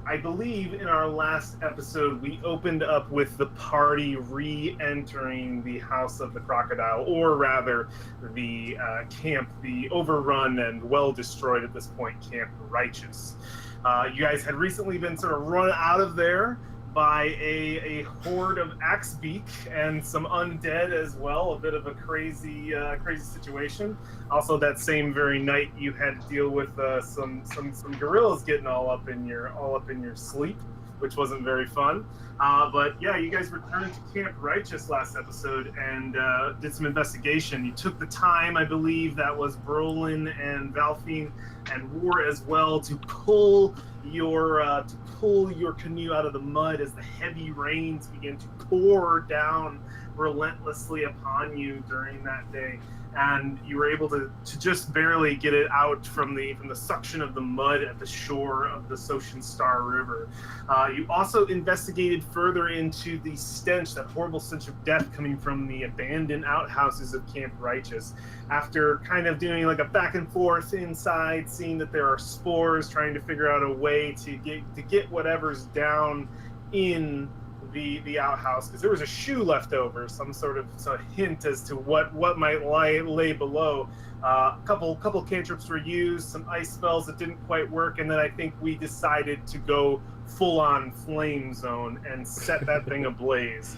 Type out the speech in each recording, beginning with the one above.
I believe in our last episode, we opened up with the party re-entering the House of the Crocodile, or rather, the camp, the overrun and well-destroyed at this point Camp Righteous. You guys had recently been sort of run out of there by a horde of Axebeak and some undead as well. A bit of a crazy situation. Also, that same very night, you had to deal with some gorillas getting all up in your sleep, which wasn't very fun. But yeah, you guys returned to Camp Righteous last episode and did some investigation. You took the time, I believe that was Brolin and Valfine and War as well, to pull your canoe out of the mud as the heavy rains began to pour down relentlessly upon you during that day. And you were able to just barely get it out from the suction of the mud at the shore of the Socian Star River. You also investigated further into the stench, that horrible stench of death coming from the abandoned outhouses of Camp Righteous. After kind of doing like a back and forth inside, seeing that there are spores, trying to figure out a way to get whatever's down in the outhouse, because there was a shoe left over, some sort of hint as to what might lay below. A couple cantrips were used, some ice spells that didn't quite work, and then I think we decided to go full-on flame zone and set that thing ablaze.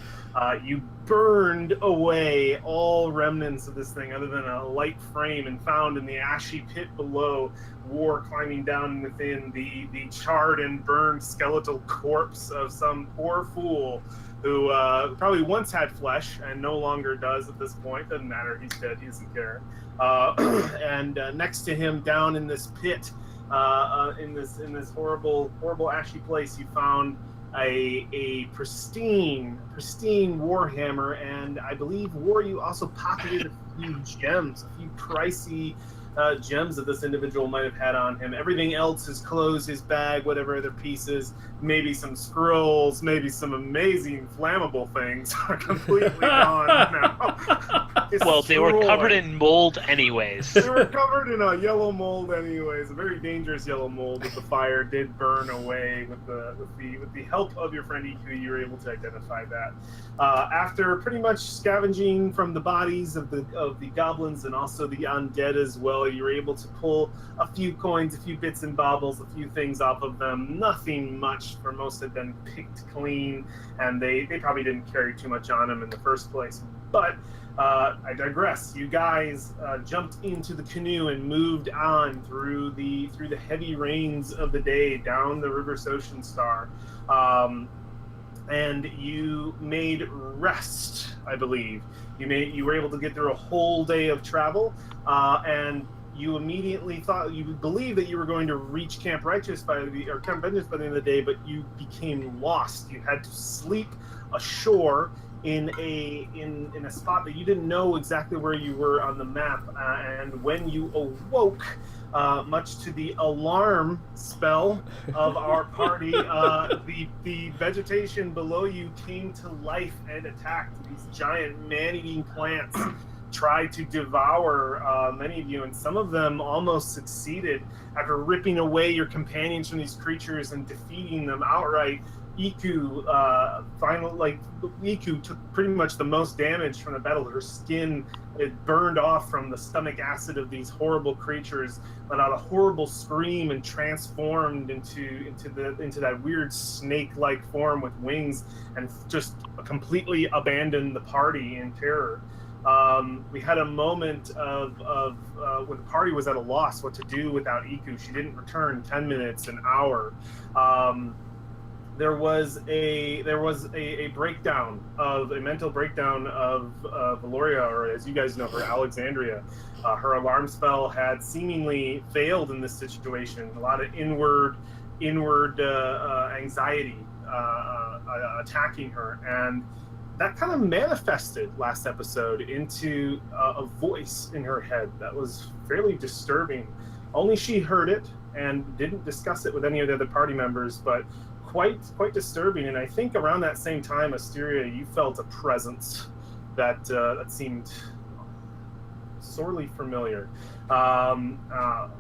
You burned away all remnants of this thing other than a light frame, and found in the ashy pit below War climbing down within the charred and burned skeletal corpse of some poor fool who probably once had flesh and no longer does at this point. Doesn't matter, he's dead, he doesn't care. And next to him, down in this pit, in this horrible ashy place, you found a pristine warhammer, and I believe, War, you also pocketed a few gems, a few pricey gems that this individual might have had on him. Everything else, his clothes, his bag, whatever other pieces, maybe some scrolls, maybe some amazing flammable things are completely gone now. Well, they were covered in mold anyways. They were covered in a yellow mold anyways, a very dangerous yellow mold that the fire did burn away. With the help of your friend Iku, you were able to identify that. After pretty much scavenging from the bodies of the goblins and also the undead as well, you were able to pull a few coins, a few bits and baubles, a few things off of them. Nothing much, for most had been picked clean, and they probably didn't carry too much on them in the first place. But I digress. You guys jumped into the canoe and moved on through the heavy rains of the day down the River Socian Star, and you made rest, I believe. You were able to get through a whole day of travel, and you immediately believed that you were going to reach Camp Righteous Camp Vengeance by the end of the day, but you became lost. You had to sleep ashore in a spot that you didn't know exactly where you were on the map, and when you awoke, much to the alarm spell of our party, the vegetation below you came to life and attacked. These giant man-eating plants tried to devour many of you, and some of them almost succeeded. After ripping away your companions from these creatures and defeating them outright, Iku took pretty much the most damage from the battle. Her skin, it burned off from the stomach acid of these horrible creatures, let out a horrible scream and transformed into that weird snake-like form with wings, and just completely abandoned the party in terror. We had a moment of when the party was at a loss what to do without Iku. She didn't return 10 minutes, an hour. There was a mental breakdown of Valoria, or as you guys know her, Alexandria. Her alarm spell had seemingly failed in this situation. A lot of inward anxiety attacking her, and that kind of manifested last episode into a voice in her head that was fairly disturbing. Only she heard it and didn't discuss it with any of the other party members, but quite disturbing. And I think around that same time, Asteria, you felt a presence that seemed sorely familiar.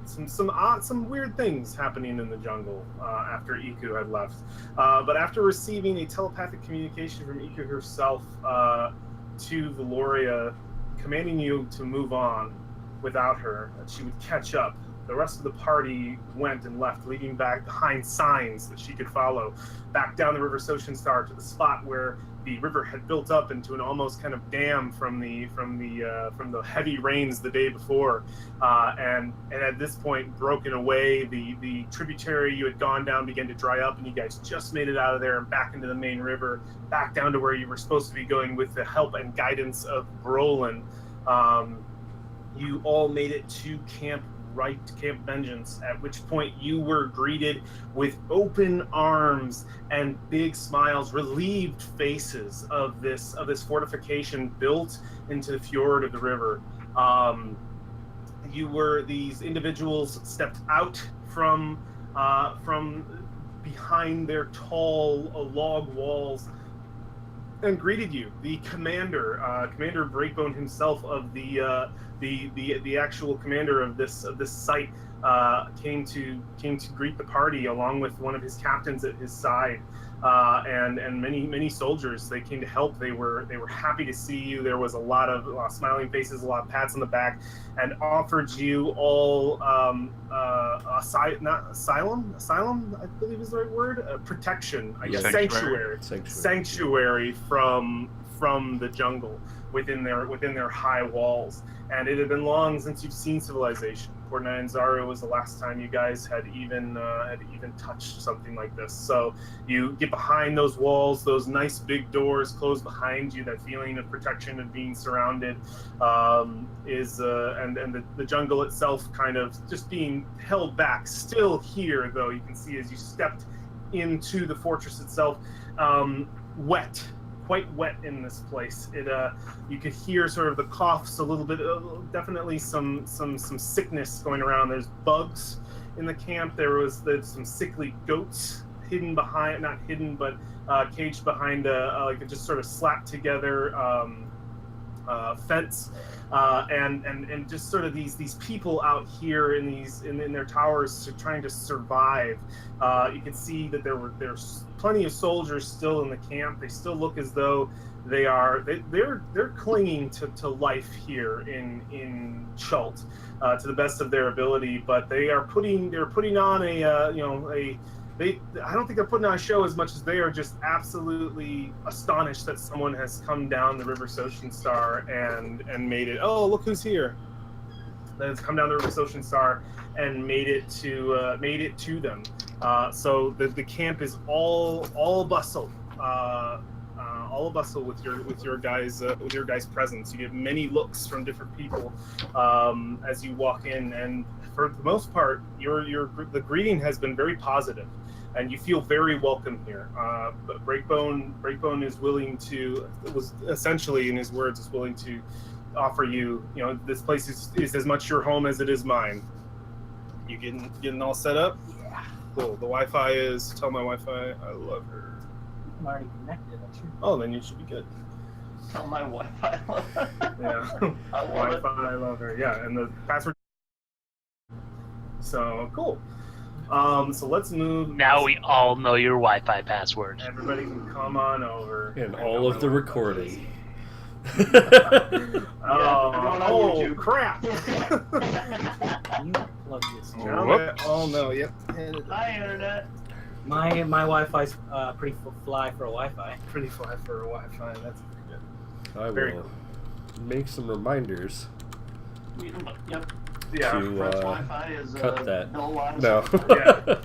Some weird things happening in the jungle after Iku had left. But after receiving a telepathic communication from Iku herself to Valoria, commanding you to move on without her, that she would catch up. The rest of the party went and left, leaving back behind signs that she could follow, back down the River Soshin Star to the spot where the river had built up into an almost kind of dam from the heavy rains the day before, and at this point broken away. The tributary you had gone down began to dry up, and you guys just made it out of there and back into the main river, back down to where you were supposed to be going with the help and guidance of Brolin. You all made it to Camp Vengeance, at which point you were greeted with open arms and big smiles, relieved faces of this fortification built into the fjord of the river. These individuals stepped out from behind their tall log walls and greeted you. The commander, Commander Breakbone himself, of the actual commander of this site, came to greet the party along with one of his captains at his side, and many soldiers. They came to help. They were happy to see you. There was a lot of smiling faces, a lot of pats on the back, and offered you all asylum, I believe is the right word, protection, I guess, sanctuary from the jungle within their high walls. And it had been long since you've seen civilization. Port Nyanzaru was the last time you guys had even touched something like this. So you get behind those walls, those nice big doors close behind you. That feeling of protection and being surrounded and the jungle itself kind of just being held back. Still here, though, you can see as you stepped into the fortress itself, wet. Quite wet in this place. You could hear sort of the coughs a little bit. Definitely some sickness going around. There's bugs in the camp. There's some sickly goats hidden behind, not hidden, but caged behind like a just sort of slapped together fence, and just sort of these people out here in their towers trying to survive. You can see that there's plenty of soldiers still in the camp. They still look as though they're clinging to life here in Chult to the best of their ability, but they're putting on I don't think they're putting on a show as much as they are just absolutely astonished that someone has come down the River Soshin Star and made it. Oh, look who's here! That has come down the River Soshin Star and made it to them. So the camp is all bustle. All bustle with your guys' presence. You get many looks from different people as you walk in, and for the most part, the greeting has been very positive, and you feel very welcome here. But Breakbone is willing to, was essentially in his words, is willing to offer you. This place is as much your home as it is mine. You getting all set up? Yeah. Cool. The Wi-Fi is. Tell my Wi-Fi I love her. I'm already connected. Oh, then you should be good. Tell my Wi-Fi I love her. Yeah. Wi-Fi I love her. Yeah, and the password. So cool. So let's move. Now we all know your Wi-Fi password. Everybody can come on over. And all of the recording. Oh crap! You plug this in. Oh no! Yep. Hi, internet. My Wi-Fi's pretty fly for a Wi-Fi. Pretty fly for a Wi-Fi. That's pretty good. I Very will make some reminders Yep. Yeah. to French Wi-Fi is cut that. no lines. No. Yeah.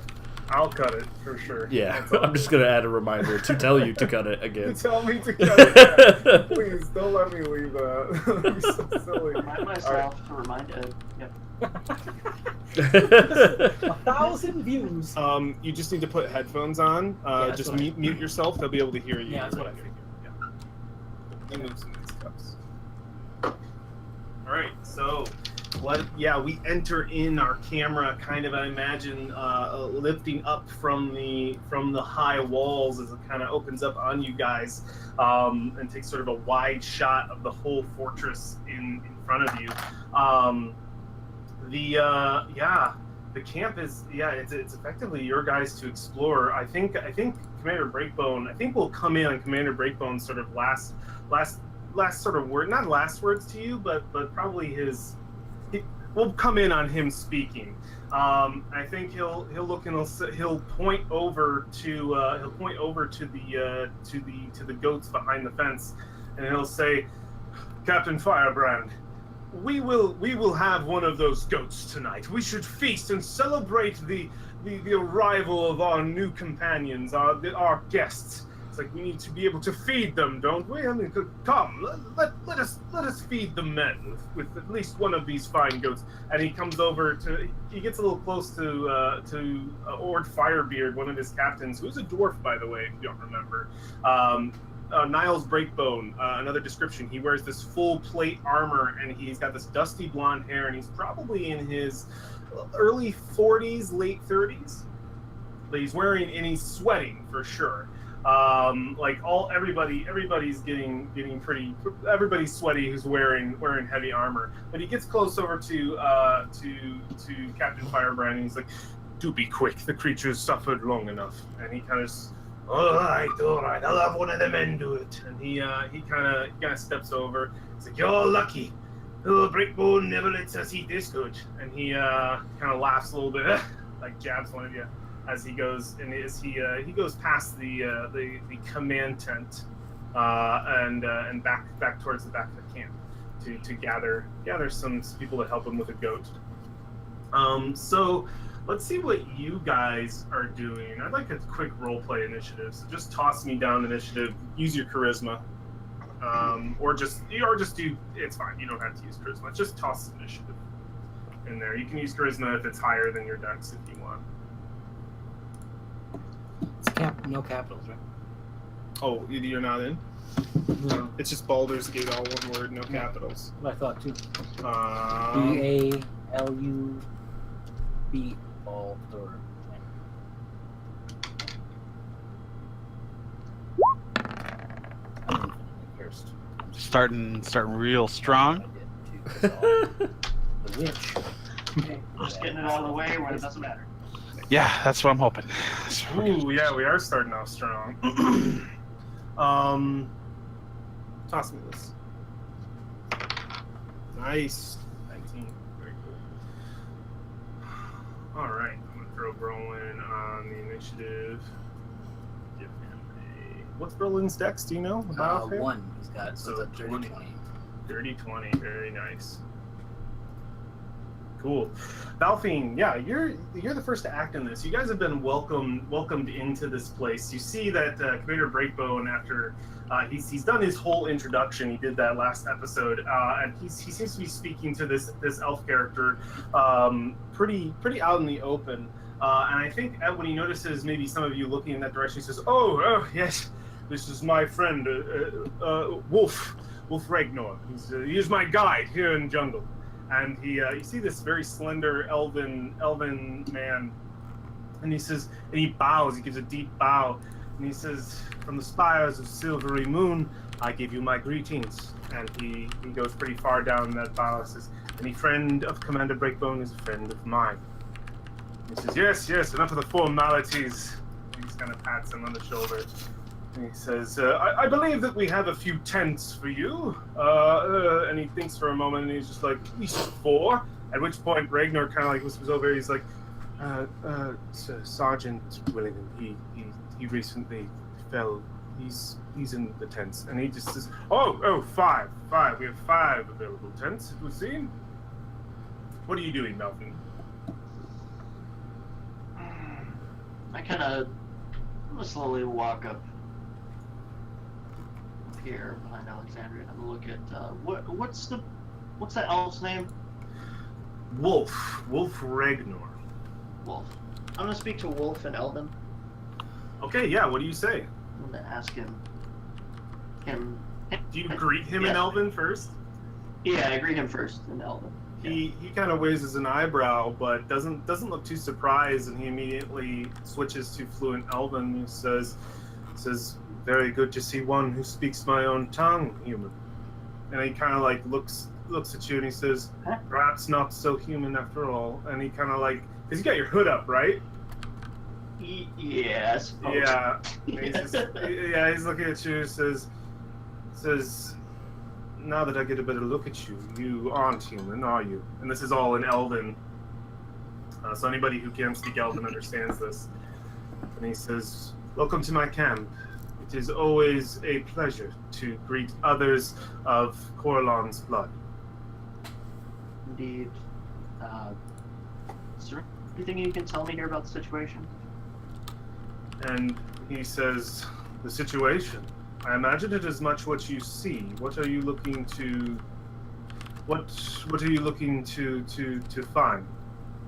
I'll cut it for sure. Yeah, I'm just gonna add a reminder to tell you to cut it again. Tell me to cut it. Please don't let me leave that. You're so silly. Remind myself to remind Ed. Yep. 1,000 views. You just need to put headphones on. Yeah, Just that's what mute yourself. They'll be able to hear you. Yeah, that's what I figured. Yeah. Let me move some of these cups. All right. So we enter in our camera kind of, I imagine, lifting up from the high walls as it kind of opens up on you guys, and takes sort of a wide shot of the whole fortress in front of you. The camp is it's effectively your guys to explore. I think Commander Breakbone. I think we'll come in on Commander Breakbone's sort of last sort of word, not last words to you, but probably we'll come in on him speaking. I think he'll look and he'll point over to the goats behind the fence, and he'll say, "Captain Firebrand, we will have one of those goats tonight. We should feast and celebrate the arrival of our new companions, our guests. It's like we need to be able to feed them, don't we? I mean, come, let us feed the men with at least one of these fine goats." And he comes over he gets a little close to Ord Firebeard, one of his captains, who's a dwarf, by the way, if you don't remember. Niles Breakbone, another description. He wears this full plate armor, and he's got this dusty blonde hair, and he's probably in his early 40s, late 30s. But he's sweating for sure. Everybody's getting pretty. Everybody's sweaty who's wearing heavy armor. But he gets close over to Captain Firebrand, and he's like, "Do be quick. The creature's suffered long enough." And he kind of, all right. I'll have one of the men do it. And he kind of steps over. He's like, "You're lucky. Oh, Breakbone never lets us eat this good." And he kind of laughs a little bit, like jabs one of you as he goes. And as he goes past the command tent and back towards the back of the camp to gather some people to help him with a goat. So let's see what you guys are doing. I'd like a quick roleplay initiative. So just toss me down initiative. Use your charisma, or just do. It's fine. You don't have to use charisma. Just toss initiative in there. You can use charisma if it's higher than your dex if you want. It's no capitals, right? Oh, you're not in? No. It's just Baldur's Gate, all one word, no capitals. What I thought too. BALUB Baldur. First. Starting real strong. The witch. Okay. Just getting it out of the way when it doesn't matter. Yeah, that's what I'm hoping. Ooh, yeah, we are starting off strong. Toss me this. Nice. 19. Very cool. All right, I'm gonna throw Brolin on the initiative. Give him a. What's Brolin's dex? Do you know about him? 1. He's got So so it's a 20. 20. Dirty 20. Very nice. Cool. Balfine, yeah, you're the first to act in this. You guys have been welcomed into this place. You see that Commander Breakbone, after he's done his whole introduction, he did that last episode, and he seems to be speaking to this elf character pretty out in the open. And I think when he notices maybe some of you looking in that direction, he says, "Oh yes, this is my friend Wolf Ragnar. He's my guide here in jungle." And you see this very slender elven man, and he says, and he bows. He gives a deep bow, and he says, "From the spires of Silvery Moon, I give you my greetings." And he goes pretty far down that bow. And says, "Any friend of Commander Breakbone is a friend of mine." He says, "Yes. Enough of the formalities." He just kind of pats him on the shoulder. And he says, I believe that we have a few tents for you. And he thinks for a moment, and he's just like, "At least 4. At which point, Ragnar kind of like whispers over. He's like, Sergeant Willingham, he recently fell. He's in the tents." And he just says, "Oh, 5. We have 5 available tents, it would seem." What are you doing, Malcolm? I kind of slowly walk up here behind Alexandria and have a look at what's that elf's name? Wolf Ragnar. Wolf. I'm gonna speak to Wolf in Elven. Okay, yeah. What do you say? I'm gonna ask him. Do you greet him in Yeah. Elven first? Yeah, I greet him first in Elven. He kind of raises an eyebrow, but doesn't look too surprised, and he immediately switches to fluent Elven. He says, "Very good to see one who speaks my own tongue, human." And he kind of like looks at you, and he says, Huh? "Perhaps not so human after all." And he kind of like, because you got your hood up, right? Yeah, I suppose. Yeah. And he's he's looking at you. Says, "Now that I get a better look at you, you aren't human, are you?" And this is all in Elven. So anybody who can speak Elven understands this. And he says, "Welcome to my camp. It is always a pleasure to greet others of Corlon's blood." Indeed. Is there anything you can tell me here about the situation? And he says, "The situation. I imagine it is much what you see. What are you looking to? What are you looking to find?"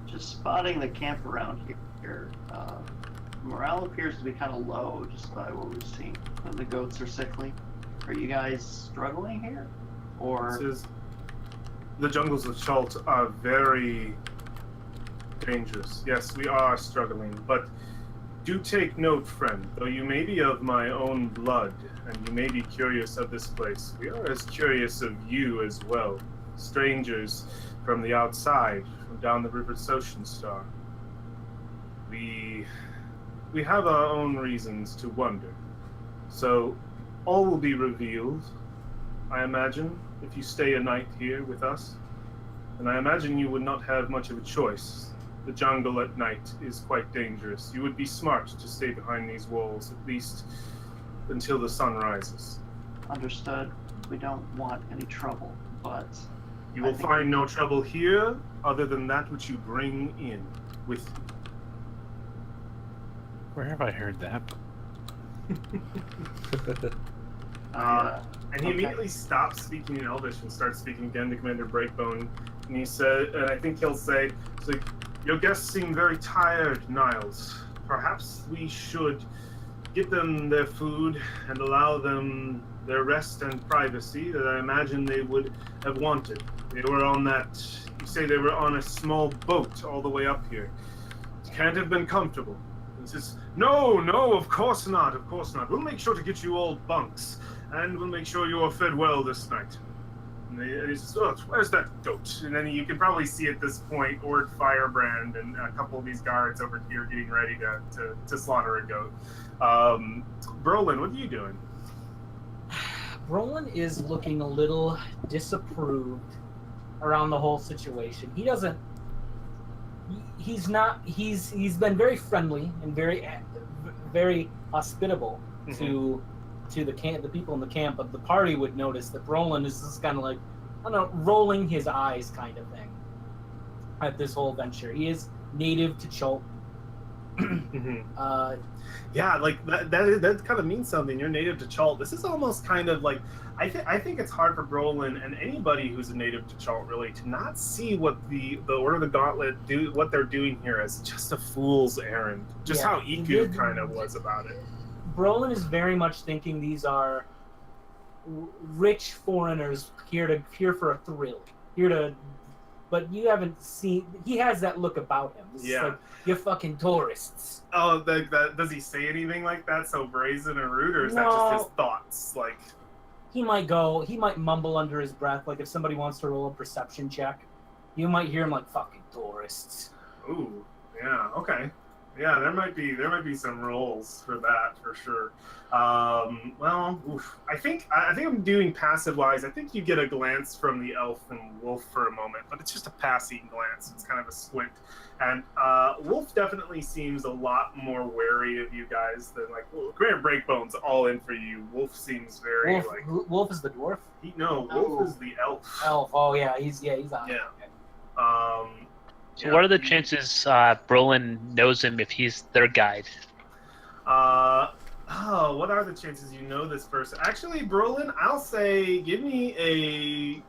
Just spotting the camp around here. Morale appears to be kind of low, just by what we've seen. And the goats are sickly. Are you guys struggling here, or? He says, "The jungles of Chult are very dangerous. Yes, we are struggling, but do take note, friend, though you may be of my own blood, and you may be curious of this place, we are as curious of you as well. Strangers from the outside, from down the river Oceanstar. We have our own reasons to wonder. So, all will be revealed, I imagine, if you stay a night here with us. And I imagine you would not have much of a choice. The jungle at night is quite dangerous. You would be smart to stay behind these walls, at least until the sun rises. Understood. We don't want any trouble, but You will find no trouble here, other than that which you bring in with you." Where have I heard that? And he immediately stops speaking in Elvish and starts speaking again to Commander Breakbone. And he said, and I think he'll say, it's like, "Your guests seem very tired, Niles. Perhaps we should get them their food and allow them their rest and privacy that I imagine they would have wanted. They were on that, you say they were on a small boat all the way up here. It can't have been comfortable." He says, No, of course not, of course not. We'll make sure to get you all bunks, and we'll make sure you are fed well this night." And he says, "Oh, where's that goat?" And then you can probably see at this point Ord Firebrand and a couple of these guards over here getting ready to slaughter a goat. Brolin, what are you doing? Roland is looking a little disapproved around the whole situation. He doesn't. He's not. He's been very friendly and very hospitable to the camp, the people in the camp. But the party would notice that Roland is just kind of like, I don't know, rolling his eyes kind of thing at this whole venture. He is native to Chult. Yeah, like that kind of means something. You're native to Chult. This is almost kind of like, I think it's hard for Brolin and anybody who's a native to Chult really to not see what the Order of the Gauntlet what they're doing here as just a fool's errand. Just how Iku kind of was about it. Brolin is very much thinking these are rich foreigners here for a thrill, but you haven't seen. He has that look about him. It's like, you're fucking tourists. Oh, does he say anything like that so brazen and rude, or is that just his thoughts? Like, he might mumble under his breath, like if somebody wants to roll a perception check, you might hear him like, "Fucking tourists." Ooh, yeah, okay. Yeah, there might be some rolls for that for sure. Well, I think I'm doing passive wise. I think you get a glance from the elf and Wolf for a moment, but it's just a passing glance. It's kind of a squint, and Wolf definitely seems a lot more wary of you guys than like Commander Breakbone's all in for you. Wolf seems very Wolf is the dwarf. Wolf is the elf. Elf. Oh yeah, he's on. Yeah. Okay. So what are the chances Brolin knows him if he's their guide? What are the chances you know this person? Actually, Brolin, I'll say give me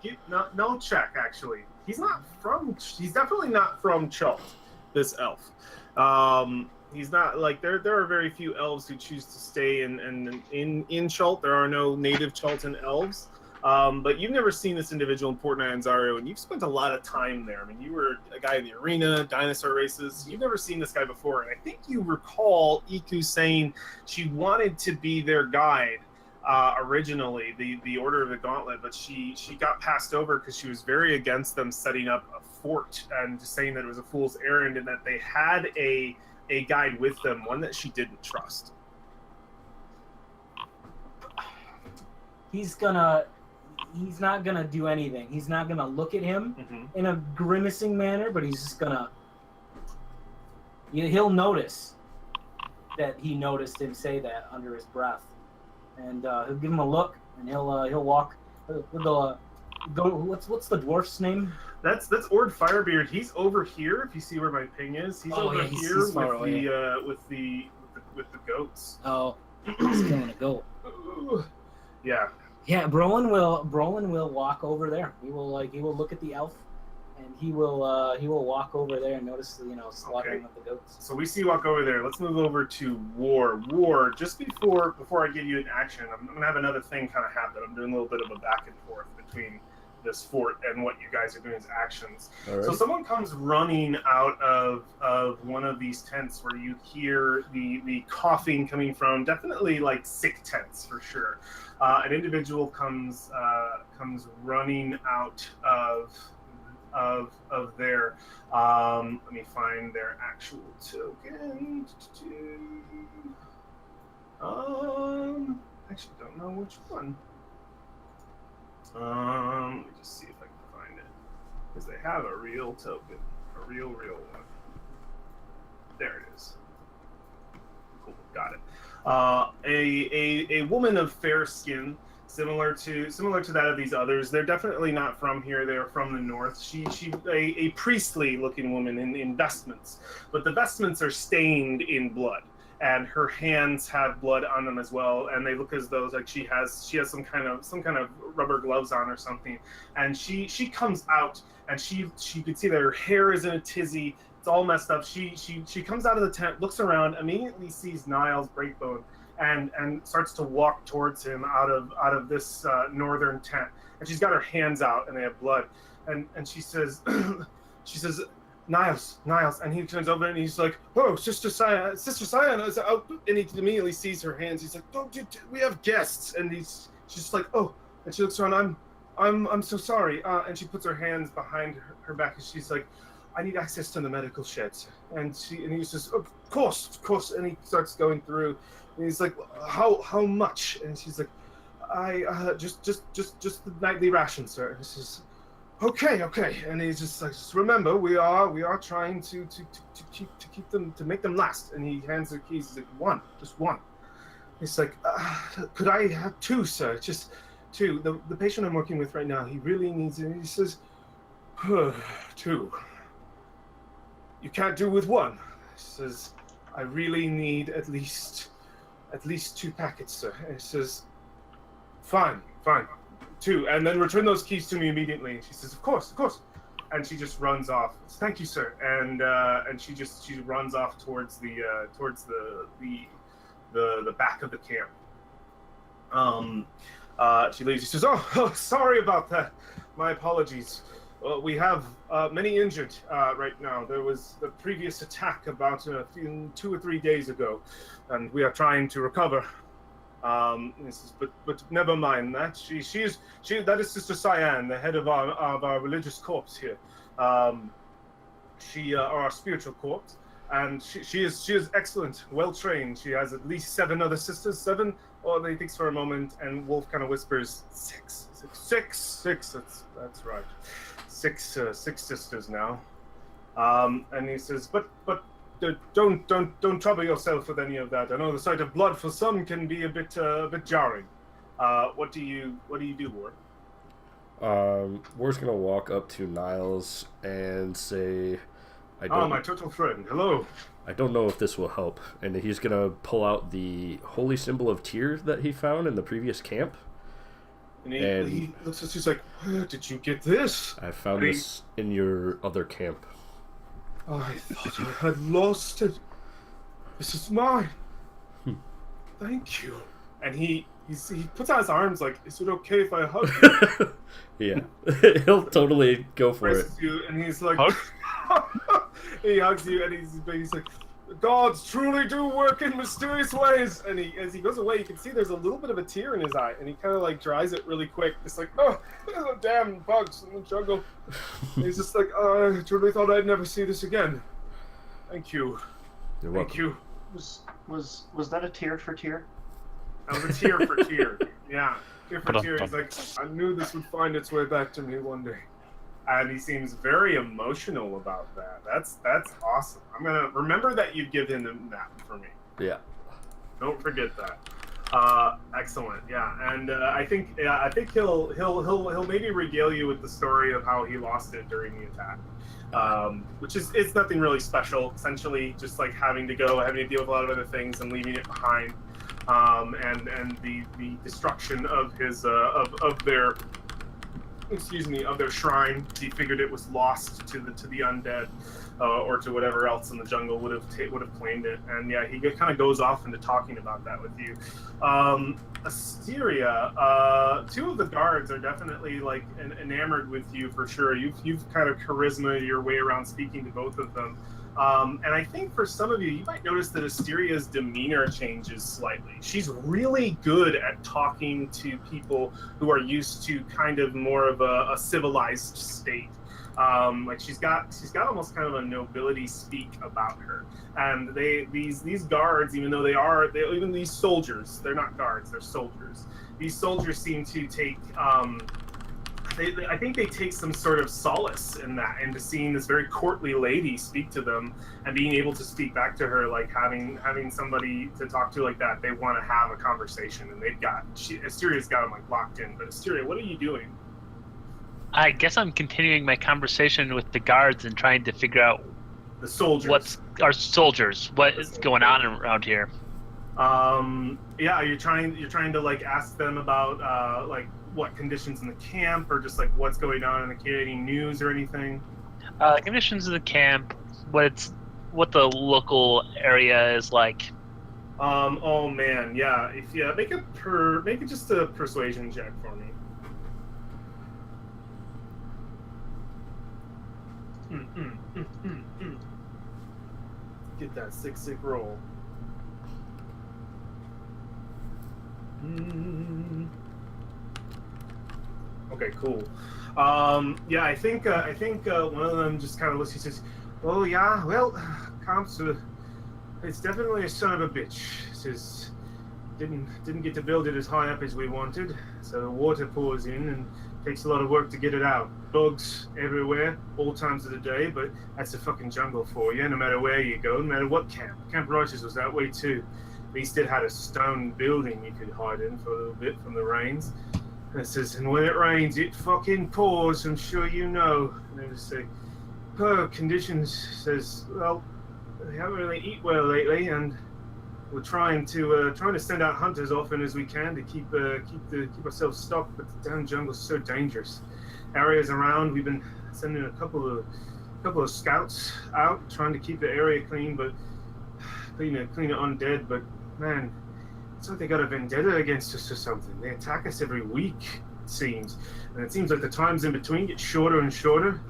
no check, actually. He's definitely not from Chult, this elf. He's not, like, there are very few elves who choose to stay in Chult. There are no native Chultan elves. But you've never seen this individual in Port Nyanzaru, and you've spent a lot of time there. I mean, you were a guy in the arena, dinosaur races. You've never seen this guy before, and I think you recall Iku saying she wanted to be their guide originally, the Order of the Gauntlet, but she got passed over because she was very against them setting up a fort and just saying that it was a fool's errand and that they had a guide with them, one that she didn't trust. He's not gonna do anything. He's not gonna look at him in a grimacing manner, but he's just gonna. He'll notice that he noticed him say that under his breath, and he'll give him a look, and he'll walk. Go. What's the dwarf's name? That's Ord Firebeard. He's over here. If you see where my ping is, he's over here he's far away. with the goats. Oh, he's killing a goat. Yeah. Yeah, Brolin will walk over there. He will look at the elf, and he will walk over there and notice the slaughtering of the goats. So we see you walk over there. Let's move over to War. War. Just before I give you an action, I'm gonna have another thing kind of happen. I'm doing a little bit of a back and forth between this fort and what you guys are doing as actions. All right. So someone comes running out of one of these tents where you hear the coughing coming from, definitely like sick tents for sure. An individual comes running out of there. Let me find their actual token. Actually don't know which one. Let me just see if I can find it, because they have a real token, a real one. There it is. Cool, got it. A woman of fair skin, similar to that of these others. They're definitely not from here. They're from the north. She a priestly looking woman in vestments, but the vestments are stained in blood, and her hands have blood on them as well, and they look as though like she has some kind of rubber gloves on or something. And she comes out, and you can see that her hair is in a tizzy. It's all messed up. She comes out of the tent, looks around, immediately sees Niles Breakbone, and starts to walk towards him out of this northern tent. And she's got her hands out, and they have blood. And she says, Niles, and he turns over and he's like, "Oh, Sister Cyan," and he immediately sees her hands. He's like, we have guests," and she's just like, "Oh," and she looks around. I'm so sorry, and she puts her hands behind her back, and she's like, "I need access to the medical sheds," and he says, "Of course," and he starts going through, and he's like, "How much?" And she's like, "I just the nightly ration, sir." And he says, Okay, and he's just like, just remember, we are trying to keep them, to make them last. And he hands her keys. He's like, just one. He's like, could I have two, sir? Just two. The patient I'm working with right now, he really needs it. And he says, two. You can't do with one. He says, I really need at least 2 packets, sir. And he says, fine. 2, and then return those keys to me immediately. And she says, of course, and she just runs off. Thank you, sir. And she runs off towards the back of the camp. She leaves. She says, "Oh, sorry about that. My apologies. We have many injured right now. There was the previous attack about 2 or 3 days ago, and we are trying to recover." But never mind that. That is Sister Cyan, the head of our religious corps here. Our spiritual corps, and she is excellent, well trained. She has at least 7 other sisters. 7? Oh, he thinks for a moment, and Wolf kind of whispers, 6. That's right. 6 sisters now. And he says, but. Don't trouble yourself with any of that. I know the sight of blood for some can be a bit jarring. What do you do, Ward? Ward's gonna walk up to Niles and say, my turtle friend. Hello. I don't know if this will help. And he's gonna pull out the holy symbol of tears that he found in the previous camp. And he looks at you, he's like, where did you get this? I found this in your other camp. I thought I had lost it. This is mine. Thank you. And he he puts out his arms like, "Is it okay if I hug you?" Yeah, he'll totally go for it. Embraces you, and he's like, Hug? he hugs you, and he's like, "The gods truly do work in mysterious ways." And as he goes away, you can see there's a little bit of a tear in his eye, and he kind of like dries it really quick. It's like, "Oh, there's a damn bugs in the jungle." And he's just like, "Oh, I truly thought I'd never see this again. Thank you, You're thank welcome. you." Was that a tear for tear? That was a tear for tear. Yeah, tear for Ba-dum, tear. He's like, "I knew this would find its way back to me one day." And he seems very emotional about that. That's awesome. I'm gonna remember that you give him that for me. Yeah. Don't forget that. Excellent. Yeah, and I think he'll maybe regale you with the story of how he lost it during the attack, which is nothing really special. Essentially, just like having to deal with a lot of other things and leaving it behind, and the destruction of his of their shrine. He figured it was lost to the undead, or to whatever else in the jungle would have claimed it. And yeah, he kind of goes off into talking about that with you. Asteria, two of the guards are definitely like enamored with you for sure. You've kind of charisma your way around speaking to both of them. And I think for some of you, you might notice that Asteria's demeanor changes slightly. She's really good at talking to people who are used to kind of more of a civilized state. Like she's got almost kind of a nobility speak about her. And these guards, even though even these soldiers, they're not guards, they're soldiers. These soldiers seem to take I think they take some sort of solace in that, into seeing this very courtly lady speak to them and being able to speak back to her, like having somebody to talk to like that. They want to have a conversation, and Asteria's got them like locked in. But Asteria, what are you doing? I guess I'm continuing my conversation with the guards and trying to figure out The soldiers. what is going on around here. Yeah, you're trying to like ask them about like what conditions in the camp, or just like what's going on in the camp, any news or anything. Conditions in the camp, what the local area is like. Oh man, yeah. If you make just a persuasion check for me. Get that sick roll. Okay, cool. Yeah, I think one of them just kind of looks. He says, "Oh yeah, well, comps, it's definitely a son of a bitch." He says, "Didn't get to build it as high up as we wanted, so water pours in and takes a lot of work to get it out. Bugs everywhere, all times of the day, but that's the fucking jungle for you. No matter where you go, no matter what camp. Camp Righteous was that way too. At least it had a stone building you could hide in for a little bit from the rains." And it says, "And when it rains, it fucking pours, I'm sure you know." And they just say, conditions, says, "Well, we haven't really eat well lately, and we're trying to send out hunters often as we can to keep ourselves stocked, but the damn jungle's so dangerous. Areas around, we've been sending a couple of scouts out, trying to keep the area clean, but clean it undead, but man, it's like they got a vendetta against us or something. They attack us every week, it seems. And it seems like the times in between get shorter and shorter.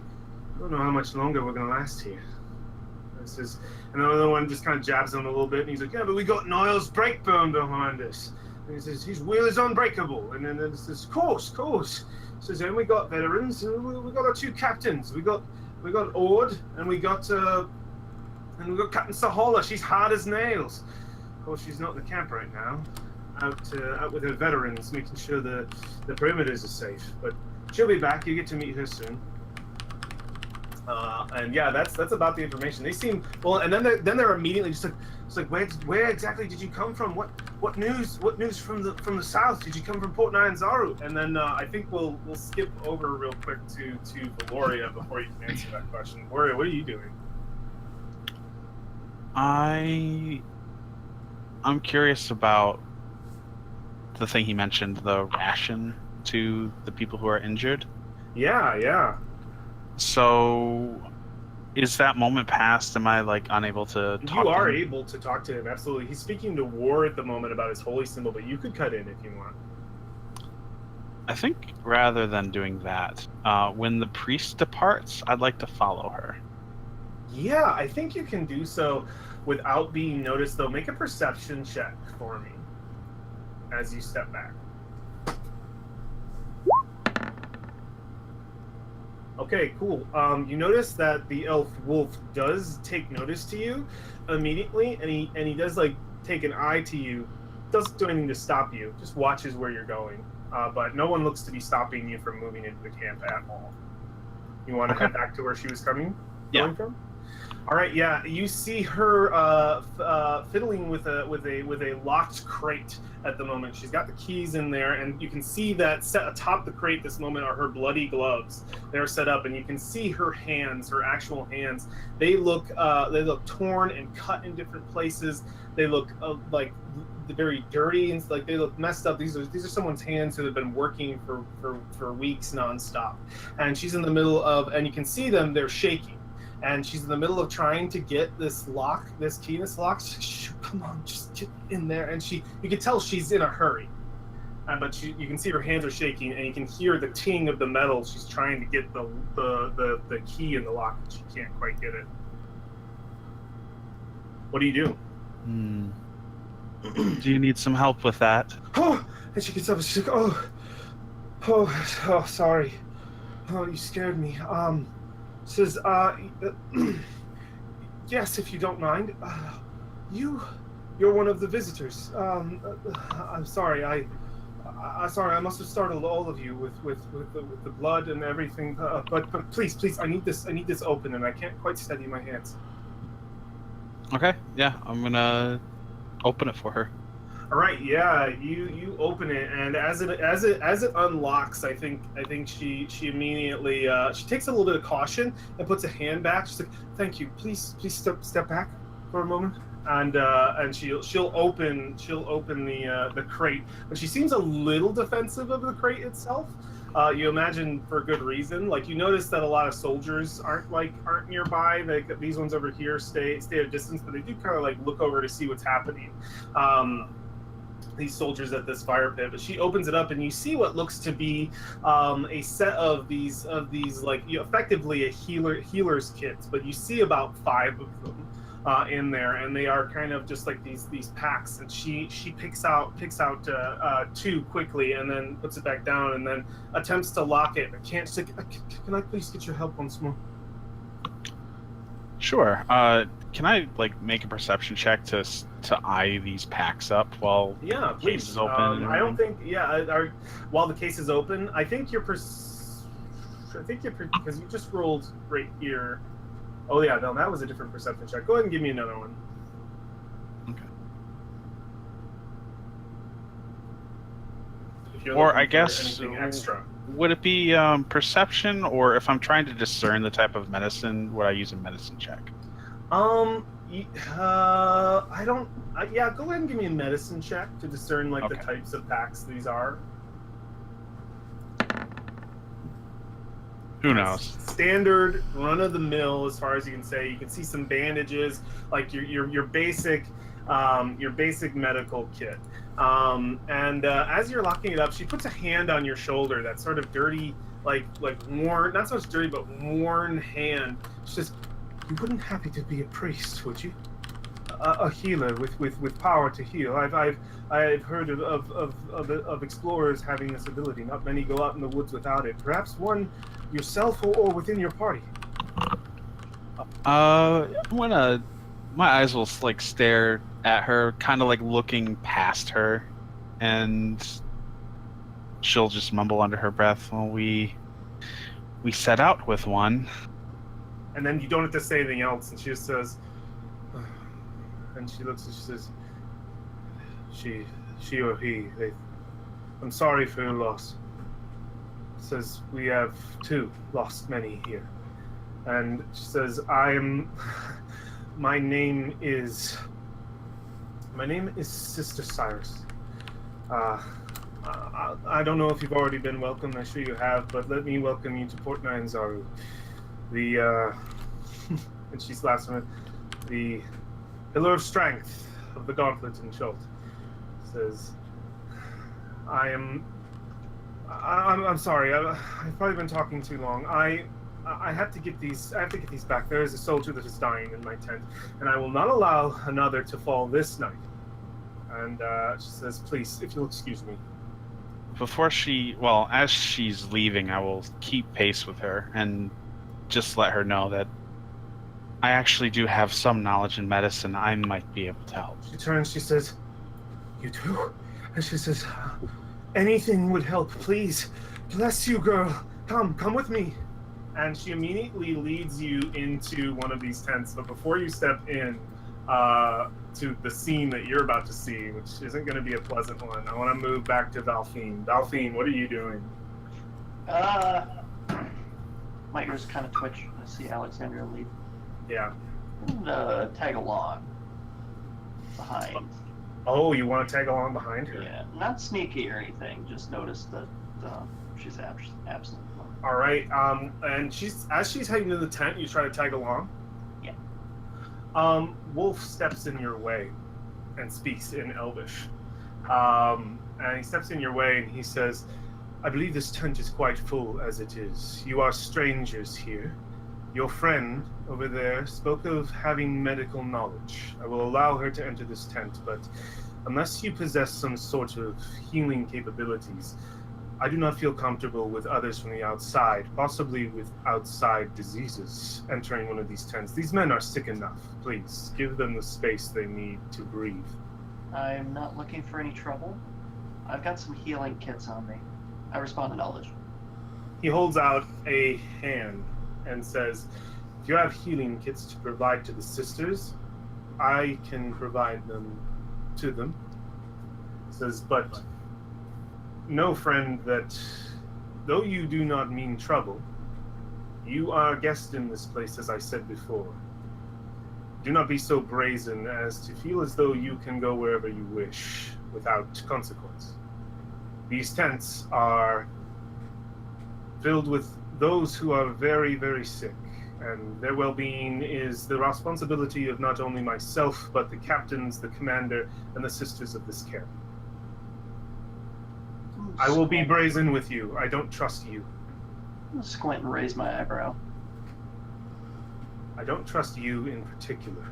I don't know how much longer we're going to last here." This is, and another one just kind of jabs him a little bit, and he's like, "Yeah, but we got Niles Breakbone behind us." And he says, "His will is unbreakable." And then it says, course. He says, "And we got veterans, and we got our two captains. We got Ord, and we got Captain Sahola. She's hard as nails. Of course, she's not in the camp right now, out with her veterans, making sure the perimeters are safe. But she'll be back. You get to meet her soon." And yeah, that's about the information. They seem well, and then they're immediately just like, it's like, where exactly did you come from? What news from the south? Did you come from Port Nyanzaru? And then I think we'll skip over real quick to Valoria before you can answer that question. Valoria, what are you doing? I'm curious about the thing he mentioned, the ration to the people who are injured. Yeah. So Is that moment past? Am I like unable to talk? You are to him? able to talk to him, absolutely. He's speaking to War at the moment about his holy symbol, but you could cut in if you want. I think rather than doing that, when the priest departs, I'd like to follow her. Yeah, I think you can do so without being noticed, though. Make a perception check for me as you step back. Okay, cool. You notice that the elf wolf does take notice to you immediately, and he does like take an eye to you. Doesn't do anything to stop you. Just watches where you're going. But no one looks to be stopping you from moving into the camp at all. You want to head back to where she was going from? All right, yeah. You see her fiddling with a locked crate at the moment. She's got the keys in there, and you can see that set atop the crate this moment are her bloody gloves. They're set up, and you can see her hands, her actual hands. They look torn and cut in different places. They look like very dirty and like they look messed up. These are someone's hands who have been working for weeks nonstop. And she's in the middle of, and you can see them. They're shaking. And she's in the middle of trying to get this key in this lock. She's like, come on, just get in there. And you can tell she's in a hurry. But you can see her hands are shaking, and you can hear the ting of the metal. She's trying to get the key in the lock, but she can't quite get it. What do you do? Do you need some help with that? Oh, and she gets up and she's like, oh, sorry. Oh, you scared me. Says, yes, if you don't mind. You're one of the visitors. I'm sorry. Sorry. I must have startled all of you with the blood and everything. But please, I need this open, and I can't quite steady my hands. Okay. Yeah, I'm gonna open it for her. All right, yeah, you open it, and as it unlocks, I think she immediately she takes a little bit of caution and puts a hand back. She's like, "Thank you. Please step back for a moment." And she'll open the crate, but she seems a little defensive of the crate itself. You imagine for good reason. Like you notice that a lot of soldiers aren't nearby. These ones over here stay at a distance, but they do kind of like look over to see what's happening. These soldiers at this fire pit, but she opens it up and you see what looks to be a set of these like effectively a healer's kits, but you see about 5 of them in there, and they are kind of just like these packs, and she picks out 2 quickly and then puts it back down and then attempts to lock it. I can't. She's like, can I please get your help once more? Sure. Can I like make a perception check to eye these packs up while the case is open? I don't think. Yeah. While the case is open, I think you're because you just rolled right here. Oh yeah, no, that was a different perception check. Go ahead and give me another one. Okay. Or I guess anything extra. Would it be perception, or if I'm trying to discern the type of medicine, would I use a medicine check? I don't. Yeah, go ahead and give me a medicine check to discern the types of packs these are. Who knows? Standard, run of the mill, as far as you can say. You can see some bandages, like your basic medical kit. And as you're locking it up, she puts a hand on your shoulder. That sort of dirty, like worn, not so much dirty, but worn hand. She says, "You wouldn't happen to be a priest, would you? A healer with power to heal. I've heard of explorers having this ability. Not many go out in the woods without it. Perhaps one yourself or within your party." My eyes will like stare at her, kind of like looking past her, and she'll just mumble under her breath, "Well, we set out with one." And then you don't have to say anything else, and she just says, and she looks and she says, she or he, I'm sorry for your loss. Says, we have 2 lost many here. And she says, my name is Sister Cyrus. I don't know if you've already been welcomed. I'm sure you have, but let me welcome you to Port Nyanzaru. And she slaps him. The pillar of strength of the gauntlet in Chult says, I'm sorry. I've probably been talking too long. I have to get these. I have to get these back. There is a soldier that is dying in my tent, and I will not allow another to fall this night. And she says, "Please, if you'll excuse me." As she's leaving, I will keep pace with her and just let her know that I actually do have some knowledge in medicine. I might be able to help. She turns. She says, "You do?" And she says, "Anything would help. Please, bless you, girl. Come with me." And she immediately leads you into one of these tents. But before you step in to the scene that you're about to see, which isn't going to be a pleasant one, I want to move back to Valfine. Valfine, what are you doing? My ears kind of twitch. I see Alexandria lead. Yeah. And tag along behind. Oh, you want to tag along behind her? Yeah, not sneaky or anything. Just notice that she's absent. All right. And as she's heading to the tent, you try to tag along. Yeah. Wolf steps in your way and speaks in Elvish. And he steps in your way and he says, "I believe this tent is quite full as it is. You are strangers here. Your friend over there spoke of having medical knowledge. I will allow her to enter this tent, but unless you possess some sort of healing capabilities, I do not feel comfortable with others from the outside, possibly with outside diseases, entering one of these tents. These men are sick enough. Please, give them the space they need to breathe." I'm not looking for any trouble. I've got some healing kits on me. I respond in knowledge. He holds out a hand and says, "If you have healing kits to provide to the sisters, I can provide them to them." He says, "But know, friend, that though you do not mean trouble, you are a guest in this place, as I said before. Do not be so brazen as to feel as though you can go wherever you wish without consequence. These tents are filled with those who are very, very sick, and their well-being is the responsibility of not only myself, but the captains, the commander, and the sisters of this camp. I will be brazen with you. I don't trust you. I'll squint and raise my eyebrow. I don't trust you in particular."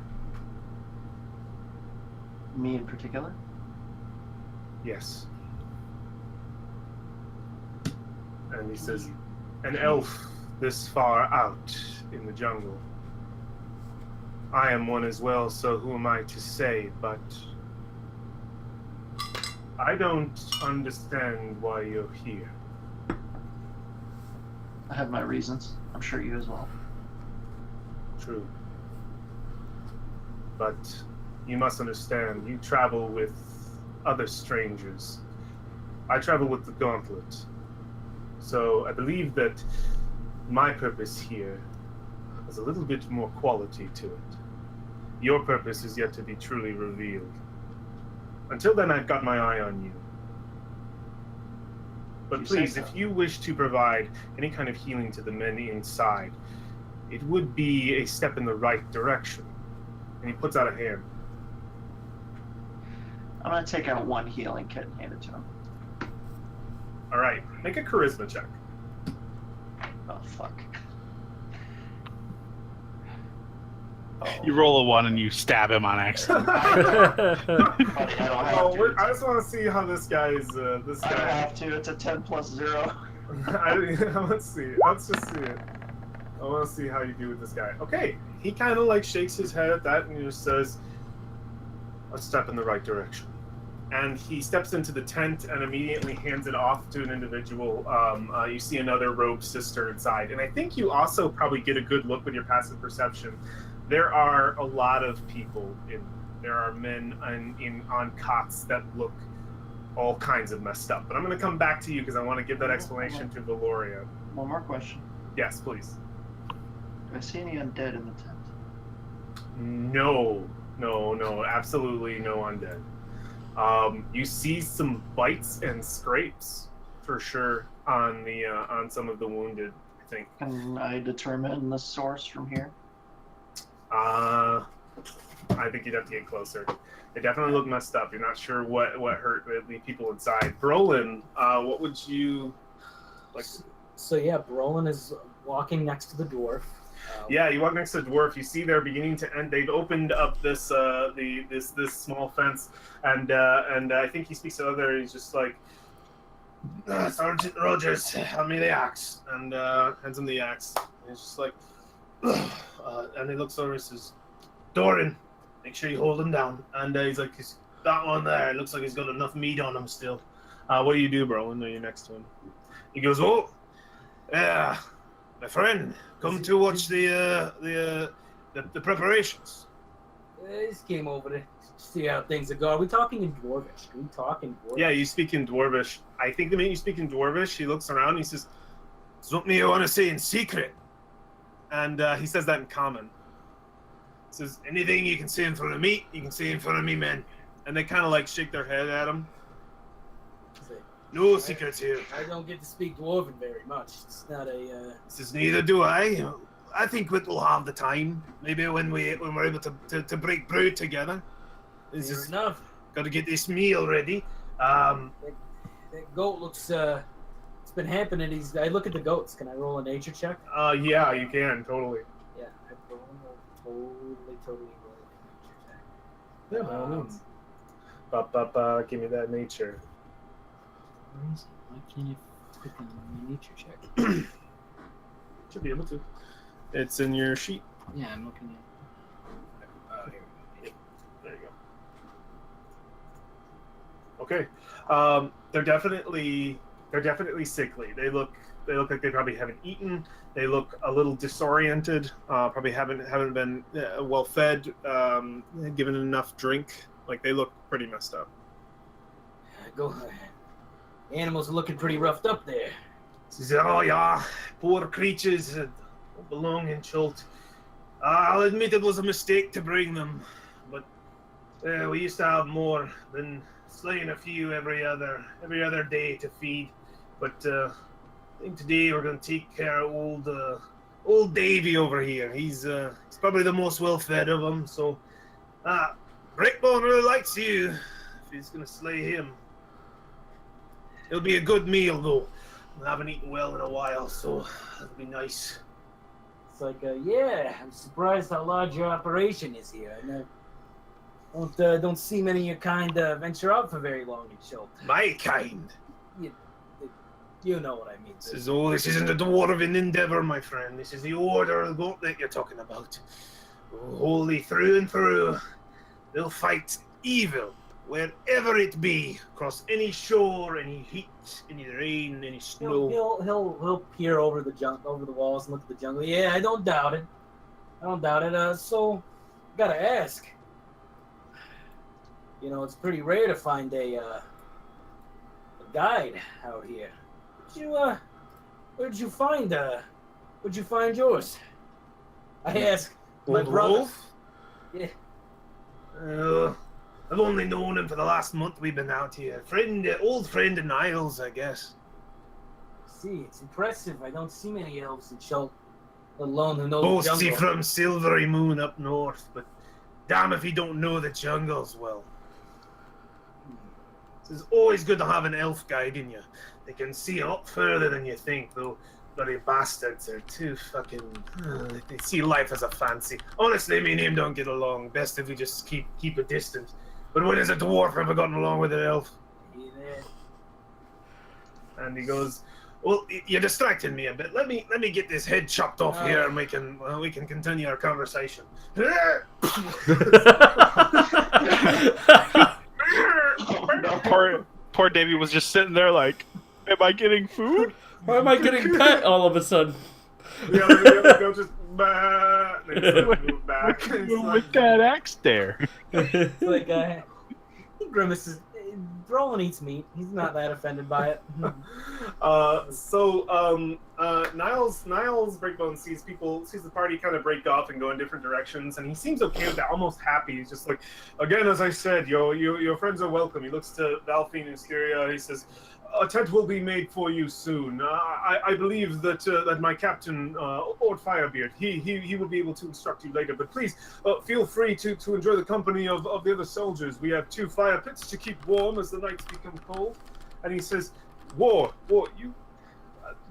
Me in particular? "Yes." And he says, "An elf this far out in the jungle. I am one as well, so who am I to say, but I don't understand why you're here." I have my reasons. I'm sure you as well. "True. But you must understand, you travel with other strangers. I travel with the Gauntlet. So I believe that my purpose here has a little bit more quality to it. Your purpose is yet to be truly revealed. Until then, I've got my eye on you. But please, if you wish to provide any kind of healing to the men inside, it would be a step in the right direction." And he puts out a hand. I'm going to take out one healing kit and hand it to him. All right, make a charisma check. Oh, fuck. You roll a 1 and you stab him on accident. I just want to see how this guy is. This I guy. have to. It's a 10 plus 0. Let's see. Let's just see it. I want to see how you do with this guy. Okay, he kind of like shakes his head at that and just says, "A step in the right direction." And he steps into the tent and immediately hands it off to an individual. You see another robed sister inside, and I think you also probably get a good look with your passive perception. There are a lot of people in. There are men on cots that look all kinds of messed up. But I'm going to come back to you because I want to give that explanation to Valoria. One more question. Yes, please. Do I see any undead in the tent? No, absolutely no undead. You see some bites and scrapes for sure on some of the wounded, I think. Can I determine the source from here? I think you'd have to get closer. They definitely look messed up. You're not sure what hurt the people inside. Brolin, what would you like? So yeah, Brolin is walking next to the dwarf. Yeah, you walk next to the dwarf. You see they're beginning to end. They've opened up this this small fence, and I think he speaks to other. He's just like, Sergeant Rogers, hand me the axe, and hands him the axe. And he's just like, and he looks over and says, Doran, make sure you hold him down. And he's like, that one there. It looks like he's got enough meat on him still. What do you do, bro? When you're next to him, he goes, oh, yeah, my friend, come to watch the preparations. I just came over to see how things are going. Are we talking in Dwarvish? Can we talk in Dwarvish? Yeah, you speak in Dwarvish. I think the minute you speak in Dwarvish, he looks around and he says, something you want to say in secret. And he says that in common. He says, anything you can say in front of me, you can say in front of me, man. And they kind of like shake their head at him. No secrets here. I don't get to speak Dwarven very much. It's not a. He says, neither do I. I think we'll have the time. Maybe when we're able to break bread together. It's Fair just enough. got to get this meal ready. That goat looks. It's been happening. I look at the goats. Can I roll a nature check? Yeah, you can totally. Yeah, I totally roll a nature check. Yeah, by all means. Give me that nature. Why can't you click on my nature check? Should be able to. It's in your sheet. Yeah, I'm looking at. Here. There you go. Okay. They're definitely sickly. They look like they probably haven't eaten. They look a little disoriented. Probably haven't been well fed, given enough drink. Like they look pretty messed up. Animals are looking pretty roughed up there. She said, oh yeah, poor creatures don't belong in Chult. I'll admit it was a mistake to bring them, but we used to have more than slaying a few every other day to feed. But I think today we're going to take care of old Davy over here. He's probably the most well fed of them. So Breakbone really likes you. If he's going to slay him, it'll be a good meal though. I haven't eaten well in a while, so that'll be nice. It's like, yeah, I'm surprised how large your operation is here. I don't see many of your kind venture out for very long in Chult. My kind. You know what I mean. This isn't a dwarven endeavor, my friend. This is the order of the goat that you're talking about. Holy through and through. They'll fight evil, wherever it be, across any shore, any heat, any rain, any snow. He'll peer over the walls and look at the jungle. Yeah, I don't doubt it. So, gotta ask. You know, it's pretty rare to find a guide out here. Where'd you find yours? I ask my Old brother. Wolf? Yeah. I've only known him for the last month we've been out here. Old friend of Niles, I guess. See, it's impressive. I don't see many elves in Chult, let alone who knows the Boasty jungle. from Silvery Moon up north, but damn if he don't know the jungles well. It's always good to have an elf guiding you. They can see a lot further than you think, though. Bloody bastards are too fucking... they see life as a fancy. Honestly, me and him don't get along. Best if we just keep a distance. But when has a dwarf ever gotten along with an elf? Yeah. And he goes, well, you're distracting me a bit. Let me get this head chopped off here, and we can continue our conversation. Poor Davy was just sitting there like, am I getting food? Why am I getting pet all of a sudden? Yeah, they'll just they just move back. It's With like, that axe there. It's like, he grimaces. Brolin eats meat. He's not that offended by it. Niles Breakbone sees the party kind of break off and go in different directions, and he seems okay with that, almost happy. He's just like, again, as I said, your friends are welcome. He looks to Valfine and Styria. He says, A tent will be made for you soon. I believe that my captain, Ord Firebeard, he will be able to instruct you later. But please, feel free to enjoy the company of the other soldiers. We have 2 fire pits to keep warm as the nights become cold. And he says, War, you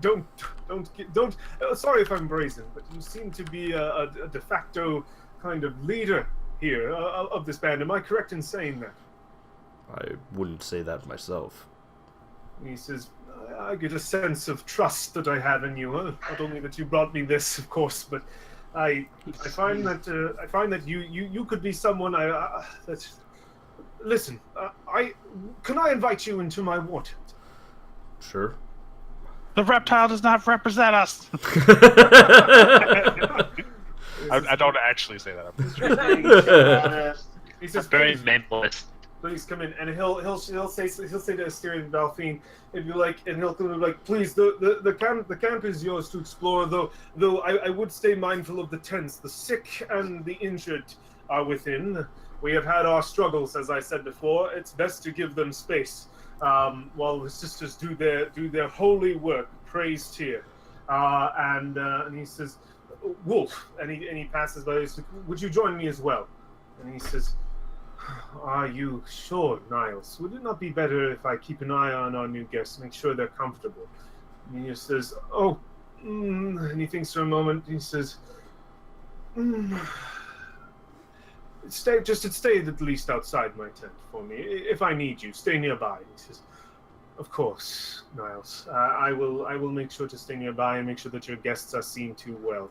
don't. Sorry if I'm brazen, but you seem to be a de facto kind of leader here of this band. Am I correct in saying that? I wouldn't say that myself. He says, I get a sense of trust that I have in you. Not only that you brought me this, of course, but I find that you could be someone that. Listen, can I invite you into my war tent? Sure. The reptile does not represent us. I don't actually say that. He says, Very minimalist. please come in, and he'll say to Asteria and Valfine, if you like, and he'll come like, please, the camp is yours to explore. Though I would stay mindful of the tents. The sick and the injured are within. We have had our struggles, as I said before. It's best to give them space while the sisters do their holy work. Praised here, and he says, Wolf, and he passes by. He says, would you join me as well? And he says, are you sure, Niles? Would it not be better if I keep an eye on our new guests, make sure they're comfortable? And he just says, and he thinks for a moment. He says, stay at least outside my tent for me. If I need you, stay nearby. He says, of course, Niles. I will make sure to stay nearby and make sure that your guests are seen to well.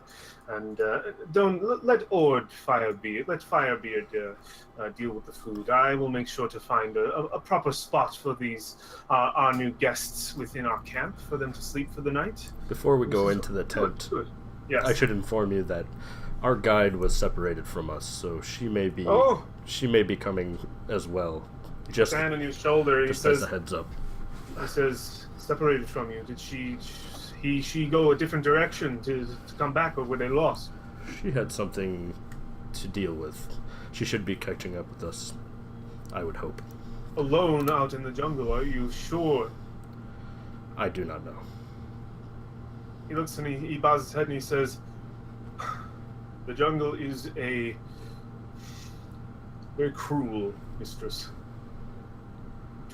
And don't let Firebeard deal with the food. I will make sure to find a proper spot for these our new guests within our camp for them to sleep for the night. Before we go into the tent, Good. Yes. I should inform you that our guide was separated from us, so she may be coming as well. Just hand on your shoulder. Just as a heads up. He says, separated from you. Did she go a different direction to come back, or were they lost? She had something to deal with. She should be catching up with us, I would hope. Alone out in the jungle, are you sure? I do not know. He looks and he bows his head and he says, the jungle is a very cruel mistress.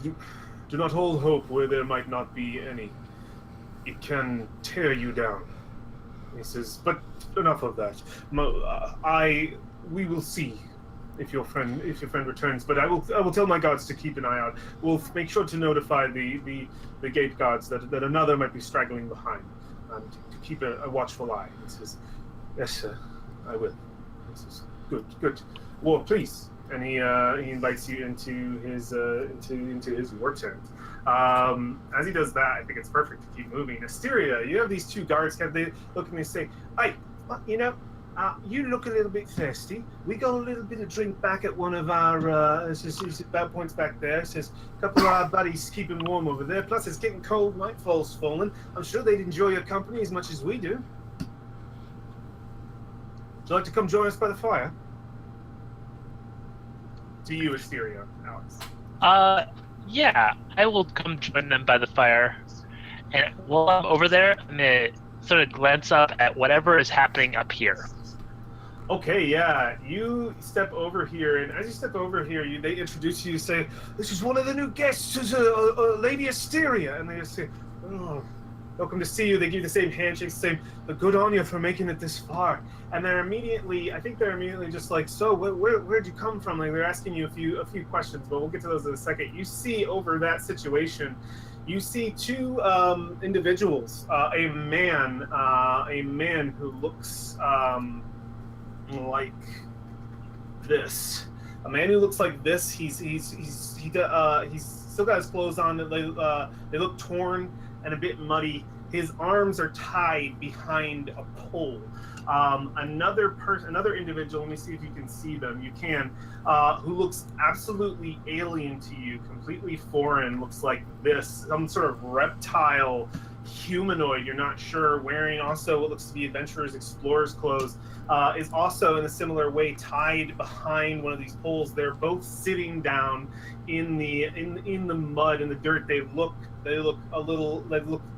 Do not hold hope where there might not be any. It can tear you down. He says, but enough of that. We will see if your friend returns. But I will tell my guards to keep an eye out. We'll make sure to notify the gate guards that another might be straggling behind, and to keep a watchful eye. He says, yes, sir, I will. He says, good. Well, please. And he invites you into his work tent. As he does that, I think it's perfect to keep moving. Asteria, you have these 2 guards. They look and they say, "Hey, you look a little bit thirsty. We got a little bit of drink back at one of our. That points back there. It says a couple of our buddies keeping warm over there. Plus, it's getting cold. Nightfall's falling. I'm sure they'd enjoy your company as much as we do. Would you like to come join us by the fire?" To you, Asteria, Alex. Yeah, I will come join them by the fire. And while I'm over there, I'm gonna sort of glance up at whatever is happening up here. Okay, yeah. You step over here, and as you step over here, they introduce you. Say, "This is one of the new guests, Lady Asteria," and they just say, "Oh, welcome to see you." They give you the same handshake, same, "But good on you for making it this far." And they're immediately just like, "So, where'd you come from?" Like they're asking you a few questions, but we'll get to those in a second. You see over that situation, you see 2 individuals. A man who looks like this. A man who looks like this. He's still got his clothes on. They look torn and a bit muddy. His arms are tied behind a pole. Another individual, let me see if you can see them. You can, who looks absolutely alien to you, completely foreign, looks like this, some sort of reptile humanoid, you're not sure, wearing also what looks to be adventurer's explorer's clothes, is also in a similar way tied behind one of these poles. They're both sitting down in the mud, in the dirt. They look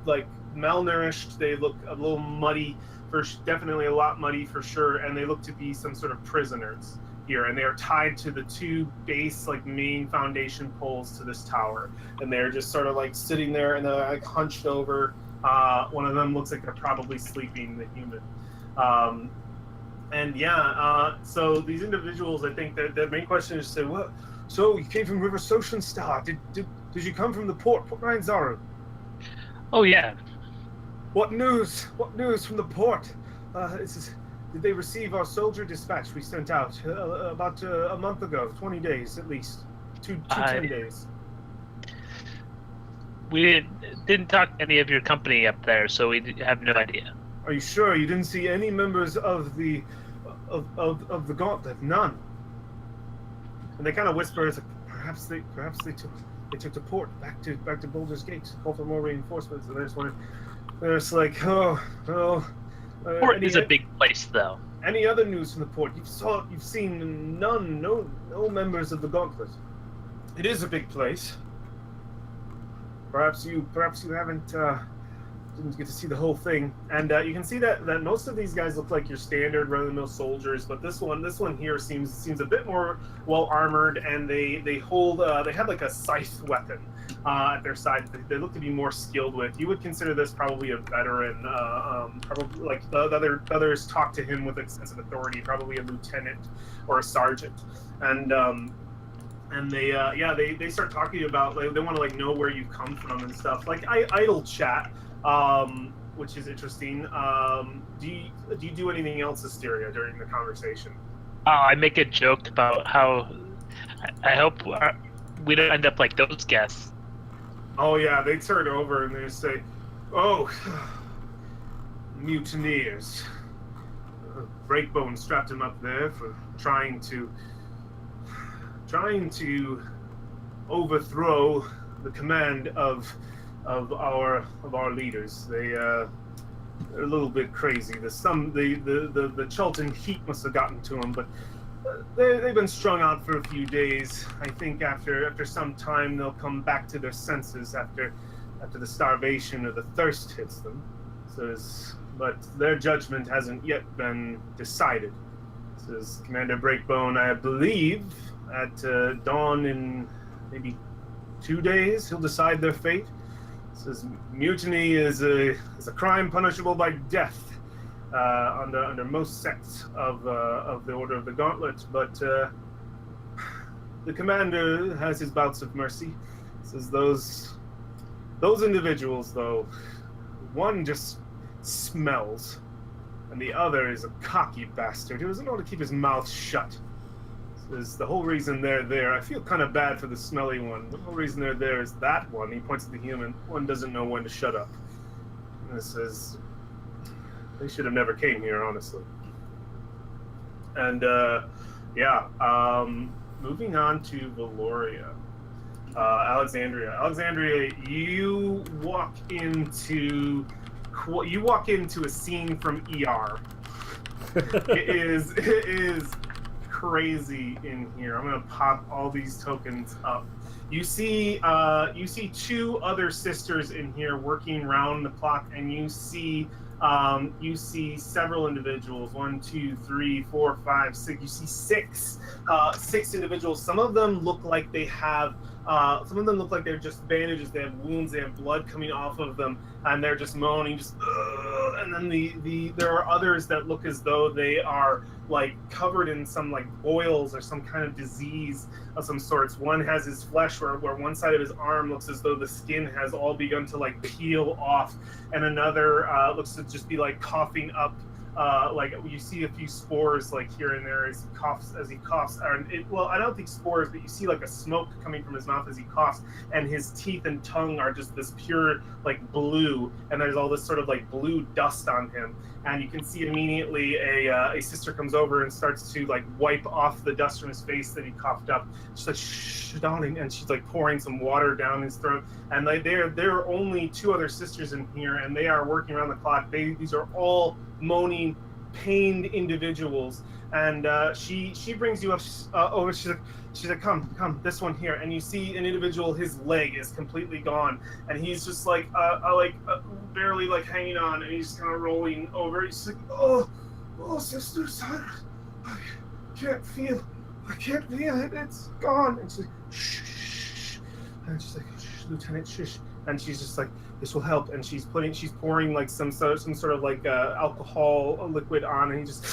like malnourished. They look a little muddy, definitely a lot muddy for sure, and they look to be some sort of prisoners here, and they are tied to the two base, like, main foundation poles to this tower, and they're just sort of like sitting there, and they're like hunched over. One of them looks like they're probably sleeping, the human. So these individuals, I think that the main question is, say, what? So you came from River Star? Did you come from the port, Port Nine Zaru? Oh yeah. What news? What news from the port? Did they receive our soldier dispatch we sent out about a month ago? 20 days at least. 10 days. We didn't talk to any of your company up there, so we have no idea. Are you sure you didn't see any members of the Gauntlet? None. And they kind of whisper, it's like, perhaps they took the port back to Boulder's Gate, call for more reinforcements. And they're just like, oh. Port is a big place, though. Any other news from the port? You've seen none, no members of the Gauntlet. It is a big place. Perhaps you didn't get to see the whole thing, and you can see that most of these guys look like your standard run-of-the-mill soldiers, but this one here seems a bit more well armored, and they hold they have like a scythe weapon at their side. They look to be more skilled with. You would consider this probably a veteran, probably like the others talk to him with a sense of authority, probably a lieutenant or a sergeant, and they start talking about, like, they want to, like, know where you come from and stuff, like idle chat, which is interesting. Do you do anything else, Asteria, during the conversation? I make a joke about how I hope we don't end up like those guests. Oh yeah, they turn over and they say, "Oh, mutineers." Breakbone strapped him up there for trying to overthrow the command of our leaders. They're a little bit crazy. The Chult heat must have gotten to them, but they've been strung out for a few days. I think after some time they'll come back to their senses after the starvation or the thirst hits them. But their judgment hasn't yet been decided. Says Commander Breakbone, I believe at dawn in maybe 2 days he'll decide their fate. Says mutiny is a crime punishable by death under most sects of the Order of the Gauntlet, but the commander has his bouts of mercy. Says those individuals, though, one just smells, and the other is a cocky bastard who doesn't know how to keep his mouth shut. Is the whole reason they're there. I feel kind of bad for the smelly one. The whole reason they're there is that one. He points at the human. One doesn't know when to shut up. And this is, they should have never came here, honestly. And moving on to Valoria. Alexandria, you walk into a scene from ER. It is crazy in here. I'm gonna pop all these tokens up. You see two other sisters in here working round the clock, and you see several individuals. 1, 2, 3, 4, 5, 6. You see six individuals. Some of them look like they have. Some of them look like they're just bandages. They have wounds. They have blood coming off of them, and they're just moaning. And then there are others that look as though they are like covered in some like boils or some kind of disease of some sorts. One has his flesh where one side of his arm looks as though the skin has all begun to like peel off, and another looks to just be like coughing up like you see a few spores like here and there as he coughs. Well, I don't think spores, but you see like a smoke coming from his mouth as he coughs, and his teeth and tongue are just this pure like blue, and there's all this sort of like blue dust on him. And you can see immediately a sister comes over and starts to like wipe off the dust from his face that he coughed up. She's like, "Shh, darling," and she's like pouring some water down his throat. And like there are only 2 other sisters in here, and they are working around the clock. These are all moaning, pained individuals. And she brings you up over. She's like, come, this one here. And you see an individual, his leg is completely gone, and he's just like barely like hanging on, and he's just kind of rolling over. He's like, oh, Sister Cyrus, I can't feel it. It's gone. And she's like, shh. And she's like, shh, Lieutenant, shush. And she's just like, this will help. And she's pouring like some sort of like alcohol liquid on, and he just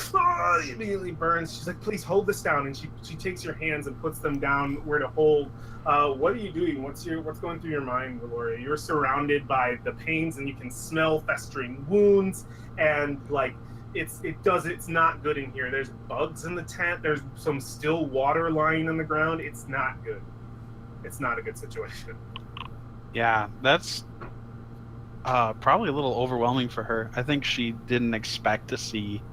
he immediately burns. She's like, please hold this down. And she takes your hands and puts them down where to hold. What are you doing? What's going through your mind, Valoria? You're surrounded by the pains, and you can smell festering wounds, and like it's not good in here. There's bugs in the tent. There's some still water lying on the ground. It's not good. It's not a good situation. Yeah, that's probably a little overwhelming for her. I think she didn't expect to see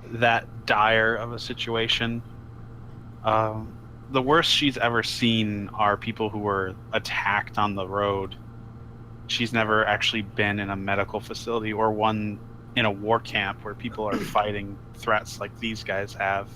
that dire of a situation. The worst she's ever seen are people who were attacked on the road. She's never actually been in a medical facility or one in a war camp where people are fighting threats like these guys have.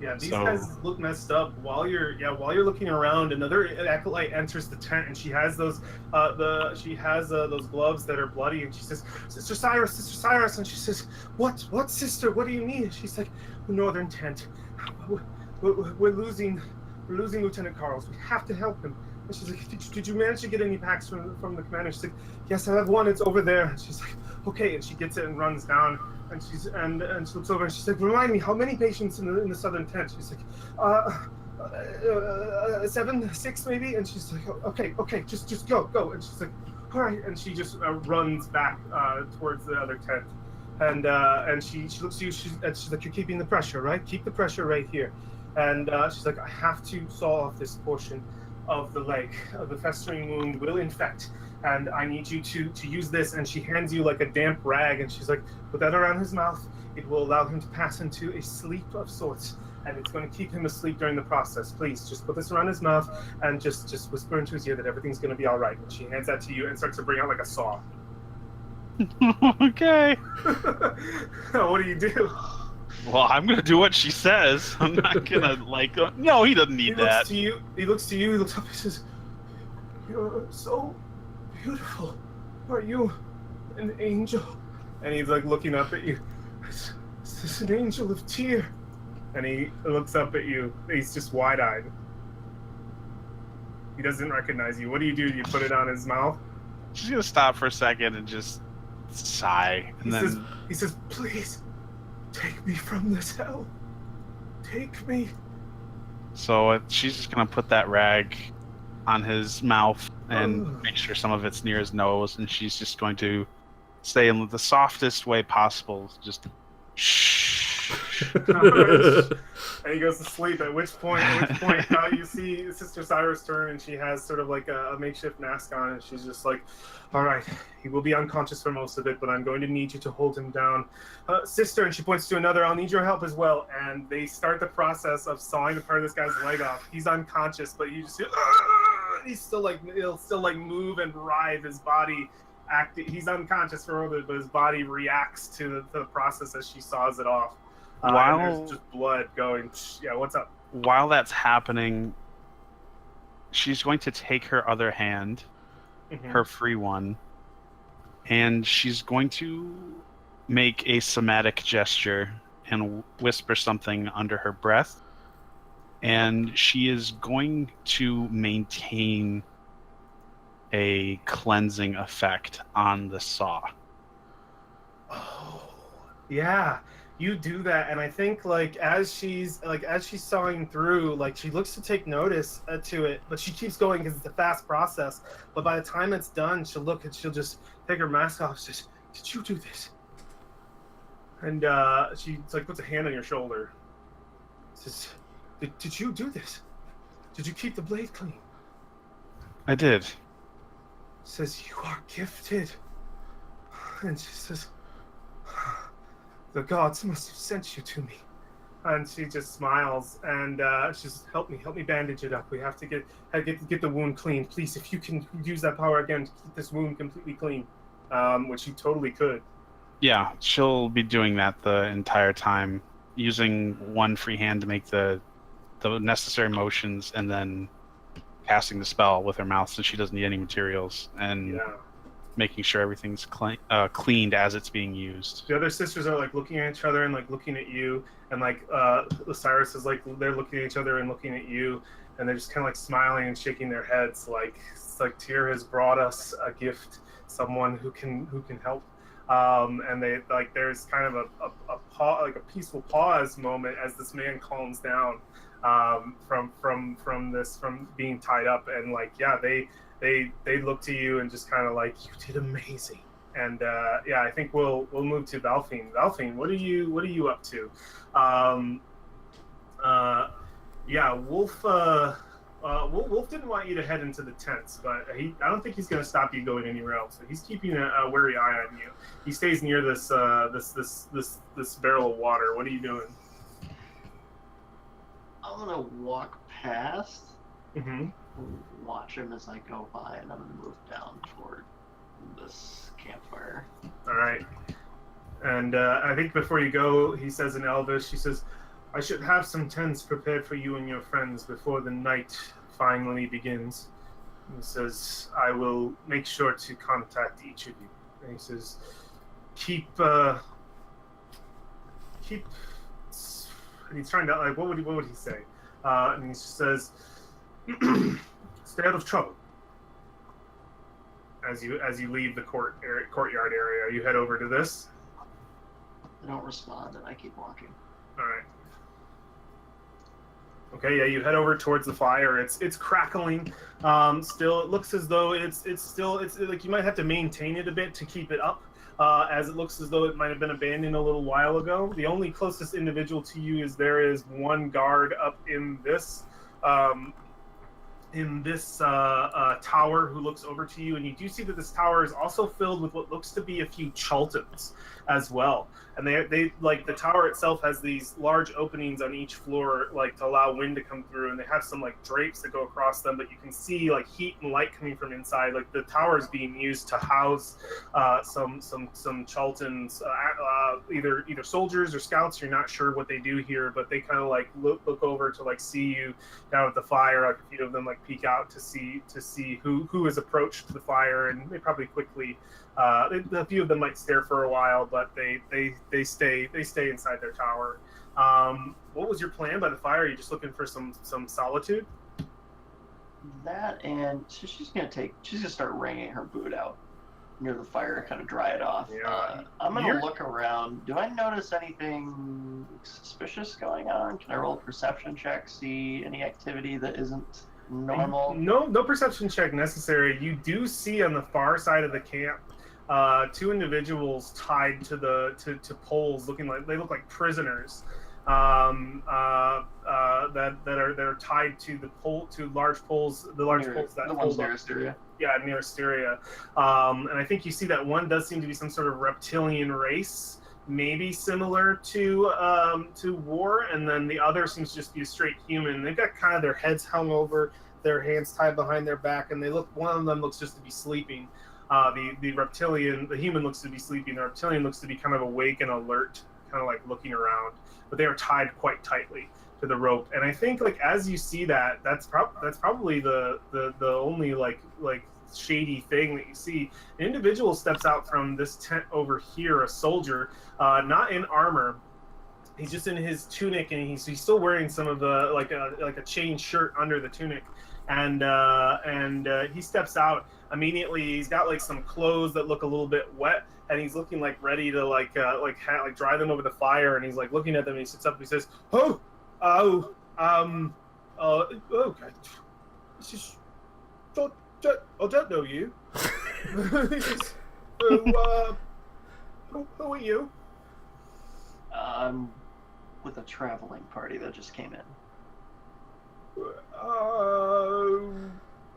Yeah, these guys look messed up. While you're looking around, another acolyte enters the tent, and she has those gloves that are bloody, and she says, Sister Cyrus, and she says, what, sister? What do you need? She's like, Northern Tent. We're losing Lieutenant Carls. We have to help him. And she's like, did you manage to get any packs from the commander? She's like, yes, I have one. It's over there. And she's like, okay, and she gets it and runs down. And she looks over and she's like, remind me, how many patients in the southern tent? She's like, 7, 6 maybe? And she's like, okay, just go. And she's like, all right. And she just runs back towards the other tent. And she looks at you, she's like, you're keeping the pressure, right? Keep the pressure right here. And she's like, I have to saw off this portion of the leg. The festering wound will infect. And I need you to use this. And she hands you like a damp rag, and she's like, put that around his mouth. It will allow him to pass into a sleep of sorts, and it's going to keep him asleep during the process. Please, just put this around his mouth and just whisper into his ear that everything's going to be all right. And she hands that to you and starts to bring out like a saw. Okay. What do you do? Well, I'm going to do what she says. I'm not going to no, he doesn't need that. He looks to you, he looks up, he says, you're so beautiful. Are you an angel? And he's like looking up at you. Is this an angel of tear? And he looks up at you. He's just wide-eyed. He doesn't recognize you. What do? You put it on his mouth? She's going to stop for a second and just sigh. And he says, please, take me from this hell. Take me. So she's just going to put that rag on his mouth and make sure some of it's near his nose, and she's just going to say in the softest way possible, just shh. And he goes to sleep. At which point you see Sister Cyrus turn, and she has sort of like a makeshift mask on, and she's just like, all right, he will be unconscious for most of it, but I'm going to need you to hold him down. Sister, and she points to another, I'll need your help as well. And they start the process of sawing the part of this guy's leg off. He's unconscious, but you just hear, he's still like, he'll still like move and writhe his body. He's unconscious for a little bit, but his body reacts to the process as she saws it off. And there's just blood going. Yeah, what's up? While that's happening, she's going to take her other hand, her free one, and she's going to make a somatic gesture and whisper something under her breath. And she is going to maintain a cleansing effect on the saw. Oh, yeah. You do that, and I think like as she's sawing through, like she looks to take notice to it, but she keeps going because it's a fast process. But by the time it's done, she'll look and she'll just take her mask off. She says, "Did you do this?" And she like puts a hand on your shoulder. Says, did you do this? Did you keep the blade clean? I did. Says, you are gifted. And she says, the gods must have sent you to me. And she just smiles and she says, help me bandage it up. We have to get the wound clean. Please, if you can use that power again to keep this wound completely clean, which she totally could. Yeah, she'll be doing that the entire time, using one free hand to make the necessary motions, and then casting the spell with her mouth, so she doesn't need any materials, and making sure everything's cleaned as it's being used. The other sisters are like looking at each other and like looking at you, and like Osiris is like they're looking at each other and looking at you, and they're just kind of like smiling and shaking their heads, like it's like Tyr has brought us a gift, someone who can help. And they like there's kind of a peaceful pause moment as this man calms down from being tied up, and like they look to you and just kind of like, you did amazing. And I think we'll move to Valfine. Valfine, what are you up to? Wolf didn't want you to head into the tents, but I don't think he's going to stop you going anywhere else. So he's keeping a wary eye on you. He stays near this barrel of water. What are you doing? I'm gonna walk past, Mm-hmm. watch him as I go by, and I'm gonna move down toward this campfire. All right. And I think before you go, he says in Elvish, he says, I should have some tents prepared for you and your friends before the night finally begins. He says, I will make sure to contact each of you. And he says, keep, and he's trying to, like, what would he say? And he just says, stay out of trouble. As you leave the courtyard area, you head over to this. I don't respond, and I keep walking. All right. Okay, yeah, you head over towards the fire. It's crackling. Still, it looks as though it's like you might have to maintain it a bit to keep it up, as it looks as though it might have been abandoned a little while ago. The only closest individual to you is there is one guard up in this tower who looks over to you, and you do see that this tower is also filled with what looks to be a few Chultans as well. And they like, the tower itself has these large openings on each floor, like to allow wind to come through, and they have some like drapes that go across them, but you can see like heat and light coming from inside. Like the tower is being used to house some Chultans, either soldiers or scouts. You're not sure what they do here, but they kind of like look over to like see you down at the fire. Like a few of them like peek out to see who has approached the fire, and they probably quickly. A few of them might stare for a while, but they stay inside their tower. What was your plan by the fire? Are you just looking for some solitude? That, and she's gonna start wringing her boot out near the fire to kind of dry it off. Yeah. I'm gonna look around. Do I notice anything suspicious going on? Can I roll a perception check, see any activity that isn't normal? No perception check necessary. You do see on the far side of the camp two individuals tied to poles, looking like they look like prisoners. That are tied to large poles. The large poles that hold up. Yeah, near Asteria. And I think you see that one does seem to be some sort of reptilian race, maybe similar to War, and then the other seems to just be a straight human. They've got kind of their heads hung over, their hands tied behind their back, and one of them looks just to be sleeping. The human looks to be sleeping. The reptilian looks to be kind of awake and alert, kind of like looking around. But they are tied quite tightly to the rope. And I think like as you see that, that's probably the only like shady thing that you see. An individual steps out from this tent over here, a soldier, not in armor. He's just in his tunic, and he's still wearing some of the like a chain shirt under the tunic. And he steps out immediately. He's got like some clothes that look a little bit wet, and he's looking like ready to like dry them over the fire. And he's like looking at them, and he sits up and he says, okay, this is I don't know you. Who are you? I'm with a traveling party that just came in.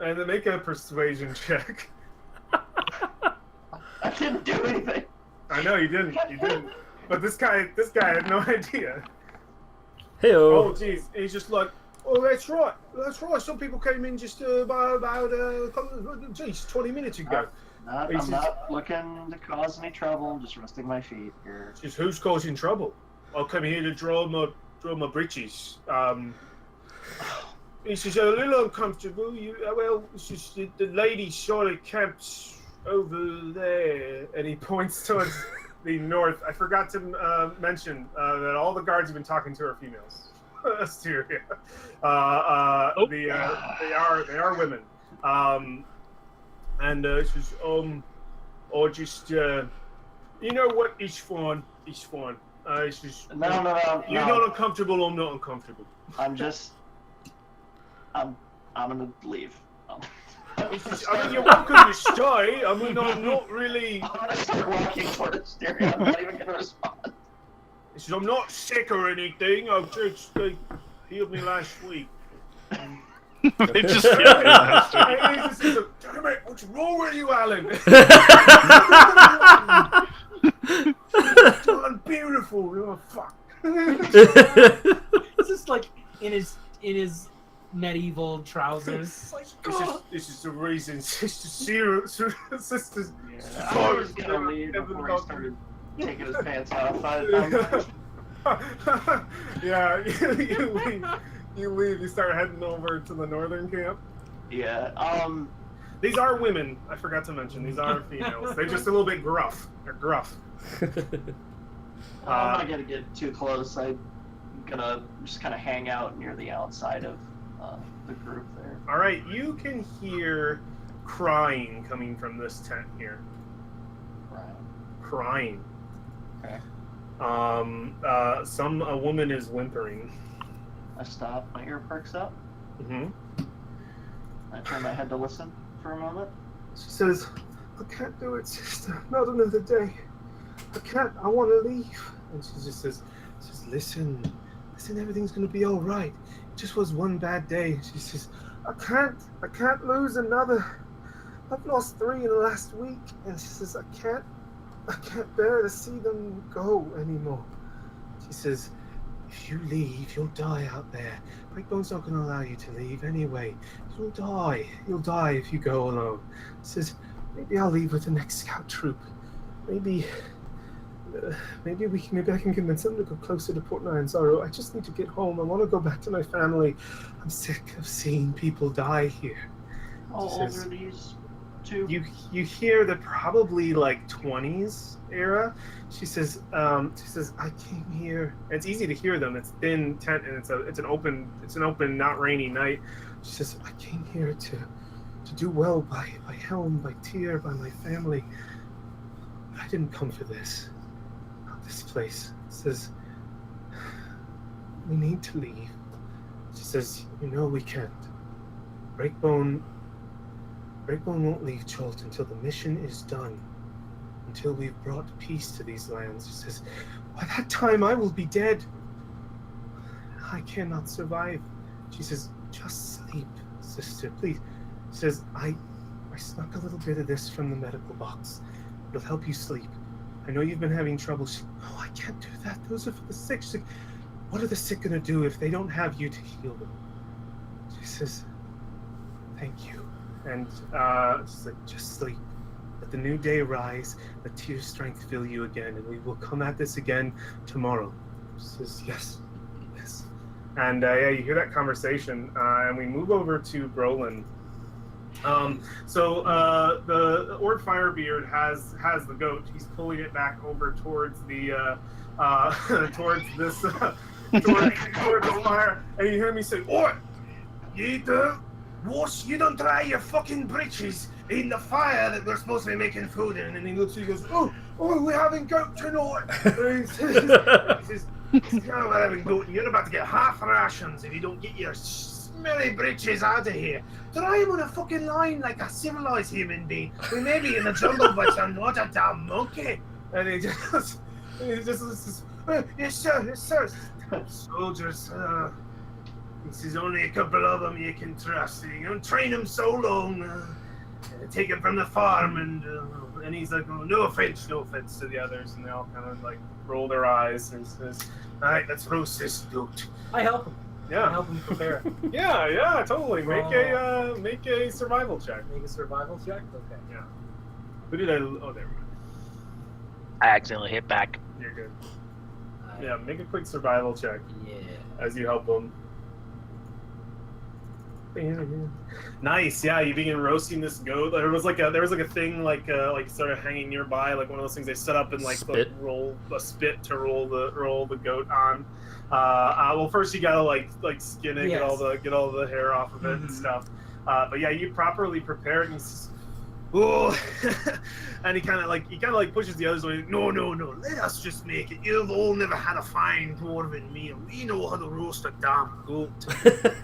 And then make a persuasion check. I didn't do anything. I know you didn't. You didn't. But this guy had no idea. Hey-o. Oh, jeez. He's just like, oh, that's right. That's right. Some people came in just about 20 minutes ago. I'm not looking to cause any trouble. I'm just resting my feet here. Just who's causing trouble? I'll come here to draw my britches. It's just a little uncomfortable. It's just the lady sort of camps over there, and he points towards the north. I forgot to mention that all the guards have been talking to are females. Asteria. They are women. And she's or just you know what? It's fine. It's fine. It's just No. You're not uncomfortable. I'm not uncomfortable. I'm gonna leave. I mean, you're welcome to stay. I mean, I'm not really. I'm gonna start walking toward Asteria. I'm not even gonna respond. He says, I'm not sick or anything. I've just they healed me last week. They just killed me last week. And he just says, damn it, what's wrong with you, Alan? Darn beautiful. Oh, fuck. It's just like in his medieval trousers. Like, This is the reason sisters. Yeah, I was gonna leave before he started taking his pants off. Yeah, you leave. You start heading over to the northern camp. Yeah. These are women. I forgot to mention. These are females. They're just a little bit gruff. They're gruff. I'm not gonna get too close. I'm gonna just kind of hang out near the outside of the group there. All right, you can hear crying coming from this tent here. Right. Crying. Okay. A woman is whimpering. I stop. My ear perks up. Mm-hmm. I turn my head to listen for a moment. She says, I can't do it, sister. Not another day. I can't. I want to leave. And she just says, listen, everything's going to be all right. It just was one bad day. She says, I can't lose another. I've lost 3 in the last week. And she says, I can't bear to see them go anymore. She says, if you leave, you'll die out there. Breakbone's not going to allow you to leave anyway. You'll die. You'll die if you go alone. She says, maybe I'll leave with the next scout troop. Maybe I can convince them to go closer to Port Nyanzaru. I just need to get home. I want to go back to my family. I'm sick of seeing people die here. How old are these two? You hear the probably like 20s era. She says I came here. And it's easy to hear them. It's thin tent and it's an open not rainy night. She says I came here to do well by Helm, by Tyr, by my family. But I didn't come for this. Not this place. She says we need to leave. She says, we can't. Breakbone won't leave Chult until the mission is done. Until we've brought peace to these lands. She says, by that time I will be dead. I cannot survive. She says, just sleep, sister, please. She says, I snuck a little bit of this from the medical box. It'll help you sleep. I know you've been having trouble. I can't do that. Those are for the sick. She's like, what are the sick going to do if they don't have you to heal them? She says, thank you. And she's like, just sleep. Let the new day rise. Let Tyr's strength fill you again. And we will come at this again tomorrow. She says, yes. And you hear that conversation. And we move over to Brolin. The Ord Firebeard has the goat. He's pulling it back over towards the towards the fire, and you hear me say, "Oi, you don't dry your fucking britches in the fire that we're supposed to be making food in." And he looks, he goes, "Oh, we're having goat tonight." And he says, "We're having goat. You're about to get half rations if you don't get your smelly britches out of here. Dry him on a fucking line like a civilized human being. We may be in the jungle, but I'm not a damn monkey." And he just says, Yes, sir. Yes, sir. Soldiers, this is only a couple of them you can trust. You don't train them so long. Take them from the farm, and he's like, oh, no offense to the others, and they all kind of like roll their eyes and says, all right, let's roast this goat. I help him. I Yeah, help him prepare. yeah, totally. Make a survival check. Make a survival check. Okay. Yeah. Who did I? Oh, there we go. I accidentally hit back. You're good. Yeah, make a quick survival check Yeah. as you help them. Nice, yeah. You begin roasting this goat. There was like a thing like sort of hanging nearby, like one of those things they set up and like roll a spit to roll the goat on. Well, first you gotta like skin it, Yes. get all the hair off of it and stuff. But yeah, you properly prepare it. And he says, "Oh," and he kind of like pushes the others away. No, let us just make it. You've all never had a fine dwarven meal. We know how to roast a damn goat,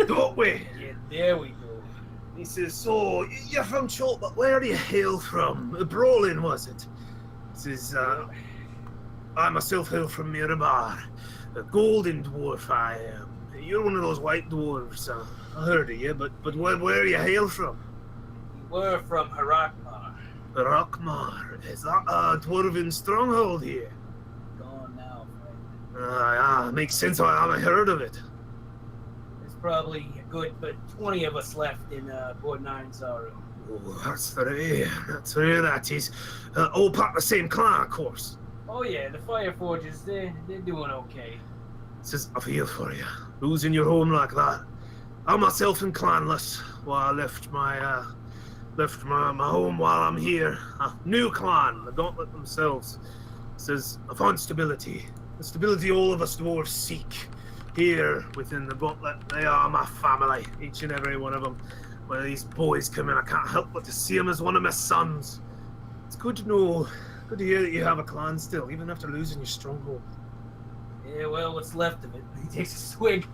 don't we? Yeah, there we go. He says, so, you're from Chult, but where do you hail from? Brolin, was it? He says, I myself hail from Mirabar. A golden dwarf I am. You're one of those white dwarves. I heard of you, but where do you hail from? We're from Harakmar. Rockmar. Is that a dwarven stronghold here? Gone now, friend. Makes sense. I haven't heard of it. There's probably a good but 20 of us left in Port Nine Sorrow. Oh, that's rare. That's rare, that is. All part of the same clan, of course. Oh yeah, the Fireforgers, they're doing okay. Says, I feel for you. Losing your home like that. I'm myself in clanless. Well, I left my home while I'm here. A new clan, the Gauntlet themselves. Says, I found stability. The stability all of us dwarves seek. Here, within the Gauntlet, they are my family. Each and every one of them. When these boys come in, I can't help but to see them as one of my sons. It's good to know, good to hear that you have a clan still, even after losing your stronghold. Yeah, well, what's left of it? He takes a swig.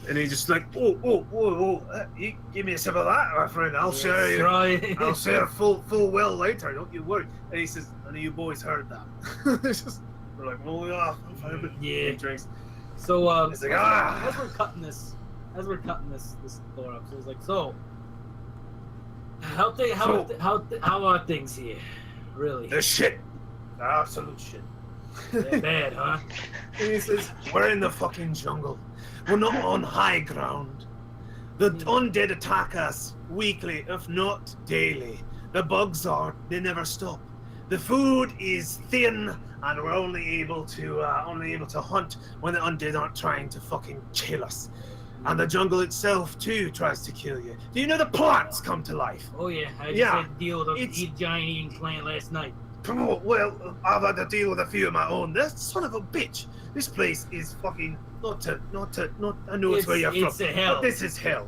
And he's just like, you give me a sip of that, my friend. I'll share you. Right. I'll share full well later. Don't you worry. And he says, none of you boys heard that. We're like, well, yeah. Yeah. He drinks. So It's like, as we're cutting this door up, so it's like, so how are things here? Really? The shit. Absolute shit. They're bad, huh? And he says, we're in the fucking jungle. We're not on high ground. The undead attack us weekly, if not daily. The bugs are, they never stop. The food is thin, and we're only able to hunt when the undead aren't trying to fucking kill us. And the jungle itself too tries to kill you. Do you know the plants come to life? Oh yeah, I just Yeah, had to deal with a it's- giant eating plant last night. Oh, well, I've had to deal with a few of my own. This son of a bitch. This place is fucking not. I know it's where you're it's from, a hell. but this is hell.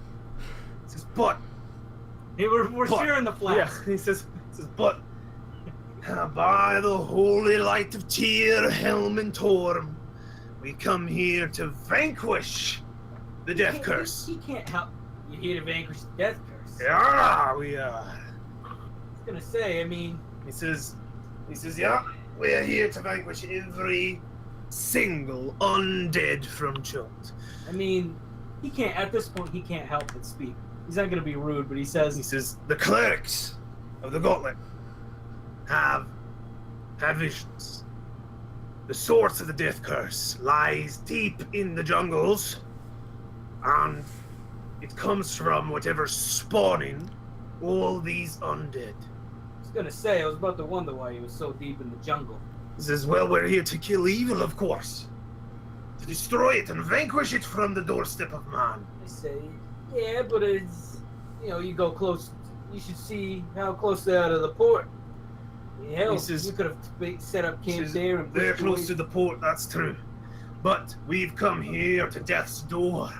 He says, but Hey, we're But- sharing the yeah, flask. he says, but by the holy light of Tyr, Helm, and Torm, we come here to vanquish the death curse. He can't help. You here to vanquish the death curse. Yeah, we are. I was gonna say, I mean, He says, yeah, we're here to vanquish every single undead from Chult. he can't. At this point, he can't help but speak. He's not gonna be rude, but he He says, says, the clerics of the Gauntlet have had visions. The source of the death curse lies deep in the jungles, and it comes from whatever's spawning all these undead. I was about to wonder why he was so deep in the jungle. He says, well, we're here to kill evil, of course. To destroy it and vanquish it from the doorstep of man. I say, yeah, but it's, you go close. You should see how close they are to the port. Hell, He says- you could have set up He camp says, there and they're pushed close away. to the port, that's true. But we've come here to death's door,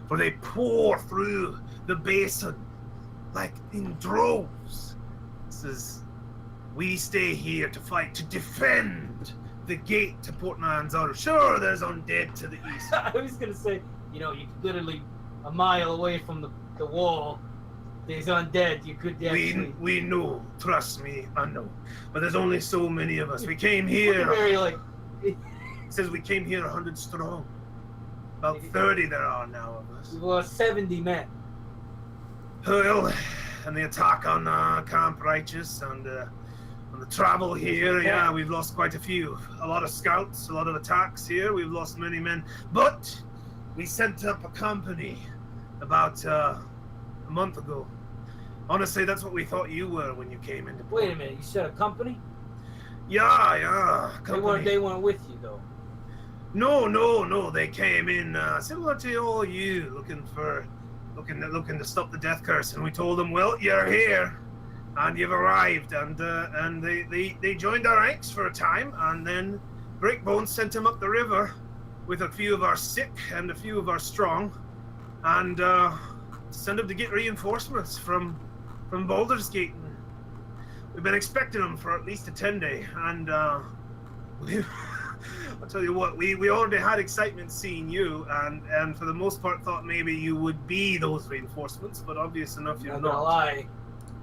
for they pour through the basin like in droves. Says, we stay here to fight, to defend the gate to Port Nanzar. Sure, there's undead to the east. I was gonna say, you could literally a mile away from the wall. There's undead. You could actually. We know, trust me, I know. But there's only so many of us. We came Looking here. very like. He says we came here 100 strong. About 30 there are now of us. We lost 70 men. Well, and the attack on Camp Righteous and on the travel here, yeah, we've lost quite a few. A lot of scouts, a lot of attacks here. We've lost many men. But we sent up a company about a month ago. Honestly, that's what we thought you were when you came into port. Wait a minute, you said a company? Yeah, company. They weren't with you, though. No. They came in similar to all you, looking to stop the death curse, and we told them, well, you're here, and you've arrived, and they joined our ranks for a time, and then Breakbone sent them up the river with a few of our sick and a few of our strong, and sent them to get reinforcements from Baldur's Gate. We've been expecting them for at least a 10-day, and I'll tell you what, we already had excitement seeing you, and for the most part thought maybe you would be those reinforcements, but obvious enough you're not. not. Gonna lie,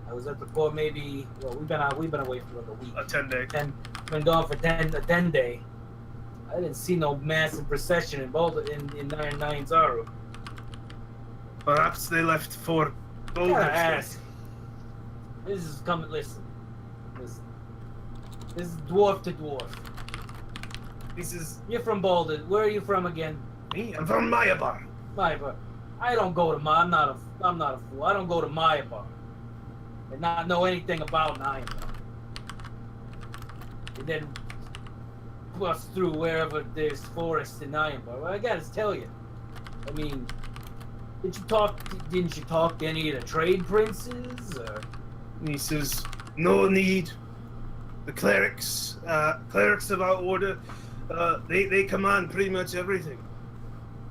I was at the port maybe. Well, we've been away for like a week. A 10-day. Been gone for a 10-day. I didn't see no massive procession in Nine Zaru. Perhaps they left for Baldur's Ask. This is coming. Listen. This is dwarf to dwarf. You're from Boulder. Where are you from again? Me? I'm from Mayabar. Mayabar. I don't go to I'm not a fool. I don't go to Mayabar and not know anything about Mayabar. And then bust through wherever there's forest in Mayabar. Well, I gotta tell you. I mean, didn't you talk to any of the trade princes? Or? And he says, no need. The clerics of our order, they command pretty much everything.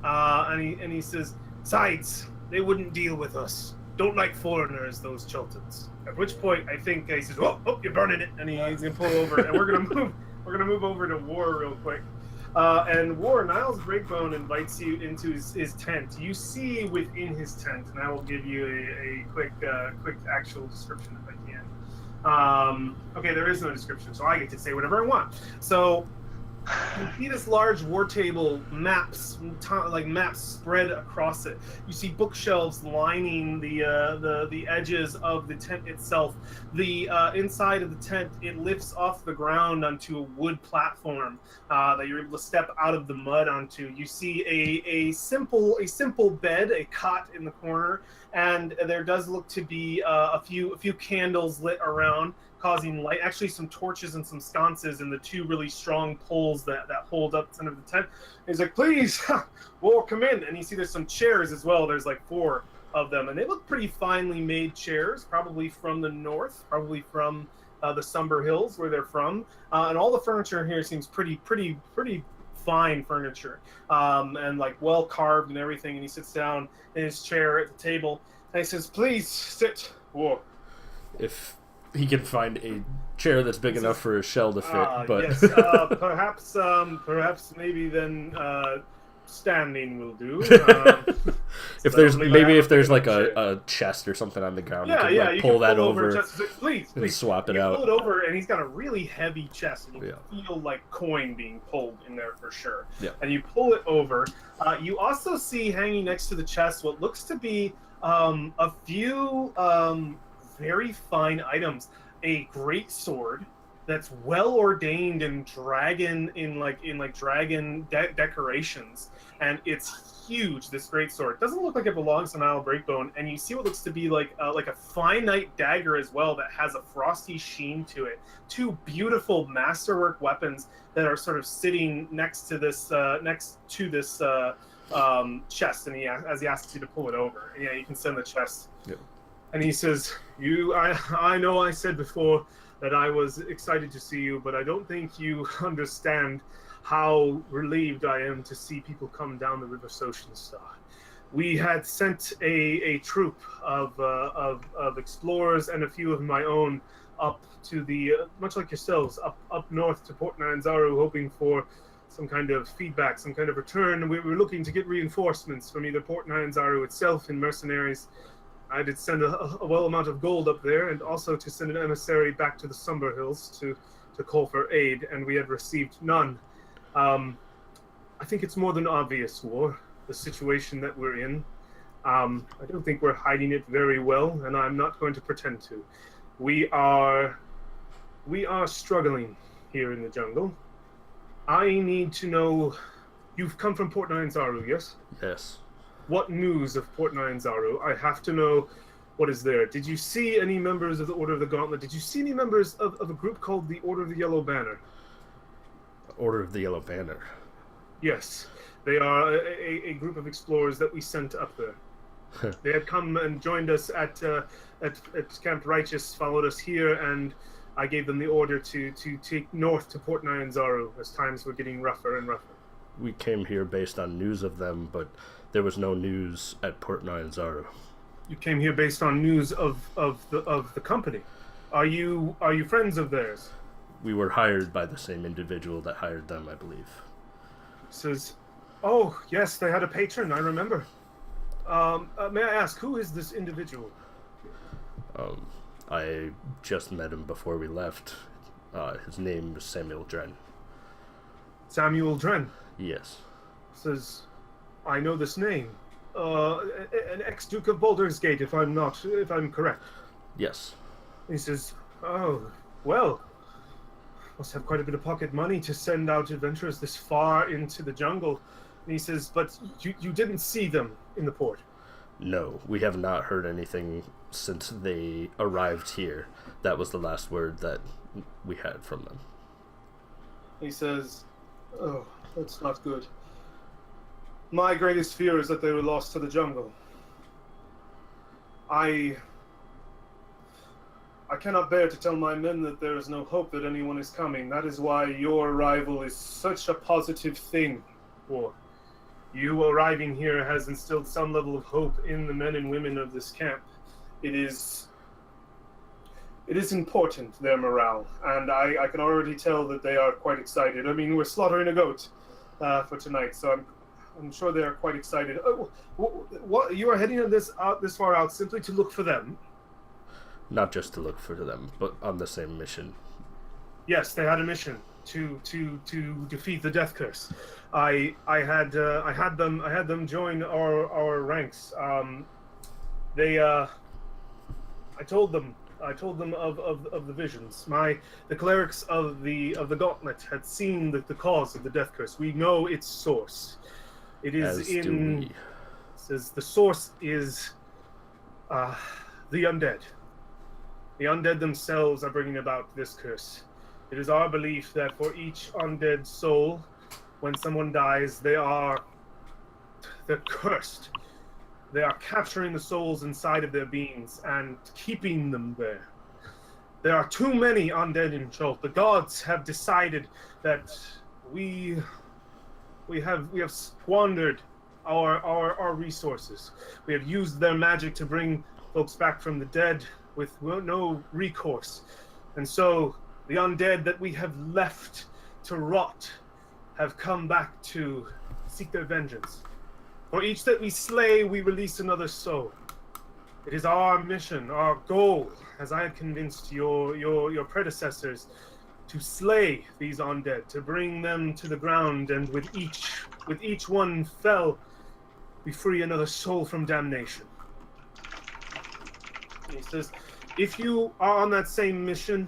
And he says, besides, they wouldn't deal with us. Don't like foreigners, those Chultans. At which point, I think he says, "Oh, you're burning it," and he's gonna pull over, and we're gonna move over to War real quick. And War, Niles Breakbone invites you into his tent. You see within his tent, and I will give you a quick actual description if I can. Okay, there is no description, so I get to say whatever I want. So you see this large war table, maps spread across it. You see bookshelves lining the edges of the tent itself. The inside of the tent, it lifts off the ground onto a wood platform that you're able to step out of the mud onto. You see a simple bed, a cot in the corner, and there does look to be a few candles lit around, causing light. Actually, some torches and some sconces and the two really strong poles that hold up the center of the tent. And he's like, please, War, come in. And you see there's some chairs as well. There's like 4 of them, and they look pretty finely made chairs, probably from the north, probably from the Somber Hills where they're from. And all the furniture here seems pretty fine furniture, and like well carved and everything. And he sits down in his chair at the table, and he says, please sit, War. If he can find a chair that's big enough for a shell to fit, but yes, perhaps maybe then standing will do. if there's like a chest or something on the ground, you can pull that over, please, and swap it out. Pull it over, and he's got a really heavy chest, and you can feel like coin being pulled in there for sure. Yeah. And you pull it over. You also see hanging next to the chest what looks to be a few very fine items. A great sword that's well ordained in dragon decorations, and it's huge. This great sword doesn't look like it belongs to Nile Breakbone, and you see what looks to be like a finite dagger as well that has a frosty sheen to it. 2 beautiful masterwork weapons that are sort of sitting next to this chest, and as he asks you to pull it over, and you can send the chest. Yep. And he says, I know I said before that I was excited to see you, but I don't think you understand how relieved I am to see people come down the River Socialstar. We had sent a troop of explorers and a few of my own up to the, much like yourselves, up north to Port Nyanzaru, hoping for some kind of feedback, some kind of return. We were looking to get reinforcements from either Port Nyanzaru itself and mercenaries. I did send a well amount of gold up there, and also to send an emissary back to the Somber Hills to call for aid, and we had received none. I think it's more than obvious, War, the situation that we're in. I don't think we're hiding it very well, and I'm not going to pretend to. We are struggling here in the jungle. I need to know. You've come from Port Nyanzaru, yes? Yes. What news of Port Nyanzaru? I have to know what is there. Did you see any members of the Order of the Gauntlet? Did you see any members of a group called the Order of the Yellow Banner? Order of the Yellow Banner. Yes. They are a group of explorers that we sent up there. They had come and joined us at Camp Righteous, followed us here, and I gave them the order to take north to Port Nyanzaru as times were getting rougher and rougher. We came here based on news of them, but there was no news at Port Nyanzaru. You came here based on news of the company. Are you friends of theirs? We were hired by the same individual that hired them, I believe. Says, oh yes, they had a patron. I remember. May I ask, who is this individual? I just met him before we left. His name is Samuel Dren. Samuel Dren. Yes. Says, I know this name. An ex-Duke of Baldur's Gate, if I'm correct. Yes. He says, oh, well, must have quite a bit of pocket money to send out adventurers this far into the jungle. And he says, but you didn't see them in the port. No, we have not heard anything since they arrived here. That was the last word that we had from them. He says, oh, that's not good. My greatest fear is that they were lost to the jungle. I cannot bear to tell my men that there is no hope that anyone is coming. That is why your arrival is such a positive thing. For you arriving here has instilled some level of hope in the men and women of this camp. It is important, their morale, and I can already tell that they are quite excited. I mean, we're slaughtering a goat for tonight, so I'm sure they are quite excited. What you are heading this far out simply to look for them? Not just to look for them, but on the same mission. Yes, they had a mission to defeat the death curse. I had them join our ranks. I told them of the visions. The clerics of the Gauntlet had seen the cause of the death curse. We know its source. It is As do we. It says the source is the undead. The undead themselves are bringing about this curse. It is our belief that for each undead soul, when someone dies, they're cursed. They are capturing the souls inside of their beings and keeping them there. There are too many undead in Chult. The gods have decided that we have squandered our resources. We have used their magic to bring folks back from the dead with no recourse. And so the undead that we have left to rot have come back to seek their vengeance. For each that we slay, we release another soul. It is our mission, our goal, as I had convinced your predecessors, to slay these undead, to bring them to the ground, and with each one fell, we free another soul from damnation. He says, if you are on that same mission,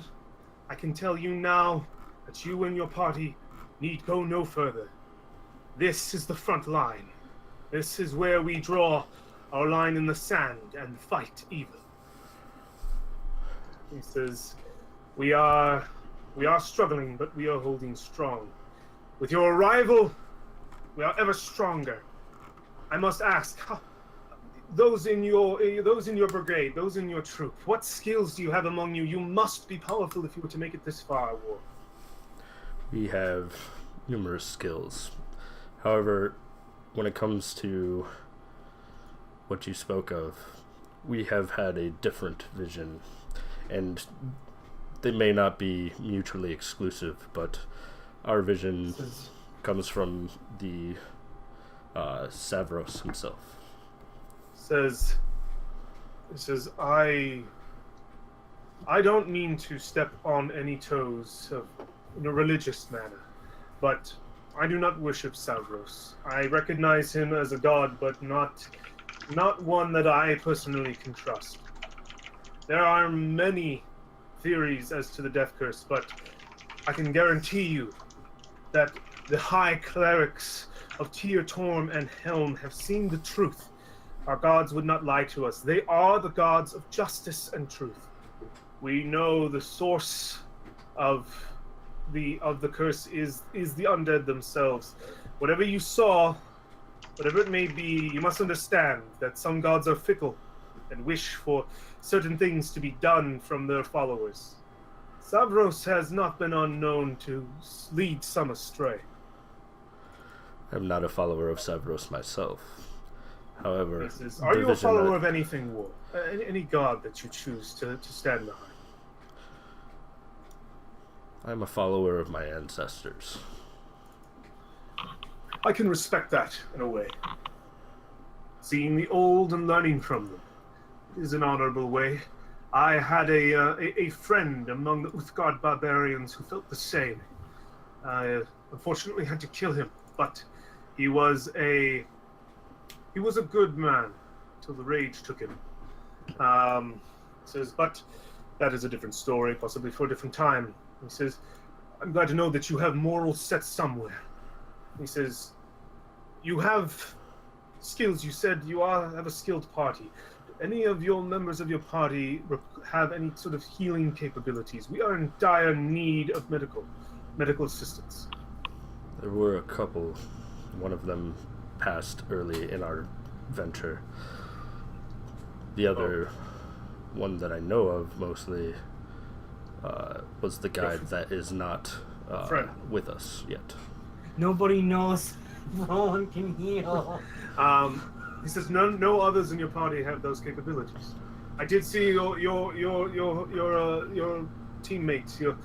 I can tell you now that you and your party need go no further. This is the front line. This is where we draw our line in the sand and fight evil. He says, we are struggling, but we are holding strong. With your arrival, we are ever stronger. I must ask, those in your brigade, those in your troop, what skills do you have among you? You must be powerful if you were to make it this far, War. We have numerous skills. However, when it comes to what you spoke of, we have had a different vision, and they may not be mutually exclusive, but our vision comes from the Savros himself. Says, I don't mean to step on any toes in a religious manner, but I do not worship Savros. I recognize him as a god, but not one that I personally can trust. There are many theories as to the death curse, but I can guarantee you that the high clerics of Tyr, Torm, and Helm have seen the truth. Our gods would not lie to us. They are the gods of justice and truth. We know the source of the curse is the undead themselves. Whatever you saw, whatever it may be, you must understand that some gods are fickle and wish for certain things to be done from their followers. Savros has not been unknown to lead some astray. I'm not a follower of Savros myself. However, Are you a follower of anything, War? Any god that you choose to stand behind? I'm a follower of my ancestors. I can respect that in a way. Seeing the old and learning from them is an honorable way. I had a friend among the Uthgard barbarians who felt the same. I unfortunately had to kill him, but he was a good man till the rage took him. Says, but that is a different story, possibly for a different time. He says, I'm glad to know that you have morals set somewhere. He says, you have skills. You said you have a skilled party. Do any of your members of your party have any sort of healing capabilities? We are in dire need of medical assistance. There were a couple. One of them passed early in our venture. The other one that I know of mostly was the guide that is not with us yet. Nobody knows. No one can heal. He says no others in your party have those capabilities. I did see your teammates, your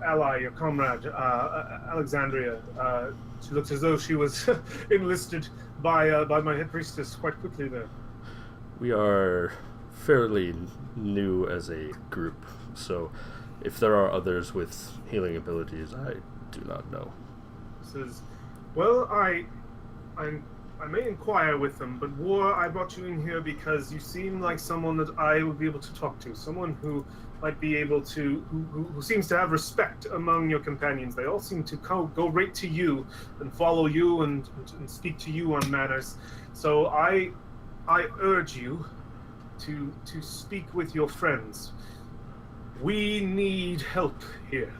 ally, your comrade, Alexandria. She looks as though she was enlisted by my head priestess quite quickly there. We are fairly new as a group, so if there are others with healing abilities, I do not know. Says, well, I may inquire with them, but War, I brought you in here because you seem like someone that I would be able to talk to, someone who might be able to, who seems to have respect among your companions. They all seem to go right to you and follow you and speak to you on matters. So I urge you to speak with your friends. We need help here.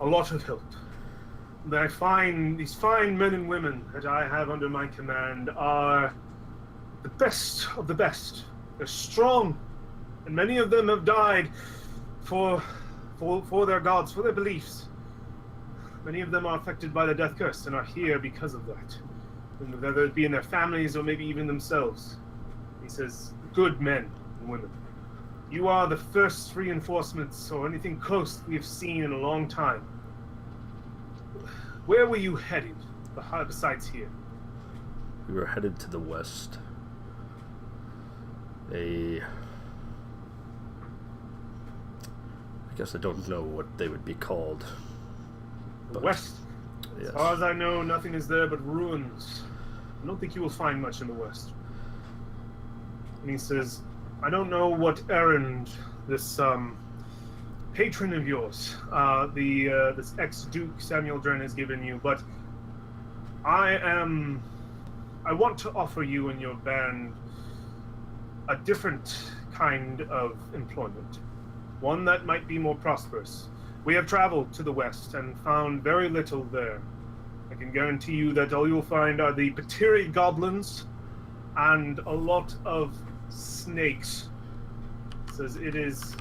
A lot of help. These fine men and women that I have under my command are the best of the best. They're strong, and many of them have died for their gods, for their beliefs. Many of them are affected by the death curse and are here because of that. Whether it be in their families or maybe even themselves. He says, good men and women. You are the first reinforcements or anything close we have seen in a long time. Where were you headed, besides here? We were headed to the west. I guess I don't know what they would be called. The west? Yes. As far as I know, nothing is there but ruins. I don't think you will find much in the west. And he says, I don't know what errand this patron of yours, this ex-Duke Samuel Dren has given you, but I want to offer you and your band a different kind of employment, one that might be more prosperous. We have traveled to the west and found very little there. I can guarantee you that all you'll find are the Patiri goblins and a lot of snakes. Says it is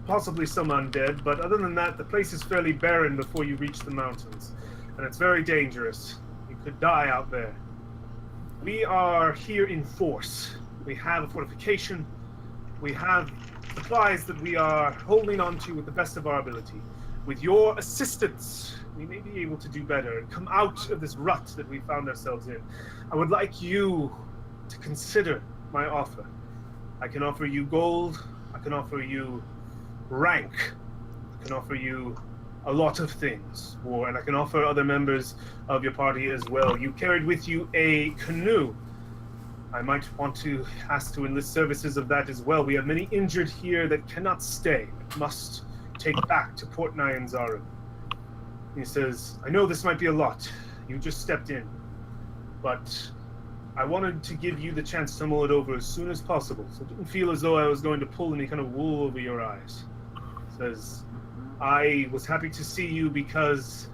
possibly some undead, but other than that, the place is fairly barren before you reach the mountains, and it's very dangerous. You could die out there. We are here in force. We have a fortification. We have supplies that we are holding on to with the best of our ability. With your assistance, we may be able to do better and come out of this rut that we found ourselves in. I would like you to consider my offer. I can offer you gold. I can offer you rank. I can offer you a lot of things, and I can offer other members of your party as well. You carried with you a canoe. I might want to ask to enlist services of that as well. We have many injured here that cannot stay, must take back to Port Nyanzaru. He says, I know this might be a lot. You just stepped in. But I wanted to give you the chance to mull it over as soon as possible, so it didn't feel as though I was going to pull any kind of wool over your eyes. He says, I was happy to see you because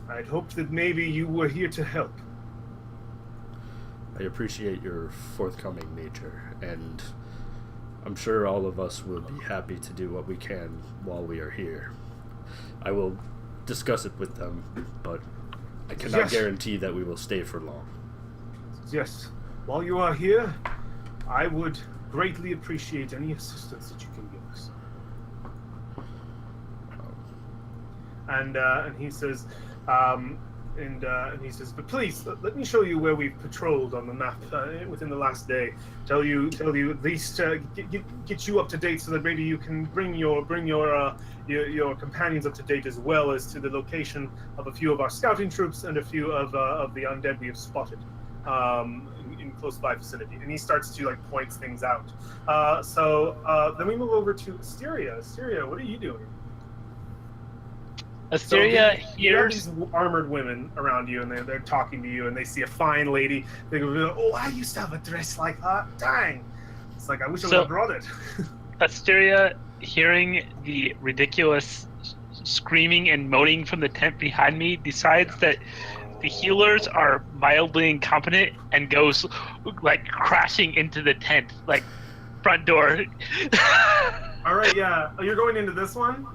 I'd hoped that maybe you were here to help. I appreciate your forthcoming nature, and I'm sure all of us will be happy to do what we can while we are here. I will discuss it with them, but I cannot guarantee that we will stay for long. Yes, while you are here, I would greatly appreciate any assistance that you can give us. And he says, and he says, but please let me show you where we've patrolled on the map within the last day. Tell you at least get you up to date so that maybe you can bring your companions up to date as well as to the location of a few of our scouting troops and a few of the undead we have spotted in close by vicinity. And he starts to point things out. So then we move over to Asteria. Asteria, what are you doing? Asteria you have hears. these armored women around you, and they're talking to you, and they see a fine lady. They go, "Oh, I used to have a dress like that. Dang!" It's like I wish I would have brought it. Asteria, hearing the ridiculous screaming and moaning from the tent behind me, decides that the healers are mildly incompetent and goes crashing into the tent, front door. All right, yeah. Oh, you're going into this one?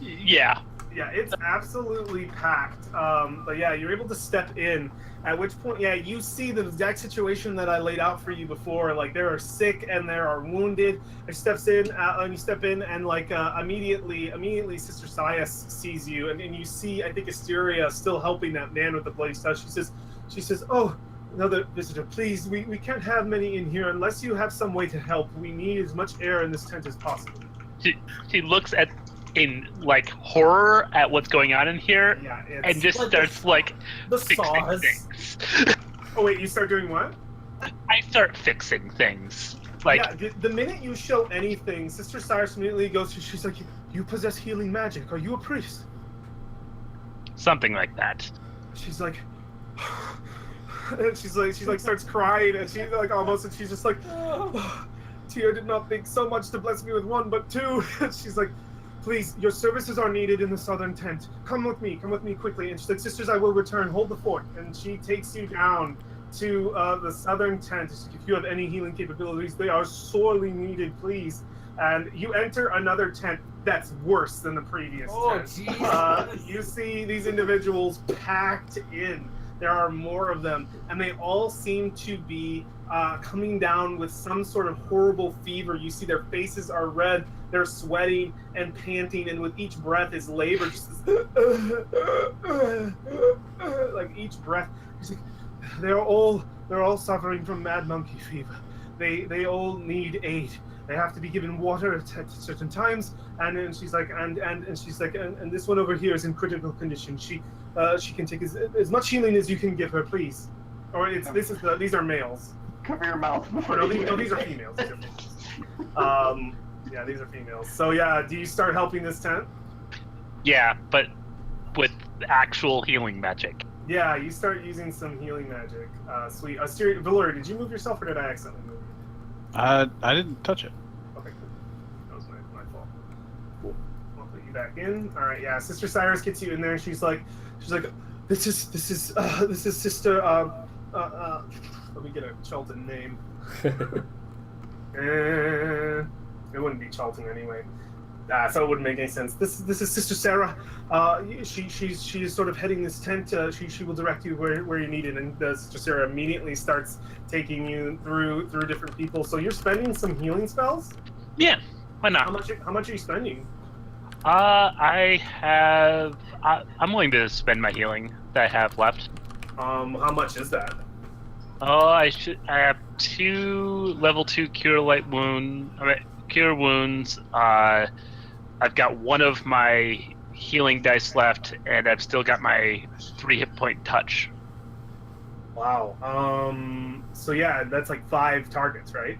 Yeah. Yeah, it's absolutely packed. But yeah, you're able to step in. At which point, yeah, you see the exact situation that I laid out for you before. There are sick and there are wounded. He steps in, and you step in, and immediately, Sister Sias sees you, and you see, I think, Asteria still helping that man with the bloody stuff. She says, "Oh, another visitor. Please, we can't have many in here unless you have some way to help. We need as much air in this tent as possible." She looks in horror at what's going on in here, yeah, and just starts the fixing saws. things. Oh wait, you start doing what? I start fixing things. The minute you show anything, Sister Cyrus immediately goes. She's like, "You possess healing magic. Are you a priest?" Something like that. She's like, and she starts crying, and she's almost, and she's just like, oh, Tia did not think so much to bless me with one, but two. And she's like, please, your services are needed in the southern tent. Come with me quickly. And she's like, sisters, I will return. Hold the fort. And she takes you down to the southern tent. She's like, if you have any healing capabilities, they are sorely needed, please. And you enter another tent that's worse than the previous tent. Jesus. You see these individuals packed in. There are more of them, and they all seem to be coming down with some sort of horrible fever. You see their faces are red, they're sweating and panting, and with each breath is labor. Just this, each breath. They're all suffering from mad monkey fever. They all need aid. They have to be given water at certain times, and then she's like, and she's like, and this one over here is in critical condition. She can take as much healing as you can give her, please. Or these are males. Cover your mouth. These are females. Yeah, these are females. So yeah, do you start helping this tent? Yeah, but with actual healing magic. Yeah, you start using some healing magic. Sweet. Valeria, did you move yourself, or did I accidentally move you? I didn't touch it. Okay, cool. That was my fault. Cool. I'll put you back in. All right, yeah. Sister Cyrus gets you in there, and she's like, this is Sister. Let me get a Chultan name. It wouldn't be Chultan anyway. So it wouldn't make any sense. This is Sister Sarah. She is sort of heading this tent. She will direct you where you need it. And Sister Sarah immediately starts taking you through different people. So you're spending some healing spells? Yeah, why not? How much are you spending? I'm willing to spend my healing that I have left. How much is that? Oh, I have 2 level 2 cure wounds. I've got one of my healing dice left, and I've still got my 3 hit point touch. Wow. So yeah, that's like 5 targets, right?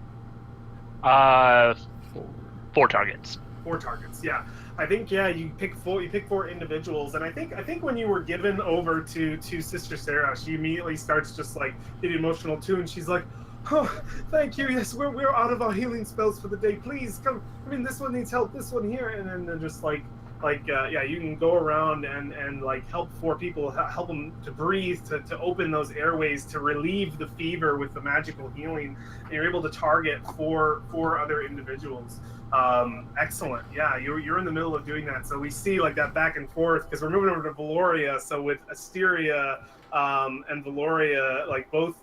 4 targets. 4 targets. Yeah. I think you pick 4. You pick 4 individuals, and I think when you were given over to Sister Sarah, she immediately starts just like getting emotional too, and she's like, "Oh, thank you. Yes, we're out of our healing spells for the day. Please come. I mean, this one needs help. This one here." And then they're just you can go around and like help 4 people, help them to breathe, to open those airways, to relieve the fever with the magical healing. And you're able to target 4 other individuals. Excellent. Yeah, you're in the middle of doing that. So we see like that back and forth because we're moving over to Valoria. So with Asteria and Valoria, like both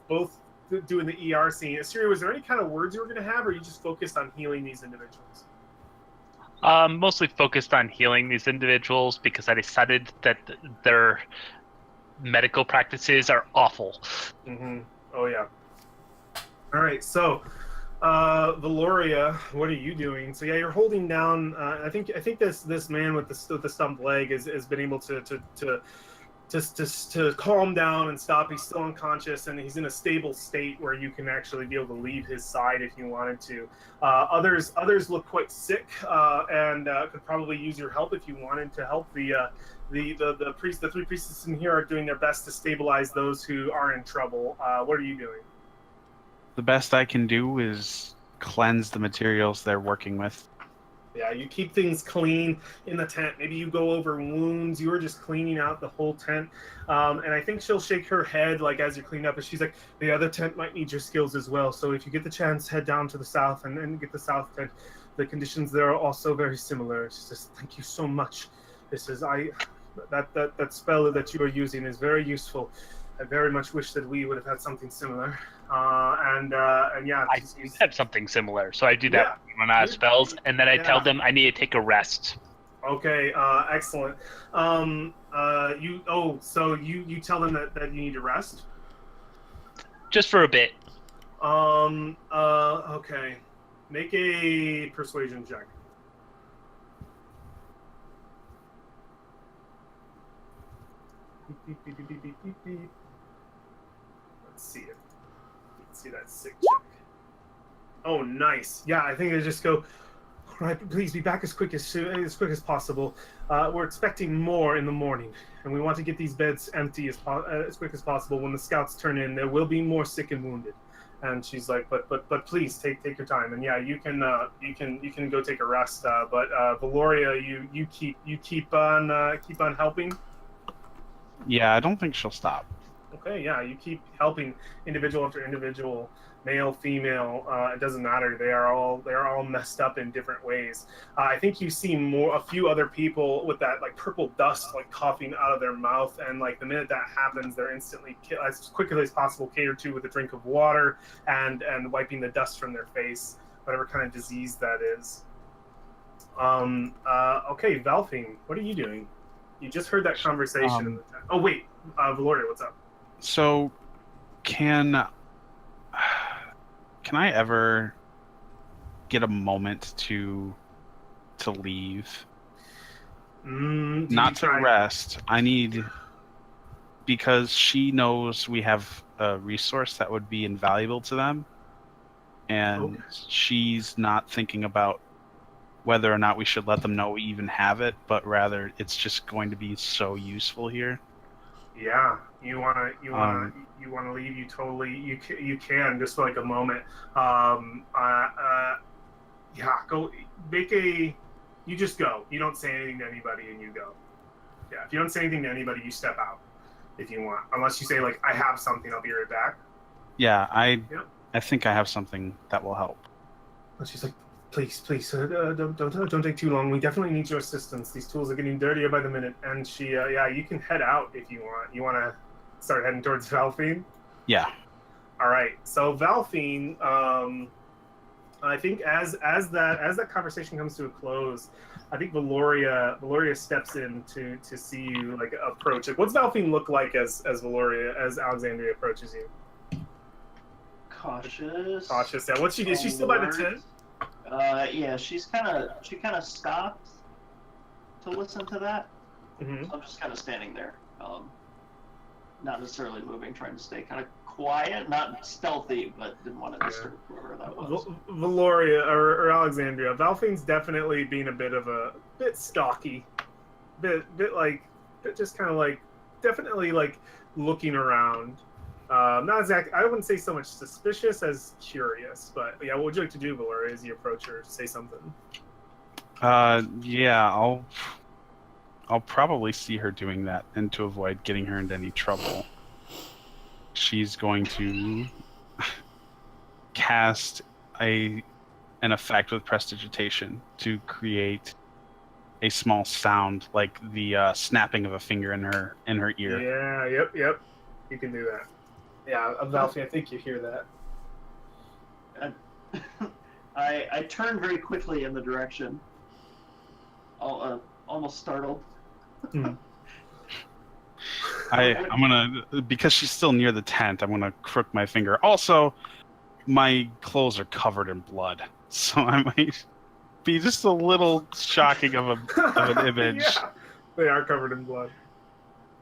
doing the ER scene. Asteria, was there any kind of words you were going to have, or you just focused on healing these individuals? Mostly focused on healing these individuals because I decided that their medical practices are awful. Mm-hmm. Oh yeah. All right. So, Valoria, what are you doing? So yeah, you're holding down. I think this man with the stumped leg has been able to calm down and stop. He's still unconscious, and he's in a stable state where you can actually be able to leave his side if you wanted to. Others look quite sick and could probably use your help if you wanted to help. The 3 priestesses in here are doing their best to stabilize those who are in trouble. What are you doing? The best I can do is cleanse the materials they're working with. Yeah, you keep things clean in the tent. Maybe you go over wounds. You were just cleaning out the whole tent. And I think she'll shake her head like as you're cleaning up, and she's like, the other tent might need your skills as well. So if you get the chance, head down to the south and get the south tent. The conditions there are also very similar. She says, thank you so much. This is that spell that you are using is very useful. I very much wish that we would have had something similar. And yeah, I do have something similar, so I do that when I have spells, and then I tell them I need to take a rest. Okay, excellent. So you tell them that you need to rest? Just for a bit. Okay. Make a persuasion check. Beep, beep, beep, beep, beep, beep, beep. Let's see it. Let's see that sick check. Oh, nice. Yeah, I think they just go, all right, please be back as quick as possible. We're expecting more in the morning, and we want to get these beds empty as quick as possible. When the scouts turn in, there will be more sick and wounded. And she's like, but please take your time. And yeah, you can go take a rest. But Valoria, you keep on helping. Yeah, I don't think she'll stop. Okay, yeah, you keep helping individual after individual, male, female, it doesn't matter. They are all messed up in different ways. I think you see a few other people with that like purple dust like coughing out of their mouth, and like the minute that happens, they're instantly as quickly as possible catered to with a drink of water and wiping the dust from their face, whatever kind of disease that is. Okay, Valfine, what are you doing? You just heard that conversation. Oh wait, Valoria, what's up? So, can I ever get a moment to leave? Not to rest. I need, because she knows we have a resource that would be invaluable to them, and she's not thinking about whether or not we should let them know we even have it, but rather it's just going to be so useful here. Yeah, you wanna leave? You totally you can just for like a moment. Yeah, go make a. You just go. You don't say anything to anybody, and you go. Yeah, if you don't say anything to anybody, you step out if you want. Unless you say like, I have something, I'll be right back. Yeah, I think I have something that will help. And she's like, please, don't take too long. We definitely need your assistance. These tools are getting dirtier by the minute. And she, you can head out if you want. You want to start heading towards Valfine? Yeah. All right. So Valfine, I think as that conversation comes to a close, I think Valoria steps in to see you like approach. Like, what's Valfine look like as Alexandria approaches you? Cautious. Yeah. What's she? Is she still by the tent? Yeah, she kind of stopped to listen to that. Mhm. I'm just kind of standing there, not necessarily moving, trying to stay kind of quiet, not stealthy, but didn't want to disturb whoever that was. Valoria or Alexandria, Valfine's definitely being a bit stocky, bit just kind of like definitely like looking around. Not exactly. I wouldn't say so much suspicious as curious, but yeah. What would you like to do, Valoria, as you approach her? Say something. Yeah, I'll probably see her doing that, and to avoid getting her into any trouble, she's going to cast an effect with prestidigitation to create a small sound like the snapping of a finger in her ear. Yeah. Yep. You can do that. Yeah, Valfine, I think you hear that. I turn very quickly in the direction, almost startled. I'm gonna, because she's still near the tent, I'm gonna crook my finger. Also, my clothes are covered in blood, so I might be just a little shocking of an image. Yeah, they are covered in blood.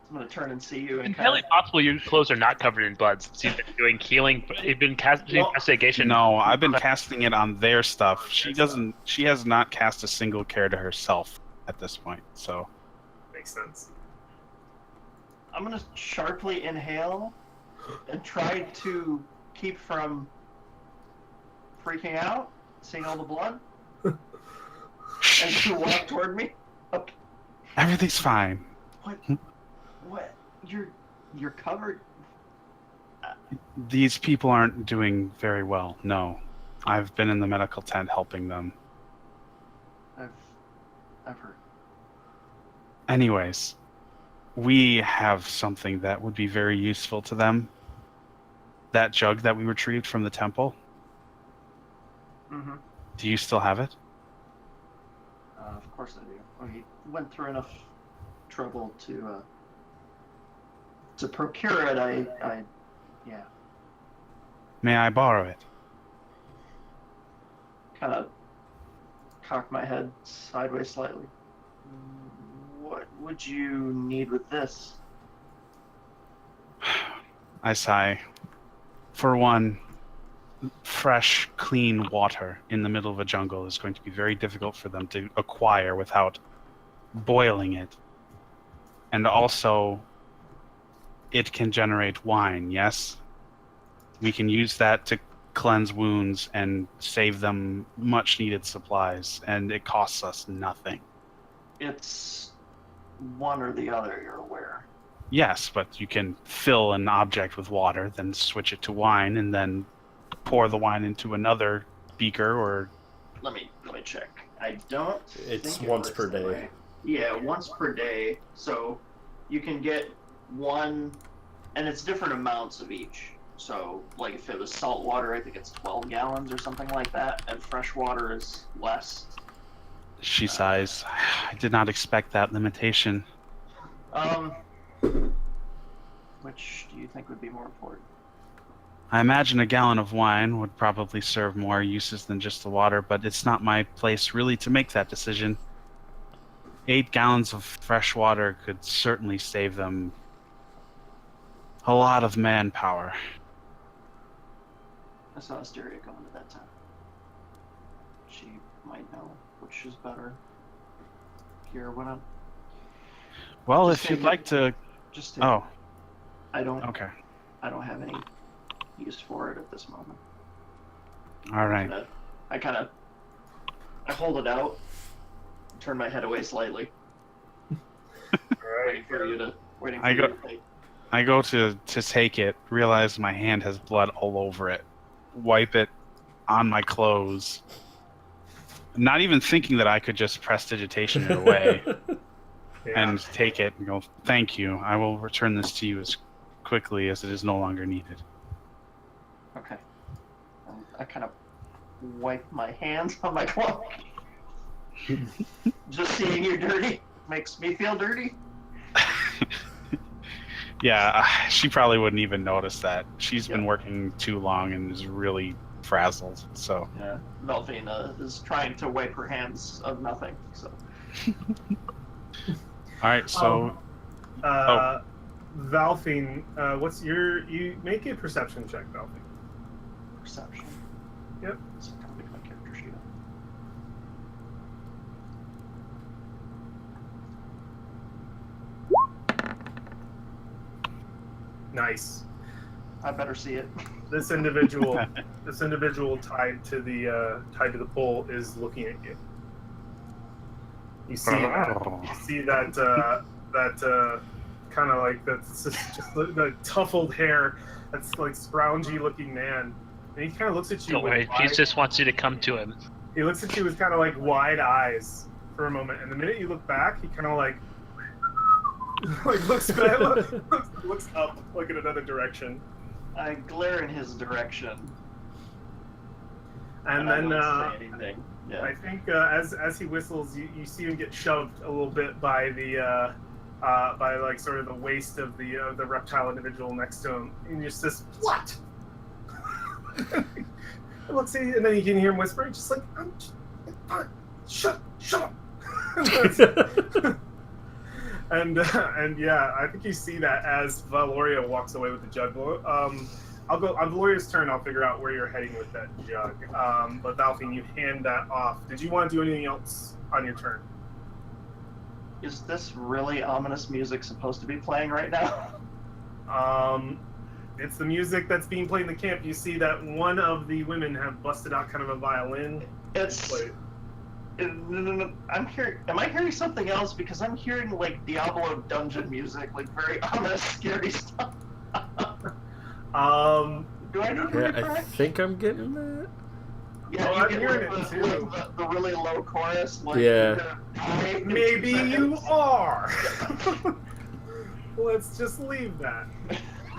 I'm gonna turn and see you It's and entirely possible your clothes are not covered in blood since you've been doing healing. You've been casting investigation. No, I've been casting it on their stuff. She doesn't. She has not cast a single care to herself at this point. So Makes sense. I'm gonna sharply inhale and try to keep from freaking out, seeing all the blood, and to walk toward me. Okay. everything's fine. What? You're covered. These people aren't doing very well. No, I've been in the medical tent helping them. I've heard. Anyways, we have something that would be very useful to them. That jug that we retrieved from the temple. Mm-hmm. Do you still have it? Of course I do. Well, he went through enough trouble to procure it. Yeah. May I borrow it? Kind of cock my head sideways slightly. What would you need with this? I sigh. For one, fresh, clean water in the middle of a jungle is going to be very difficult for them to acquire without boiling it. And also, it can generate wine, yes? We can use that to cleanse wounds and save them much needed supplies, and it costs us nothing. It's one or the other, you're aware. Yes, but you can fill an object with water, then switch it to wine, and then pour the wine into another beaker or... Let me check. I don't It's think it once works per that day. way. Yeah, once per day. So you can get one, and it's different amounts of each. So, like if it was salt water, I think it's 12 gallons or something like that, and fresh water is less. She sighs. I did not expect that limitation. Which do you think would be more important? I imagine a gallon of wine would probably serve more uses than just the water, but it's not my place really to make that decision. 8 gallons of fresh water could certainly save them a lot of manpower. I saw Asteria coming at that time. She might know which is better. Here, why not? Well, Just if you'd take like it. to... Just take Oh, it. okay. I don't have any use for it at this moment. All right. I hold it out, turn my head away slightly, waiting for you to take. I go to take it, realize my hand has blood all over it, wipe it on my clothes, not even thinking that I could just prestidigitation it away, and take it and go, thank you. I will return this to you as quickly as it is no longer needed. Okay. I kind of wipe my hands on my cloak. Just seeing you dirty makes me feel dirty. Yeah, she probably wouldn't even notice that. She's been working too long and is really frazzled, so... Yeah, Melvina is trying to wipe her hands of nothing, so... All right, so Valfine, you make a perception check, Valfine. Perception. Yep. So I'm gonna make my character sheet. Nice. I better see it. This individual tied to the pole is looking at you. You see that kind of like that's just the tuffled hair. That's like scroungy looking man, and he kind of looks at you. Don't worry, he just wants you to come to him. He looks at you with kind of like wide eyes for a moment, and the minute you look back, he kind of like looks up like in another direction. I glare in his direction. And I then don't say anything. Yeah. I think as he whistles, you see him get shoved a little bit by the by like sort of the waist of the reptile individual next to him, and he just says, "What?" Let's see, and then you can hear him whisper, just like, "Shut up." And yeah, I think you see that as Valoria walks away with the jug. I'll go on Valoria's turn. I'll figure out where you're heading with that jug. But Valfine, you hand that off. Did you want to do anything else on your turn? Is this really ominous music supposed to be playing right now? It's the music that's being played in the camp. You see that one of the women have busted out kind of a violin. I'm hearing. Am I hearing something else? Because I'm hearing like Diablo dungeon music, like very ominous, scary stuff. Do I need to Yeah, I correct? think I'm getting that. Yeah, Oh, you I'm get hearing like, it too. the really low chorus. Like, Yeah. Maybe you are. Let's just leave that.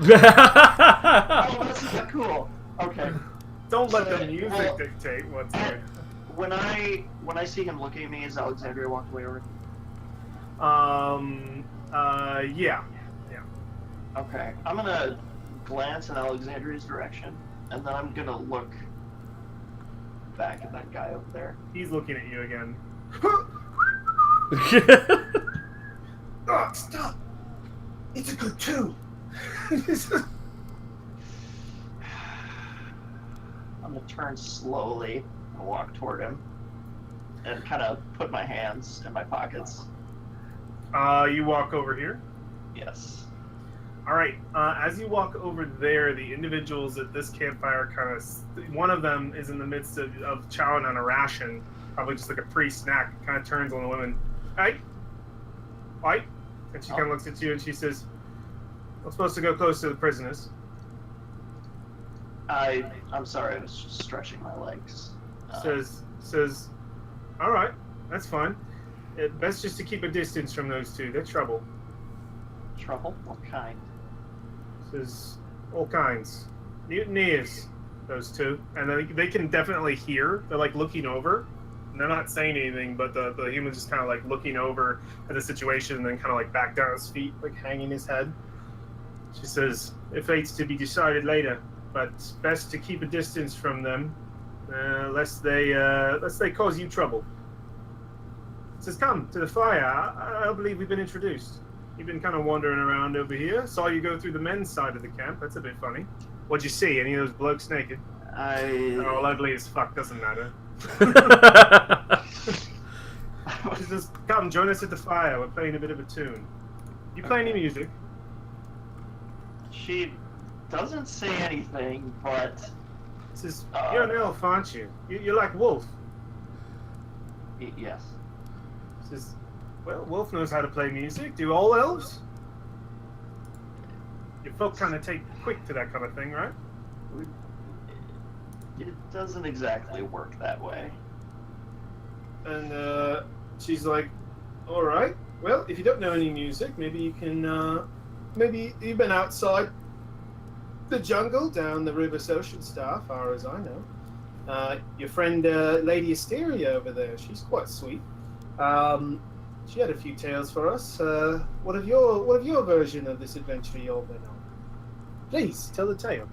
Oh, that's not cool. Okay. Don't let So, the music well, dictate what's good. When I see him looking at me, is Alexandria walked away already? Yeah. Okay. I'm gonna glance in Alexandria's direction, and then I'm gonna look back at that guy over there. He's looking at you again. Oh, stop! It's a good tune. I'm gonna turn slowly and walk toward him, and kind of put my hands in my pockets. You walk over here. Yes. All right. As you walk over there, the individuals at this campfire one of them is in the midst of chowing on a ration, probably just like a pre-snack. Kind of turns on the woman. Hey, and she kind of looks at you and she says, "I'm supposed to go close to the prisoners." I'm sorry. I was just stretching my legs. Says, "All right, that's fine. Best just to keep a distance from those two. They're trouble." Trouble? What kind? Says all kinds. Mutineers, those two. And they can definitely hear. They're like looking over. And they're not saying anything, but the human's just kind of like looking over at the situation and then kind of like back down his feet, like hanging his head. She says, "Their fate's to be decided later, but best to keep a distance from them, lest they cause you trouble." Says, "Come to the fire. I believe we've been introduced. You've been kind of wandering around over here. Saw you go through the men's side of the camp. That's a bit funny. What'd you see? Any of those blokes naked?" Oh, ugly as fuck. Doesn't matter. She says, "Come, join us at the fire. We're playing a bit of a tune. You play any music?" She doesn't say anything, but Says, "You're an elf, aren't you? You're like Wolf." yes. Says, "Well, Wolf knows how to play music. Do all elves?" Your folk kind of take quick to that kind of thing, right? It doesn't exactly work that way. And she's like, "All right. Well, if you don't know any music, maybe you can. Maybe you've been outside the jungle down the River Ocean Star, far as I know. Your friend Lady Asteria over there, she's quite sweet. She had a few tales for us. What of your version of this adventure you've been on? Please tell the tale."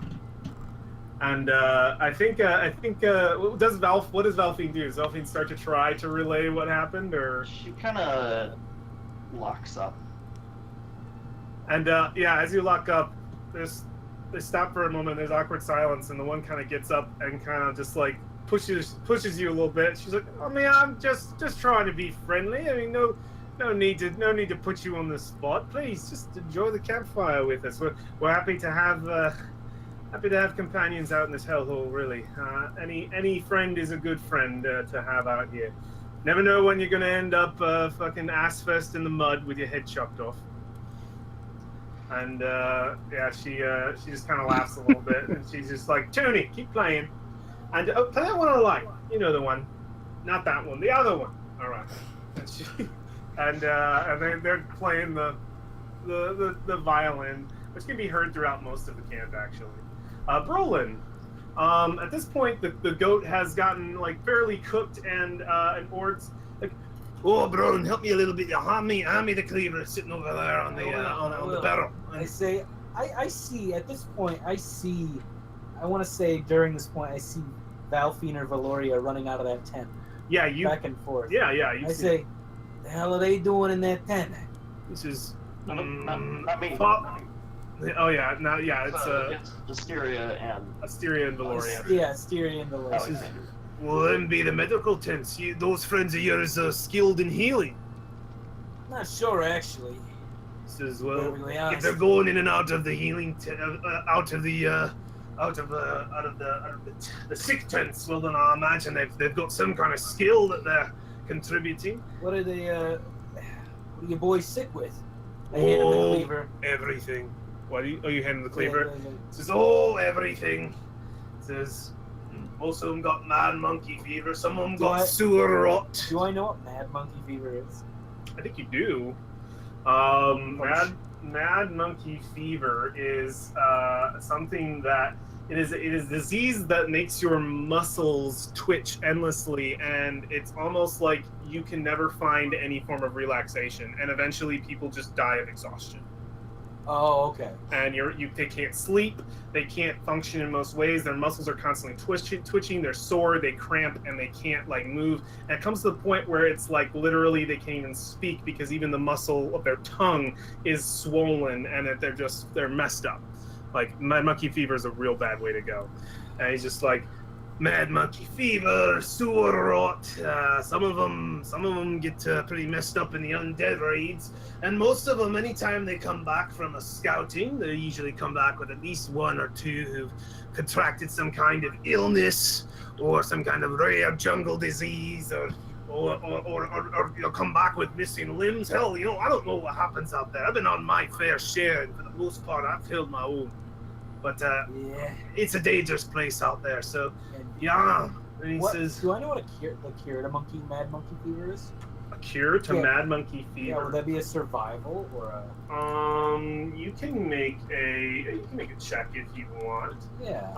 And I think what does Valfine do? Does Valfine start to try to relay what happened, or She kind of locks up. And yeah, as you lock up, they stop for a moment. There's awkward silence, and the one kind of gets up and kind of just like pushes you a little bit. She's like, "I mean, I'm just trying to be friendly. I mean, no need to put you on the spot. Please, just enjoy the campfire with us. We're happy to have companions out in this hellhole. Really, any friend is a good friend to have out here. Never know when you're gonna end up fucking ass first in the mud with your head chopped off." And yeah, she just kind of laughs a little bit, and she's just like, "Tony, keep playing, and play that one I like. You know the one, not that one, the other one. All right." And they're playing the violin, which can be heard throughout most of the camp actually. Brolin, at this point, the goat has gotten like fairly cooked, and Ord's like, "Oh, Brolin, help me a little bit. Hand me the cleaver sitting over there on the barrel." I say, I see, at this point, I want to say during this point, I see Valfine or Valoria running out of that tent. Yeah, you. Back and forth. Yeah. I say, the hell are they doing in that tent? This is. Not me. Oh yeah, it's Asteria and Asteria and Valoria. Yeah, Asteria and Valoria. Alexander. Well, them be the medical tents. Those friends of yours are skilled in healing. Not sure, actually. Says, well, Really if honest. they're going in and out of the healing, out of the sick tents, well then I imagine they've got some kind of skill that they're contributing. What are they, what are you boys sick with? I hand him the cleaver. Everything. What are you handing the cleaver? Yeah. Says, everything. Says, most of them got mad monkey fever. Some of them got sewer rot. Do I know what mad monkey fever is? I think you do. Mad monkey fever is something that it is a disease that makes your muscles twitch endlessly, and it's almost like you can never find any form of relaxation, and eventually people just die of exhaustion. Oh, okay. And they can't sleep, they can't function in most ways, their muscles are constantly twitching, they're sore, they cramp, and they can't like move. And it comes to the point where it's like literally they can't even speak because even the muscle of their tongue is swollen, and that they're messed up. Like, mad monkey fever is a real bad way to go. And he's just like, mad monkey fever, sewer rot. Some of them get pretty messed up in the undead raids, and most of them, anytime they come back from a scouting, they usually come back with at least one or two who've contracted some kind of illness or some kind of rare jungle disease, or you'll come back with missing limbs. Hell, I don't know what happens out there. I've been on my fair share, and for the most part, I've killed my own. But Yeah. it's a dangerous place out there, so yeah. And he says, do I know what the cure to mad monkey fever is? a cure to Yeah. mad monkey Yeah, would fever. that be a survival or a? You can make a check if you want. Yeah.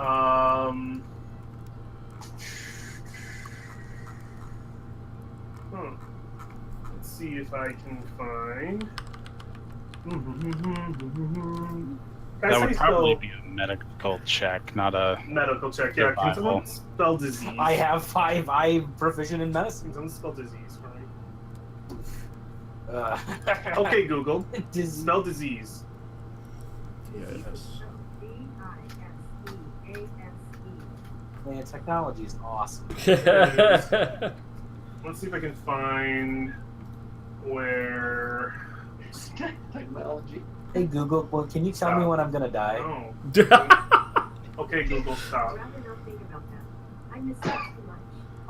Let's see if I can find. That would probably be a medical check, not a. Medical check. Yeah, can someone spell disease? I have 5. I'm proficient in medicine. Can someone spell disease for me? Uh, Okay, Google. Disease. Spell disease. Yes. Man, technology is awesome. Let's see if I can find where. Technology. Hey Google, well, can you tell me when I'm gonna die? Oh. Okay, Google, stop.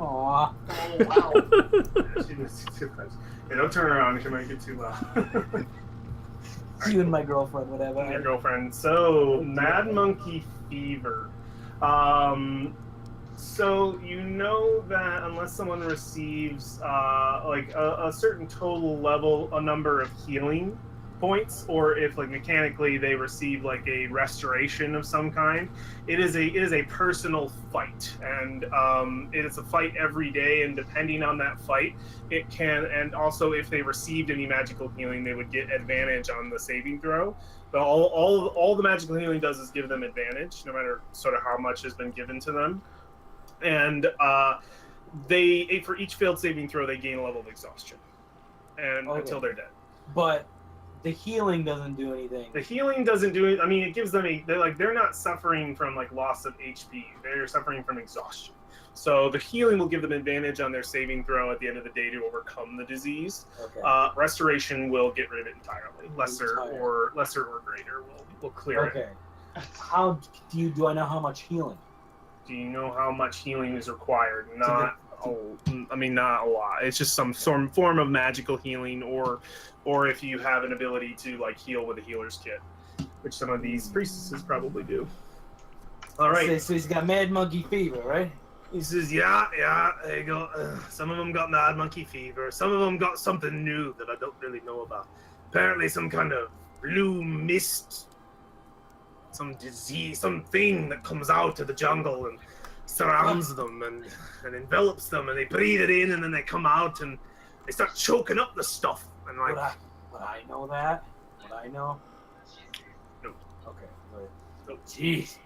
Aw. Oh wow. Yeah, she missed it too much. Hey, don't turn around. She might get too loud. You and my girlfriend, whatever. Your girlfriend. So, mad monkey fever. So you know that unless someone receives like a certain total level, a number of healing points, or if like mechanically they receive like a restoration of some kind, it is a personal fight, and it is a fight every day, and depending on that fight, it can, and also if they received any magical healing, they would get advantage on the saving throw. But all the magical healing does is give them advantage, no matter sort of how much has been given to them. And they, for each failed saving throw, they gain a level of exhaustion, and until they're dead. but the healing doesn't do anything. The healing doesn't do it. I mean, it gives them they're not suffering from like loss of HP. They're suffering from exhaustion. So the healing will give them advantage on their saving throw at the end of the day to overcome the disease. Okay. Restoration will get rid of it entirely. Lesser or greater will clear it. Okay. How do I know how much healing? Do you know how much healing is required? Not a lot. It's just some form of magical healing, or if you have an ability to like heal with a healer's kit, which some of these priestesses probably do. All right. So he's got mad monkey fever, right? He says, yeah, they got, some of them got mad monkey fever. Some of them got something new that I don't really know about. Apparently some kind of blue mist, some disease, something that comes out of the jungle and surrounds them and envelops them, and they breathe it in, and then they come out and they start choking up the stuff. And like, would I know that? Would I know? No. Okay. Good. No. Jeez.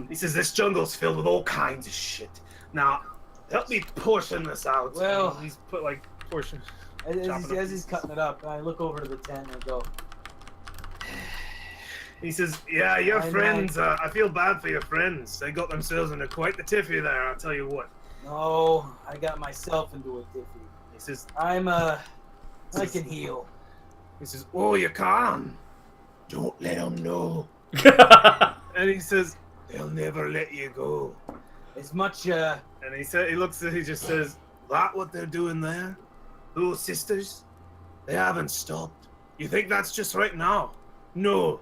He says this jungle's filled with all kinds of shit. Now, help me portion this out. Well, he's put like portion. As he's cutting it up, I look over to the tent and I go. He says, "Yeah, your I friends. I feel bad for your friends. They got themselves into quite the tiffy there. I'll tell you what." No, I got myself into a tiffy. He says, I can heal. "He says, oh, you can. Don't let them know." And he says, "They'll never let you go." As much, And he just says, "That what they're doing there? Those sisters? They haven't stopped. You think that's just right now? No,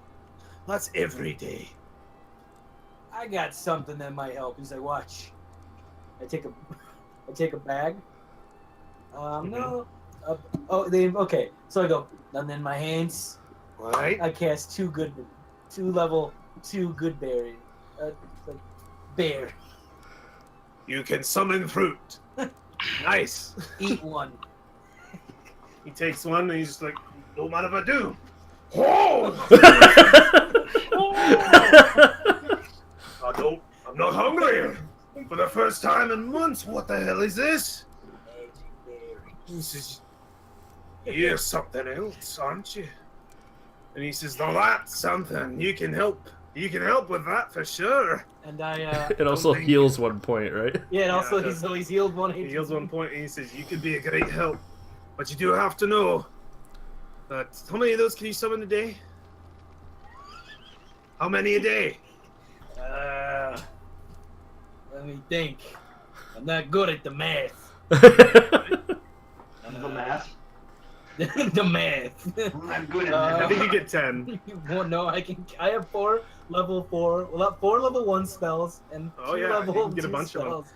that's every day." I got something that might help. He's like, watch. I take a bag. No. Okay. So I go, nothing in my hands. Right? I cast level 2 good berry. Like bear. You can summon fruit. Nice. Eat one. He takes one and he's just like, "Don't mind if I do." Whoa! I'm not hungry. For the first time in months, what the hell is this? Magic berry. He says, "You're something else, aren't you?" And he says, "No, that's something. You can help. You can help with that for sure." And I It also heals 1 point, right? yeah, and also Yeah, he's healed one He HP. heals 1 point and he says, "You could be a great help. But you do have to know that how many of those can you summon a day? How many a day?" Let me think. I'm not good at the math. The math. The math. I'm good at I that. think you get 10. Well, no, I have 4 level 4. Well, 4 level 1 spells and 2 Oh, yeah, level you can get a 2 bunch of them. spells.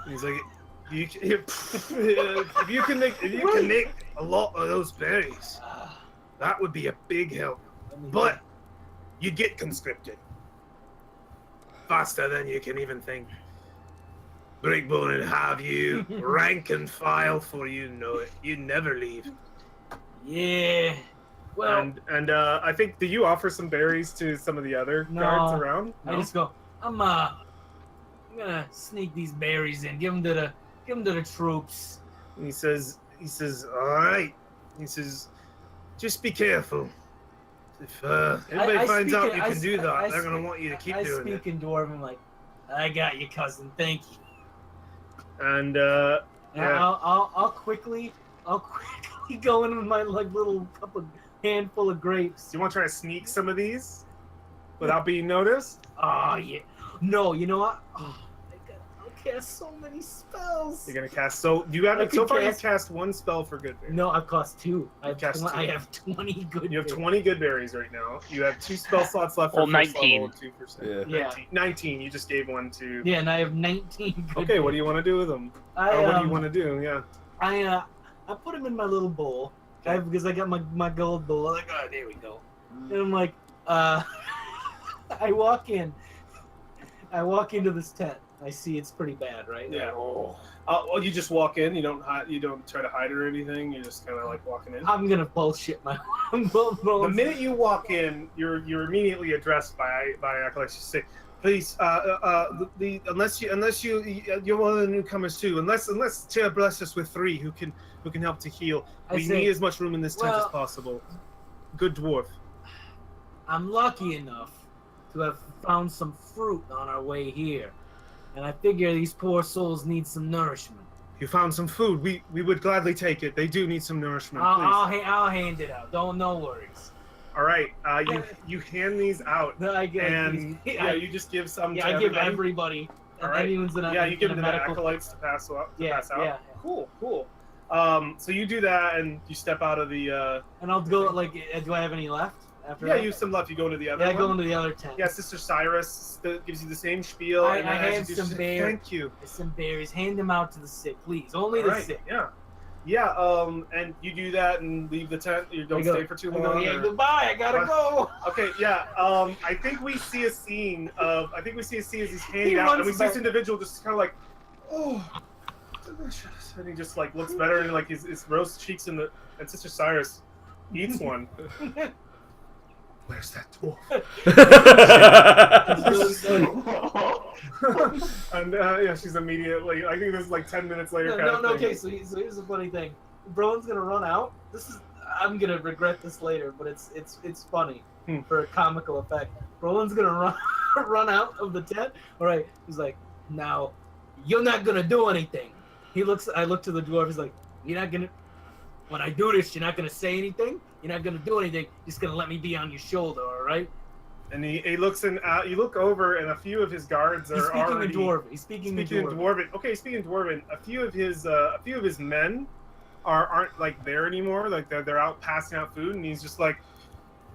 He's like, if you can make a lot of those berries, that would be a big help. But you get conscripted faster than you can even think. Breakbone would have you rank and file for you know it. You never leave. Yeah. Well, And I think, do you offer some berries to some of the other guards around? I just go. I'm gonna sneak these berries in. Give them to the troops. And he says, all right. He says, just be careful. If anybody I finds speak out in- you I can do sp- that, I they're sp- gonna want you to keep I doing speak it. in Dwarven like, I got you, cousin. Thank you. And And yeah. I'll quickly go in with my little handful of grapes. Do you want to try to sneak some of these without being noticed? Oh yeah. No, you know what? Oh, I'll cast so many spells. You're gonna cast. So you have I so could far. cast- You've cast 1 spell for good berries. No, I've cost 2. cast 2. I have 20 good. You have berries. 20 good berries right now. You have 2 spell slots left Well, for first 19. level and 2%. Yeah. Yeah. 19. You just gave one to. Yeah, and I have 19 good. Okay, what do you want to do with them? What do you want to do? Yeah. I put them in my little bowl because I got my gold bowl. I'm like, oh, there we go. And I'm like, I walk into this tent. I see it's pretty bad, right? Yeah. Well, you just walk in. You don't hide. You don't try to hide or anything. You're just kind of like walking in. I'm gonna bullshit my. The minute you walk in, you're immediately addressed by acolytes. You say, "Please, unless you're one of the newcomers too. Unless Chair bless us with 3 who can who can help to heal. I We say, need as much room in this tent as well- possible. Good dwarf. I'm lucky enough to have found some fruit on our way here, and I figure these poor souls need some nourishment. You found some food. We would gladly take it. They do need some nourishment, please. I'll hand it out. No worries. All right, you hand these out, I get and you just give some to I give everybody. everybody. All right. Anyone's in a, Yeah, you give in them a to the medical. acolytes to pass out. Yeah. Cool. So you do that, and you step out of the. And I'll go like. Do I have any left after? Yeah, that? you have some left. You go into the other. Yeah, I one. go into the other tent. Yeah, Sister Cyrus gives you the same spiel. I and then as have you do, some she says, bear- Thank you. Some berries. Hand them out to the sick, please. Only All the right, sick. Yeah. And you do that and leave the tent. You don't I go- stay for too I go, long. yeah, or- goodbye. I gotta What? go. Okay, yeah. I think we see a scene as he's handing He out, and runs we see this back. individual just kind of like, oh, delicious, and he just like looks better, and like his rose cheeks and Sister Cyrus eats one. Where's that dwarf? And yeah, she's immediately. I think this is like 10 minutes later. kind of No. thing. Okay, so here's the funny thing. Brolin's gonna run out. I'm gonna regret this later, but it's funny for a comical effect. Brolin's gonna run out of the tent. All right, he's like, now you're not gonna do anything. I look to the dwarf. He's like, you're not gonna. When I do this, you're not gonna say anything. You're not gonna do anything. You're just gonna let me be on your shoulder, all right? And he looks in. You look over, and a few of his guards He's are speaking already. in dwarven. He's speaking in Speaking in dwarven. dwarven. Okay, speaking in dwarven. A few of his men aren't like there anymore. Like they're out passing out food, and he's just like,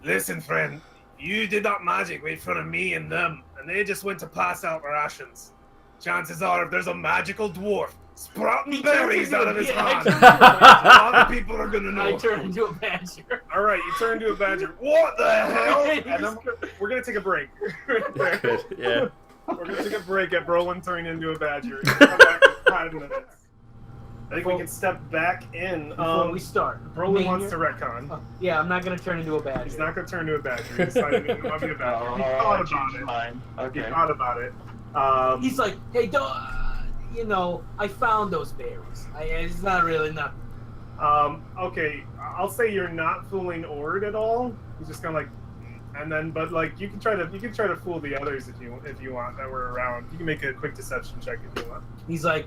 "Listen, friend, you did not magic right in front of me and them, and they just went to pass out rations. Chances are, if there's a magical dwarf sprouting berries out of his hand, a lot of people are gonna I know." turn into a badger. All right, you turn into a badger. What the hell? And then we're gonna take a break. Good, yeah. We're gonna take a break at Brolin turning into a badger. Come back in 5 minutes. I think we can step back in. Before we start, Brolin Main wants to here- retcon. Yeah, I'm not gonna turn into a badger. He's not gonna turn into a badger. He decided he didn't want to be a badger. He thought about it. Mine. He Okay. thought about it. He's like, hey, don't. I found those berries. It's not really nothing. Okay, I'll say you're not fooling Ord at all. He's just kind of like, and then, but like you can try to fool the others if you want that were around. You can make a quick deception check if you want. He's like,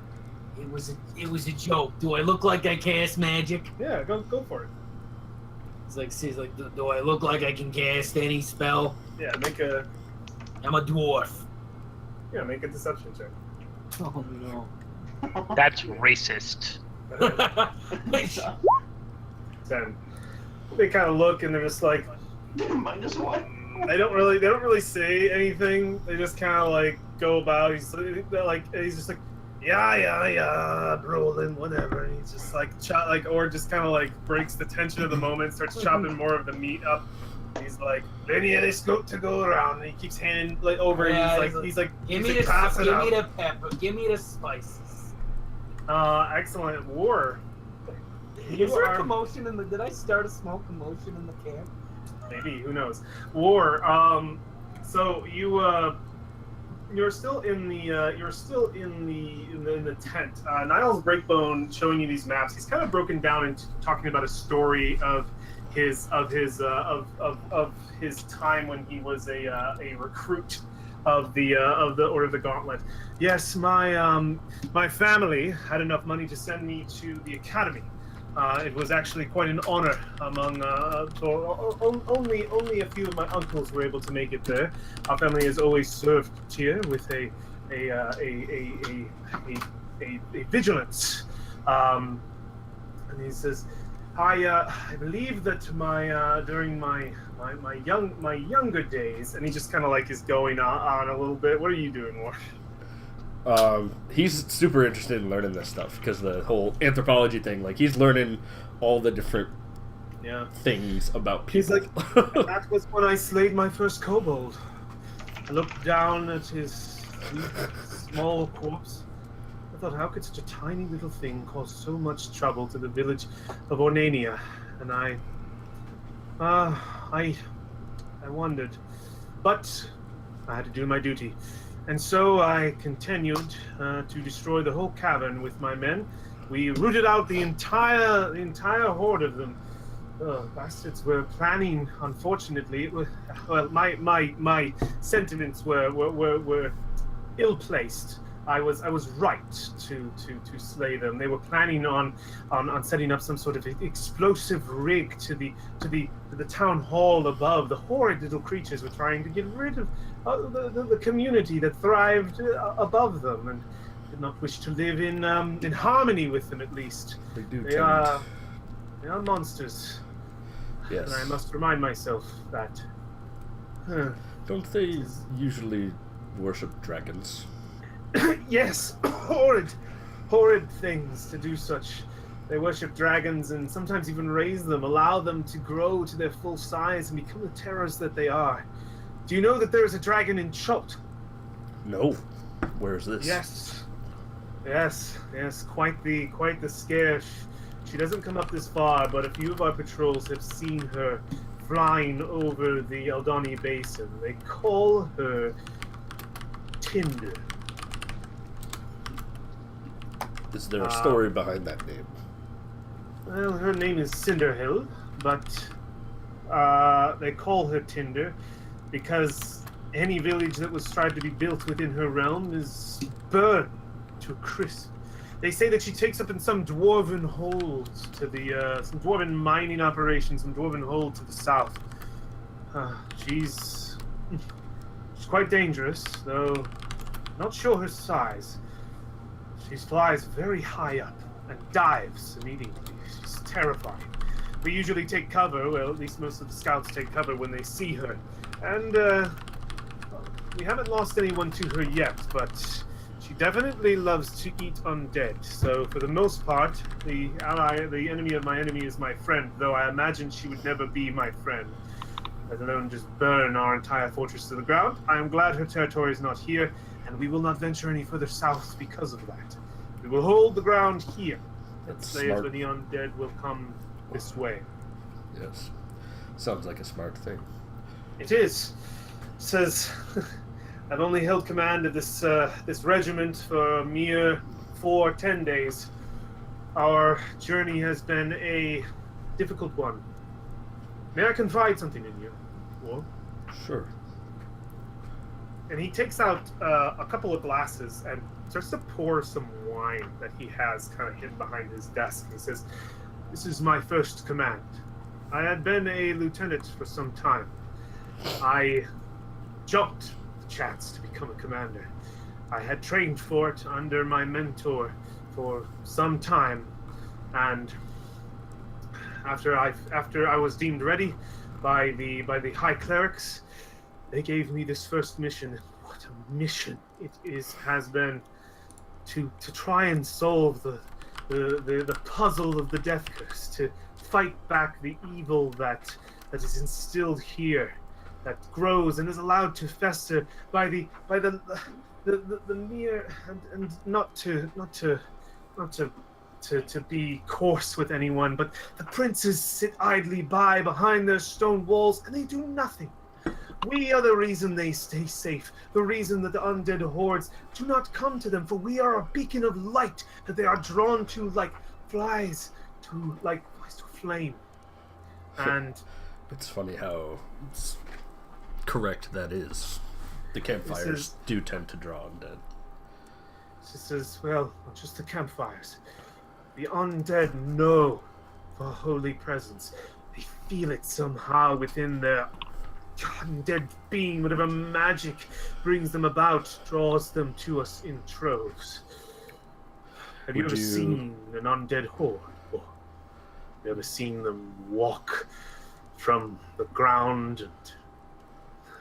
it was a joke. Do I look like I cast magic? Yeah, go for it. He's like, do I look like I can cast any spell? Yeah, I'm a dwarf. make a deception check. Oh no. That's racist. 10. They kind of look and they're just like, -1. they don't really say anything. They just kind of like go about. He's just like, yeah, Brolin, whatever. And he's just like, or just kind of like breaks the tension of the moment, starts chopping more of the meat up. He's like, "Plenty of this goat to go around," and he keeps handing like over. Yeah, and he's like, give me pass it out. the pepper. Give me the spices. Excellent war. Is there a commotion in the? Did I start a small commotion in the camp? Maybe, who knows? War. So you're still in the tent. Niles Breakbone showing you these maps. He's kind of broken down into talking about a story of his time when he was a recruit of the Order of the Gauntlet. Yes, my family had enough money to send me to the academy. It was actually quite an honor among only a few of my uncles were able to make it there. Our family has always served here with a vigilance. And he says, I believe that during my younger days, and he just kind of like is going on a little bit. What are you doing, War? He's super interested in learning this stuff because the whole anthropology thing, like he's learning all the different things about people. He's like, that was when I slayed my first kobold. I looked down at his small corpse. I thought, how could such a tiny little thing cause so much trouble to the village of Ornania? And I wondered, but I had to do my duty. And so I continued to destroy the whole cavern with my men, We rooted out the entire horde of them. Bastards were planning. Unfortunately, it was, well, my sentiments were ill placed. I was right to slay them. They were planning on setting up some sort of explosive rig to the town hall above. The horrid little creatures were trying to get rid of the community that thrived above them, and did not wish to live in harmony with them. At least they are monsters. Yes. And I must remind myself that. Don't they usually worship dragons? Yes, horrid things to do such. They worship dragons and sometimes even raise them, allow them to grow to their full size and become the terrors that they are. Do you know that there is a dragon in Chult? No. Where is this? Yes. Quite the scare. She doesn't come up this far, but a few of our patrols have seen her flying over the Eldani Basin. They call her Tinder. Is there a story behind that name? Well, her name is Cinderhill, but they call her Tinder because any village that was tried to be built within her realm is burned to a crisp. They say that she takes up in some dwarven holds to the some dwarven mining operations, some dwarven hold to the south. She's quite dangerous, though not sure her size. She flies very high up and dives immediately. She's terrifying. We usually take cover, well, at least most of the scouts take cover when they see her. And we haven't lost anyone to her yet, but she definitely loves to eat undead. So for the most part, the enemy of my enemy is my friend, though I imagine she would never be my friend, let alone just burn our entire fortress to the ground. I am glad her territory is not here, and we will not venture any further south because of that. We will hold the ground here. Let's say when the undead will come this way. Yes. Sounds like a smart thing. It is. Says, I've only held command of this regiment for a mere 10 days. Our journey has been a difficult one. May I confide something in you? Well, sure. And he takes out a couple of glasses and starts to pour some wine that he has kind of hidden behind his desk. He says, "This is my first command. I had been a lieutenant for some time. I jumped the chance to become a commander. I had trained for it under my mentor for some time, and after I was deemed ready by the high clerics, they gave me this first mission. What a mission has been to try and solve the puzzle of the death curse, to fight back the evil that is instilled here, that grows and is allowed to fester by the mere and not to be coarse with anyone, but the princes sit idly by behind their stone walls and they do nothing. We are the reason they stay safe, the reason that the undead hordes do not come to them, for we are a beacon of light that they are drawn to like flies to flame. And it's funny how correct that is. The campfires do tend to draw undead. She says, well, not just the campfires. The undead know the holy presence. They feel it somehow within their undead being. Whatever magic brings them about draws them to us in troves. Have you ever seen an undead horde? Or have you ever seen them walk from the ground and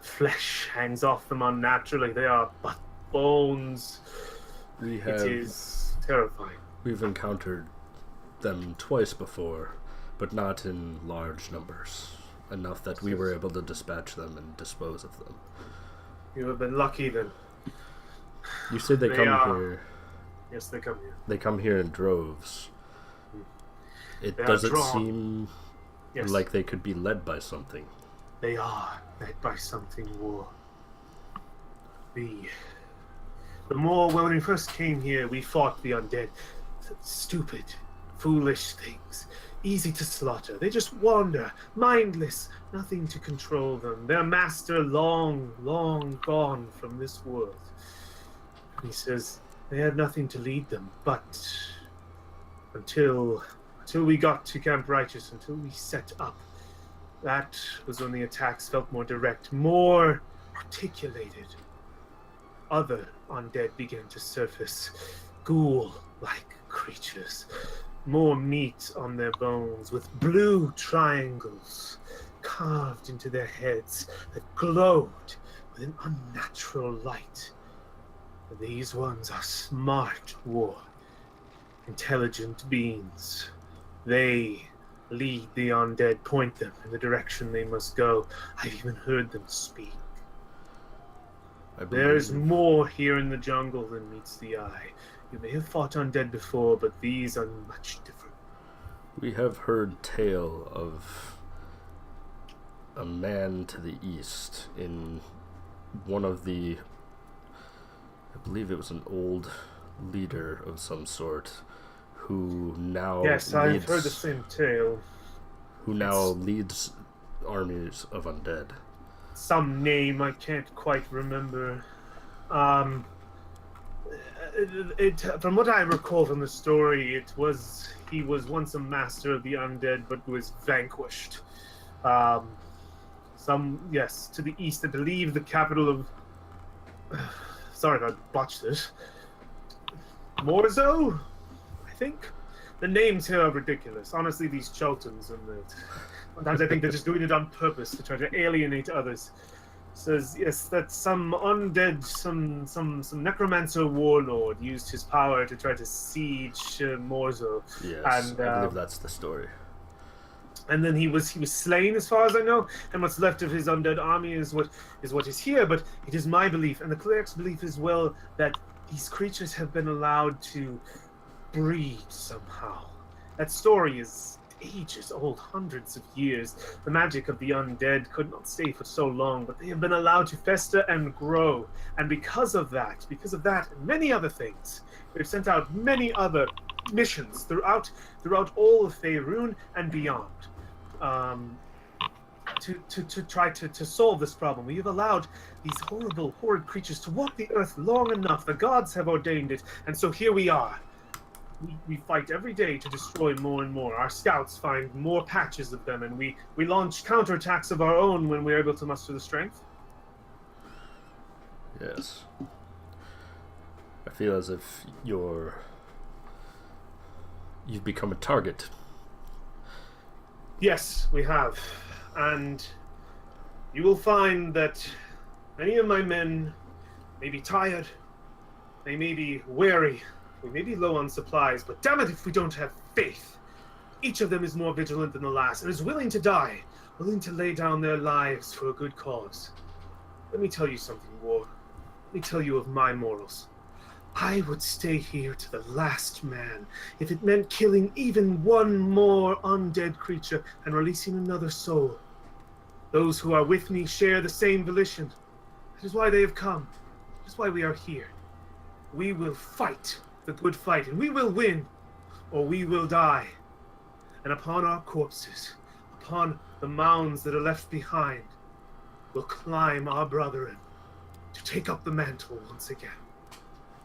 flesh hangs off them unnaturally? They are but bones. It is terrifying. We've encountered them twice before, but not in large numbers. Enough that we were able to dispatch them and dispose of them. You have been lucky then. You said they come here. Yes, they come here. They come here in droves. Does it seem like they could be led by something? They are led by something more. When we first came here, we fought the undead. Stupid, foolish things. Easy to slaughter. They just wander, mindless, nothing to control them. Their master long, long gone from this world. He says they had nothing to lead them, but until we got to Camp Righteous, until we set up, that was when the attacks felt more direct, more articulated. Other undead began to surface, ghoul-like creatures. More meat on their bones, with blue triangles carved into their heads that glowed with an unnatural light. And these ones are smart intelligent beings. They lead the undead, point them in the direction they must go. I've even heard them speak. There's more here in the jungle than meets the eye. You may have fought undead before, but these are much different. We have heard tale of a man to the east in one of the, I believe it was an old leader of some sort, who now Yes, I've heard the same tale. Who now leads armies of undead. Some name I can't quite remember. From what I recall from the story, he was once a master of the undead, but was vanquished. To the east, I believe the capital of. Sorry if I botched this. Morzo, I think. The names here are ridiculous. Honestly, these Chultans sometimes I think they're just doing it on purpose to try to alienate others. Says yes, that some undead, some necromancer warlord used his power to try to siege Morzo. Yes, and, I believe that's the story. And then he was slain, as far as I know, and what's left of his undead army is what is here. But it is my belief, and the cleric's belief as well, that these creatures have been allowed to breed somehow. That story is ages old, hundreds of years. The magic of the undead could not stay for so long, but they have been allowed to fester and grow. And because of that, and many other things, we've sent out many other missions throughout all of Faerun and beyond, to try to solve this problem. We have allowed these horrid creatures to walk the earth long enough. The gods have ordained it, and so here we are. We fight every day to destroy more and more. Our scouts find more patches of them, and we launch counterattacks of our own when we're able to muster the strength. Yes. I feel as if you've become a target. Yes, we have. And you will find that many of my men may be tired, they may be weary, we may be low on supplies, but damn it if we don't have faith. Each of them is more vigilant than the last and is willing to die, willing to lay down their lives for a good cause. Let me tell you something, War. Let me tell you of my morals. I would stay here to the last man if it meant killing even one more undead creature and releasing another soul. Those who are with me share the same volition. That is why they have come. That is why we are here. We will fight the good fight, and we will win, or we will die. And upon our corpses, upon the mounds that are left behind, will climb our brethren to take up the mantle once again,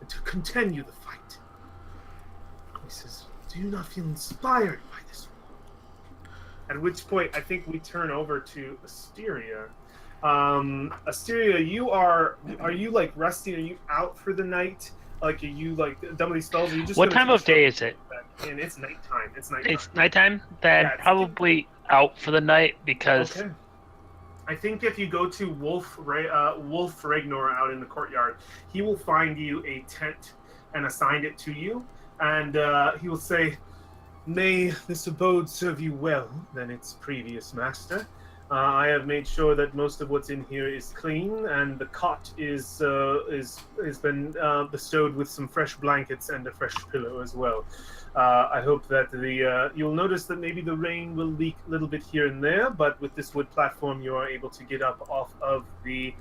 and to continue the fight. He says, do you not feel inspired by this war? At which point, I think we turn over to Asteria. Asteria, are you like resting? Are you out for the night? Like, are you like done with these spells? Are you just What time of day is it? And it's nighttime. It's nighttime? Then Yeah, probably out for the night because Okay. I think if you go to Wolf Ragnar out in the courtyard, he will find you a tent and assign it to you, and he will say, "May this abode serve you well, than its previous master. I have made sure that most of what's in here is clean, and the cot is has been bestowed with some fresh blankets and a fresh pillow as well. I hope that you'll notice that maybe the rain will leak a little bit here and there, but with this wood platform, you are able to get up off of the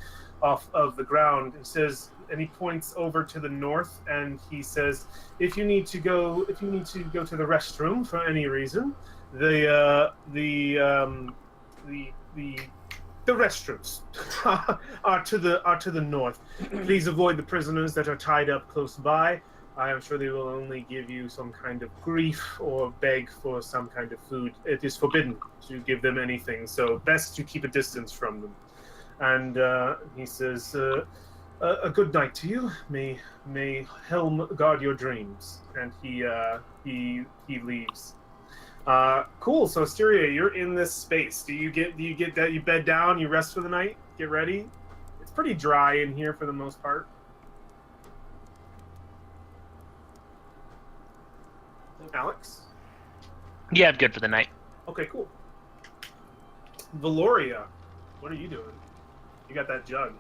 ground. It says, and he points over to the north, and he says, if you need to go to the restroom for any reason, the restrooms are to the north. Please avoid the prisoners that are tied up close by. I am sure they will only give you some kind of grief or beg for some kind of food. It is forbidden to give them anything, so best to keep a distance from them. And he says, a good night to you. May Helm guard your dreams. And he leaves. Cool. So Asteria, you're in this space. Do you get that? You bed down. You rest for the night. Get ready. It's pretty dry in here for the most part. Alex. Yeah, I'm good for the night. Okay, cool. Valoria, what are you doing? You got that jug.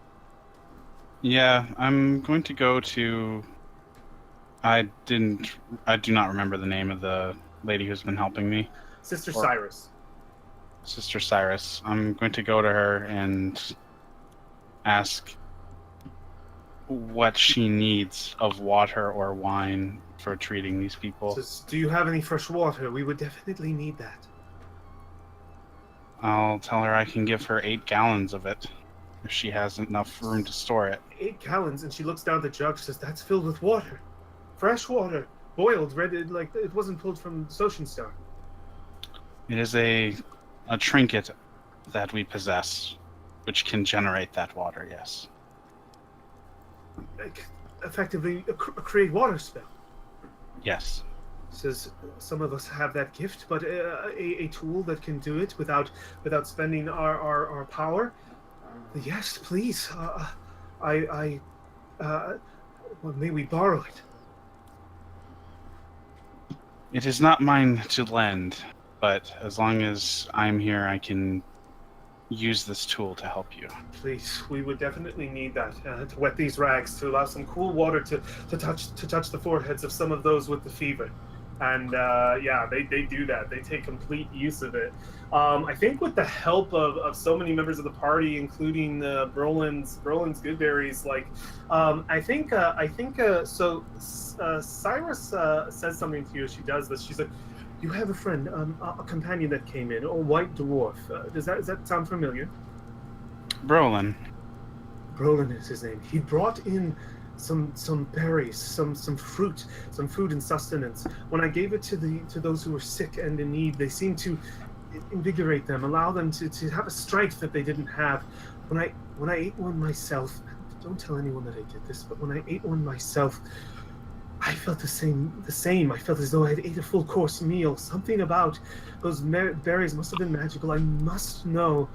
Yeah, I'm going to go to. I do not remember the name of the lady who's been helping me. Sister Cyrus. Sister Cyrus. I'm going to go to her and ask what she needs of water or wine for treating these people. Says, do you have any fresh water? We would definitely need that. I'll tell her I can give her 8 gallons of it if she has enough room to store it. 8 gallons, and she looks down at the jug. She says, "That's filled with water, fresh water, boiled, ready, like it wasn't pulled from the Ocean Star." It is a trinket that we possess, which can generate that water. Yes. Like, effectively, create water spell. Yes. Says some of us have that gift, but a tool that can do it without spending our power. Yes, please. Well, may we borrow it? It is not mine to lend, but as long as I'm here, I can use this tool to help you. Please, we would definitely need that to wet these rags, to allow some cool water to touch the foreheads of some of those with the fever. And yeah, they do that. They take complete use of it. I think with the help of so many members of the party, including Brolin's Goodberries, like Cyrus says something to you as she does this. She's like, "You have a friend, a companion that came in, a white dwarf. Does that sound familiar?" Brolin. Brolin is his name. He brought in some berries, some fruit, some food and sustenance. When I gave it to those who were sick and in need, they seemed to invigorate them, allow them to have a strength that they didn't have. When I ate one myself, don't tell anyone that I did this, but when I ate one myself, I felt the same. I felt as though I had ate a full course meal. Something about those berries must have been magical. I must know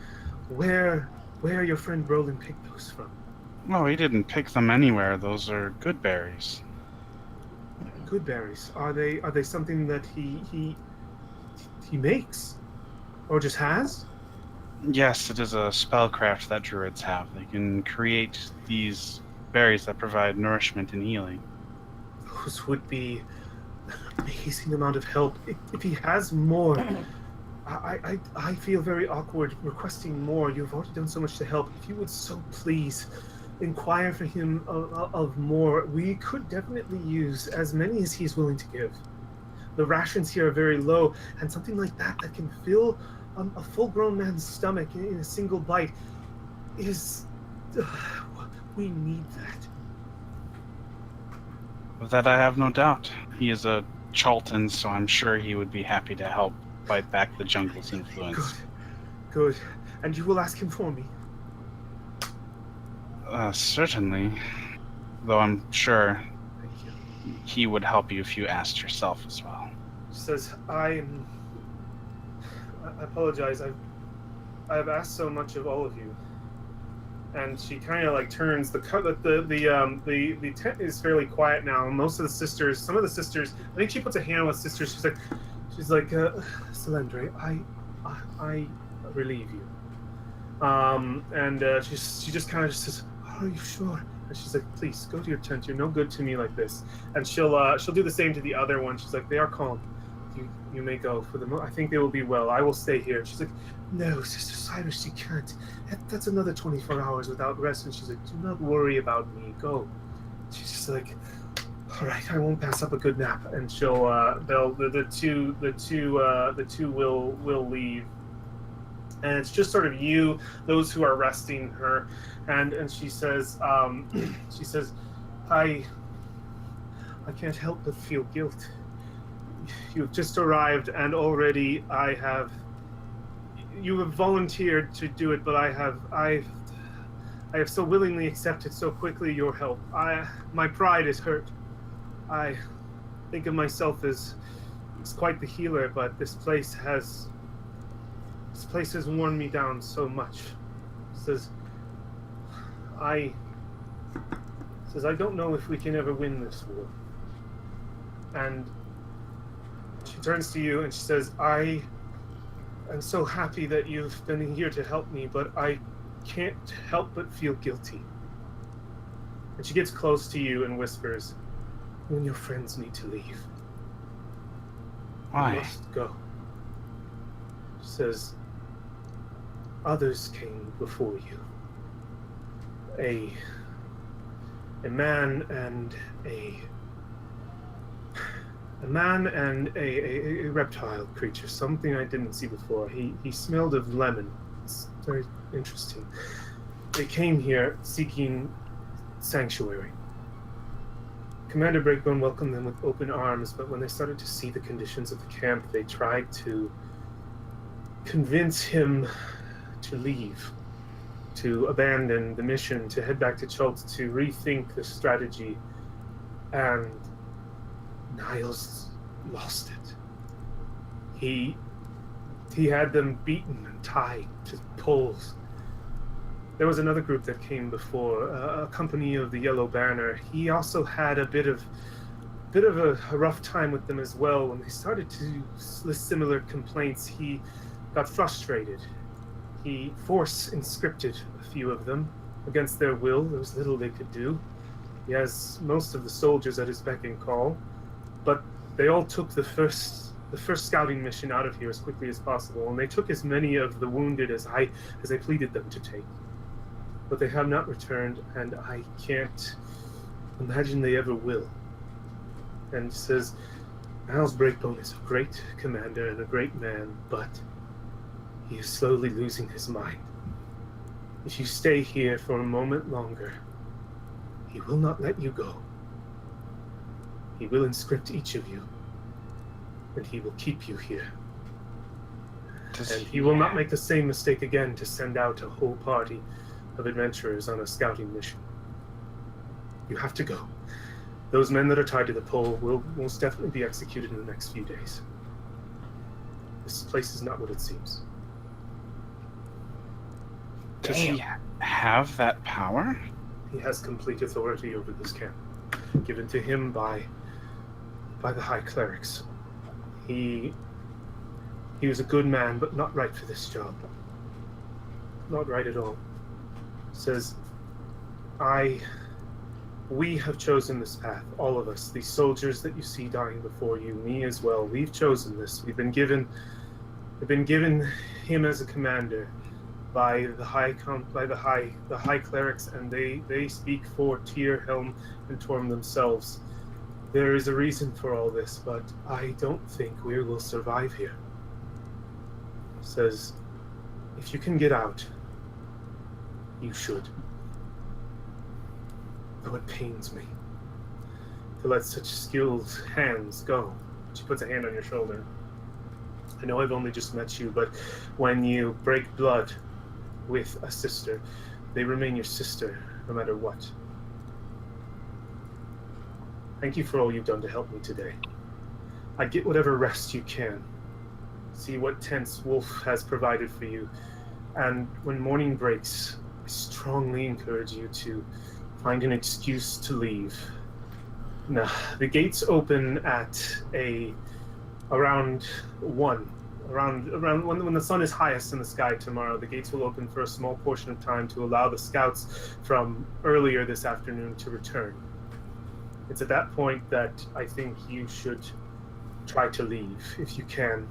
where your friend Brolin picked those from. No, he didn't pick them anywhere. Those are good berries. Good berries. Are they something that he makes, or just has? Yes, it is a spellcraft that druids have. They can create these berries that provide nourishment and healing. Those would be an amazing amount of help. If he has more, I feel very awkward requesting more. You've already done so much to help. If you would so please inquire for him of more, we could definitely use as many as he's willing to give. The rations here are very low, and something like that can fill a full-grown man's stomach in a single bite is... we need that. Of that I have no doubt. He is a Chultan, so I'm sure he would be happy to help fight back the jungle's influence. Good. And you will ask him for me? Certainly. Though I'm sure he would help you if you asked yourself as well. She says, I apologize. I've asked so much of all of you. And she kind of like turns. The tent is fairly quiet now. Some of the sisters, I think she puts a hand on the sisters. She's like, Selendre, I relieve you. And she just kind of says, "Are you sure?" And she's like, "Please go to your tent. You're no good to me like this." And she'll do the same to the other one. She's like, "They are calm. You may go. I think they will be well. I will stay here." She's like, "No, Sister Cyrus, you can't. That's another 24 hours without rest." And she's like, "Do not worry about me. Go." She's just like, "All right, I won't pass up a good nap." And she'll the two will leave. And it's just sort of you, those who are resting her, and she says, I can't help but feel guilt. You've just arrived, and already you have volunteered to do it, but I have so willingly accepted so quickly your help. My pride is hurt. I think of myself as quite the healer, but this place has worn me down so much. Says, I don't know if we can ever win this war. And she turns to you and she says, I am so happy that you've been here to help me, but I can't help but feel guilty. And she gets close to you and whispers, "When your friends need to leave, Why? you must go." She says, "Others came before you. A man and a reptile creature, something I didn't see before. He smelled of lemon. It's very interesting. They came here seeking sanctuary. Commander Breakbone welcomed them with open arms, but when they started to see the conditions of the camp, they tried to convince him to leave, to abandon the mission, to head back to Chult, to rethink the strategy, and Niles lost it. He had them beaten and tied to poles. There was another group that came before, a company of the Yellow Banner. He also had a bit of a rough time with them as well. When they started to list similar complaints, he got frustrated. He force inscripted a few of them against their will. There was little they could do. He has most of the soldiers at his beck and call, but they all took the first scouting mission out of here as quickly as possible, and they took as many of the wounded as I pleaded them to take. But they have not returned, and I can't imagine they ever will." And he says, "Niles Breakbone is a great commander and a great man, but he is slowly losing his mind. If you stay here for a moment longer, he will not let you go. He will inscript each of you, and he will keep you here. And he will not make the same mistake again to send out a whole party of adventurers on a scouting mission. You have to go. Those men that are tied to the pole will most definitely be executed in the next few days. This place is not what it seems." Does he have that power? He has complete authority over this camp, given to him by the high clerics. He was a good man, but not right for this job. Not right at all. Says, we have chosen this path, all of us, these soldiers that you see dying before you, me as well. We've chosen this. We've been given him as a commander by the high clerics, and they speak for Tyr, Helm, and Torm themselves. There is a reason for all this, but I don't think we will survive here. Says, if you can get out, you should. Though it pains me to let such skilled hands go. She puts a hand on your shoulder. I know I've only just met you, but when you break blood with a sister, they remain your sister, no matter what. Thank you for all you've done to help me today. I get whatever rest you can. See what tents Wolf has provided for you. And when morning breaks, I strongly encourage you to find an excuse to leave. Now, the gates open at around 1 around when the sun is highest in the sky tomorrow, the gates will open for a small portion of time to allow the scouts from earlier this afternoon to return. It's at that point that I think you should try to leave if you can.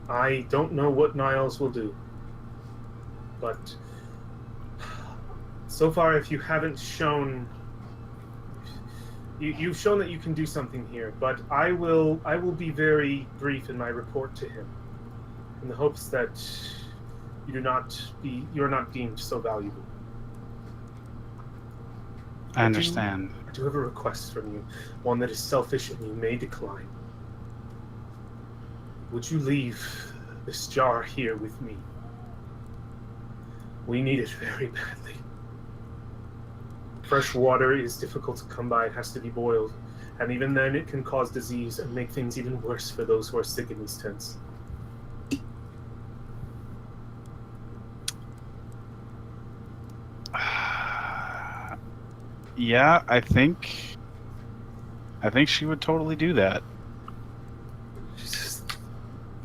I don't know what Niles will do, but so far, if you haven't shown, you've shown that you can do something here. But I will be very brief in my report to him, in the hopes that you're not deemed so valuable. I understand. I do have a request from you, one that is selfish and you may decline. Would you leave this jar here with me? We need it very badly. Fresh water is difficult to come by. It has to be boiled. And even then, it can cause disease and make things even worse for those who are sick in these tents. Yeah, I think she would totally do that. Jesus,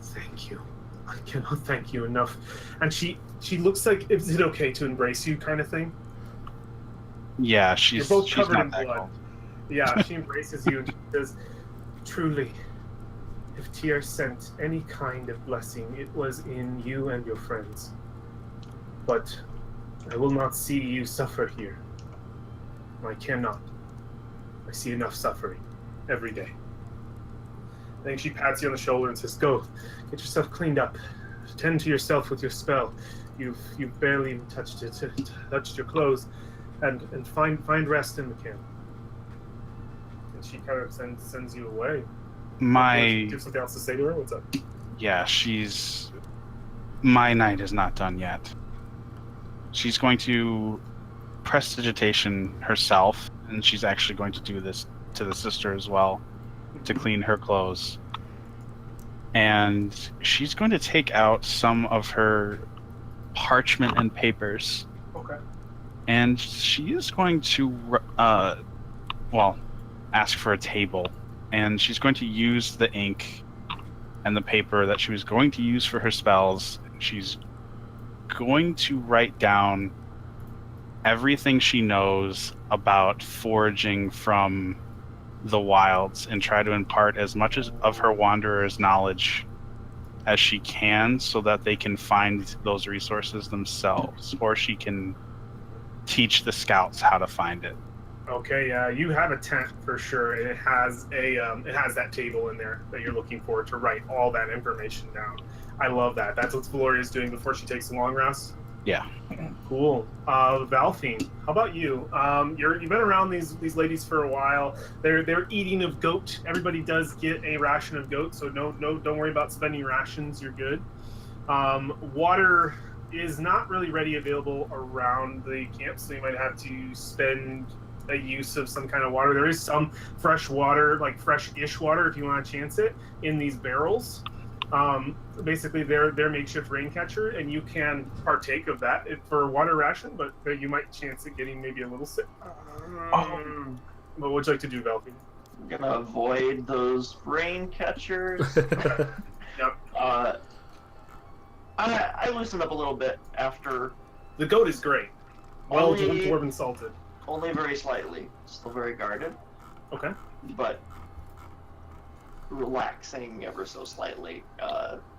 thank you. I cannot thank you enough. And she looks like, is it okay to embrace you kind of thing? Yeah, You're she's both she's covered not in that blood. cool. Yeah, she embraces you and she says, truly, if Tyr sent any kind of blessing, it was in you and your friends. But I will not see you suffer here. I cannot. I see enough suffering every day. I think she pats you on the shoulder and says, go, get yourself cleaned up. Tend to yourself with your spell. You've barely even touched your clothes. And find rest in the camp. And she kind of sends you away. Do you have something else to say to her? What's up? Yeah, my night is not done yet. She's going to prestidigitation herself, and she's actually going to do this to the sister as well, to clean her clothes. And she's going to take out some of her parchment and papers. Okay. And she is going to, ask for a table. And she's going to use the ink and the paper that she was going to use for her spells. She's going to write down everything she knows about foraging from the wilds and try to impart as much of her wanderer's knowledge as she can so that they can find those resources themselves, or she can teach the scouts how to find it. Okay, yeah, you have a tent for sure, and it has that table in there that you're looking for to write all that information down. I love that. That's what Valoria's doing before she takes a long rest. Yeah. Cool. Valfine, how about you? You've been around these ladies for a while. They're eating of goat. Everybody does get a ration of goat, so no, don't worry about spending rations. You're good. Water is not really ready available around the camp, so you might have to spend a use of some kind of water. There is some fresh water, like fresh-ish water, if you want to chance it, in these barrels. Basically, they're makeshift rain catcher, and you can partake of that for a water ration, but you might chance it getting maybe a little sick. What would you like to do, Valfine? I'm gonna avoid those rain catchers. Yep. I loosened up a little bit after. The goat is great. Well, Only- dwarven salted. Only very slightly. Still very guarded, Okay. but relaxing ever so slightly.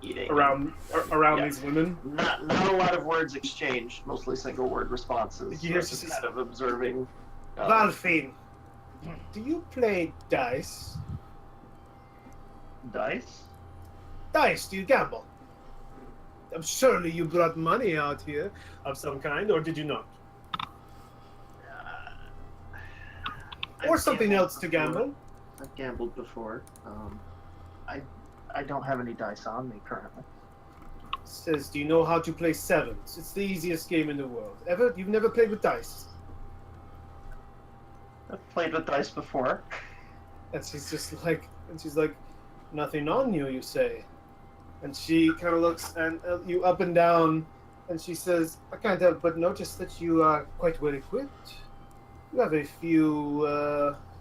Eating Around Yeah. these women. Not a lot of words exchanged. Mostly single word responses. Yes, Just yes. kind of observing. Valfine, do you play dice? Dice. Dice, do you gamble? Surely you brought money out here. Of some kind, or did you not? Or I've something gambled else to before. gamble. I've gambled before. I don't have any dice on me currently. Says, do you know how to play sevens? It's the easiest game in the world. You've never played with dice? I've played with dice before. And she's like, nothing on you, you say. And she kind of looks and you up and down, and she says, I can't help but notice that you are quite well equipped. You have a few,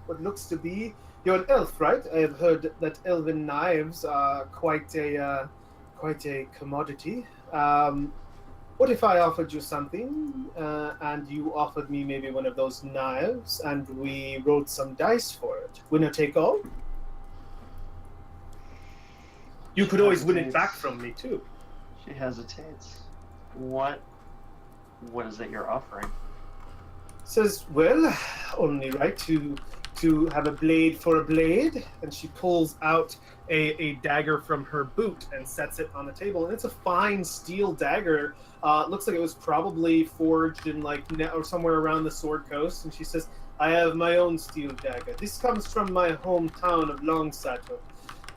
what looks to be You're an elf, right? I have heard that elven knives are quite a commodity. What if I offered you something, and you offered me maybe one of those knives, and we rolled some dice for it? Winner take all? You could always win it back from me too. She hesitates. What is it you're offering? Says, well, only right to have a blade for a blade, and she pulls out a dagger from her boot and sets it on the table, and it's a fine steel dagger. Looks like it was probably forged in or somewhere around the Sword Coast. And she says, I have my own steel dagger. This comes from my hometown of Longsato.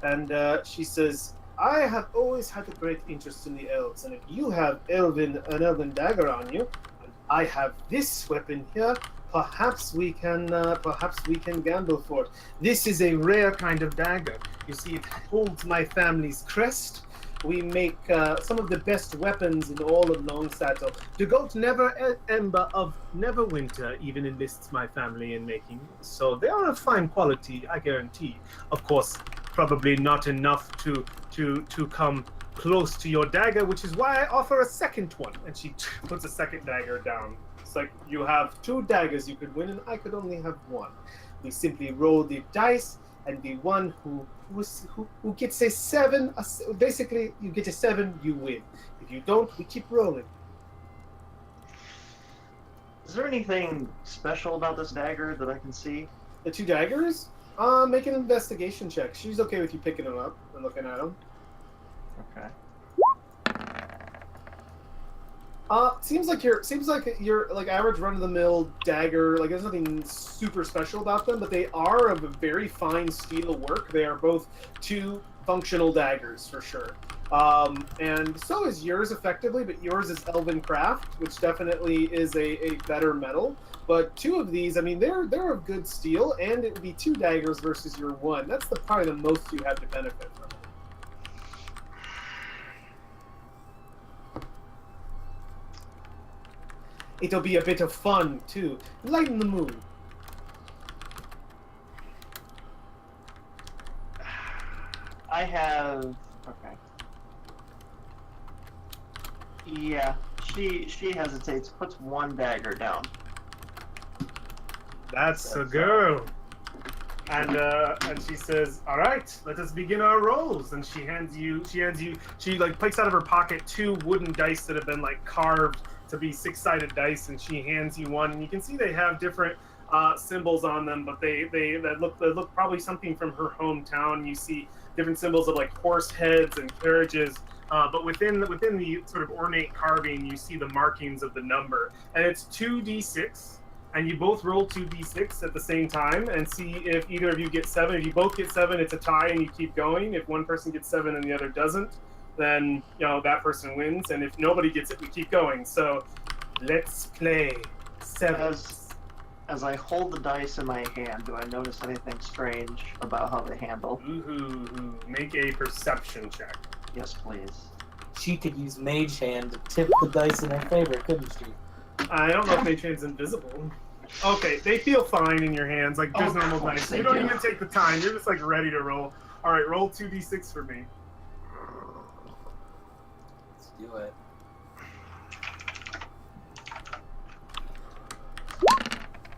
And she says, I have always had a great interest in the elves, and if you have an elven dagger on you, and I have this weapon here, perhaps we can gamble for it. This is a rare kind of dagger. You see, it holds my family's crest. We make some of the best weapons in all of Longsato. The goat Ember of Neverwinter even enlists my family in making. So they are of fine quality, I guarantee. Of course, probably not enough to come close to your dagger, which is why I offer a second one. And she puts a second dagger down. It's like, you have two daggers you could win, and I could only have one. We simply roll the dice, and the one who gets a 7, basically, you get a 7, you win. If you don't, we keep rolling. Is there anything special about this dagger that I can see? The two daggers? Make an investigation check. She's okay with you picking them up and looking at them. Okay. Seems like you're like average run-of-the-mill dagger. Like, there's nothing super special about them, but they are of a very fine steel work. They are both two functional daggers for sure. And so is yours effectively, but yours is elven craft, which definitely is a better metal. But two of these, I mean, they're of good steel, and it would be two daggers versus your one. That's probably the most you have to benefit from. It'll be a bit of fun, too. Lighten the mood. I have... Okay. Yeah, she hesitates, puts one dagger down. That's a girl. And she says, "All right, let us begin our rolls." And she like picks out of her pocket two wooden dice that have been like carved to be 6-sided dice, and she hands you one. And you can see they have different symbols on them, but they look probably something from her hometown. You see different symbols of like horse heads and carriages. But within the sort of ornate carving, you see the markings of the number, and it's 2d6. And you both roll 2d6 at the same time and see if either of you get 7. If you both get 7, it's a tie and you keep going. If one person gets 7 and the other doesn't, then that person wins. And if nobody gets it, we keep going. So let's play 7. As I hold the dice in my hand, do I notice anything strange about how they handle? Ooh, make a perception check. Yes, please. She could use Mage Hand to tip the dice in her favor, couldn't she? I don't know if Mage Hand's invisible. Okay, they feel fine in your hands, like just normal dice. You don't even take the time. You're just like ready to roll. All right, roll 2d6 for me. Let's do it.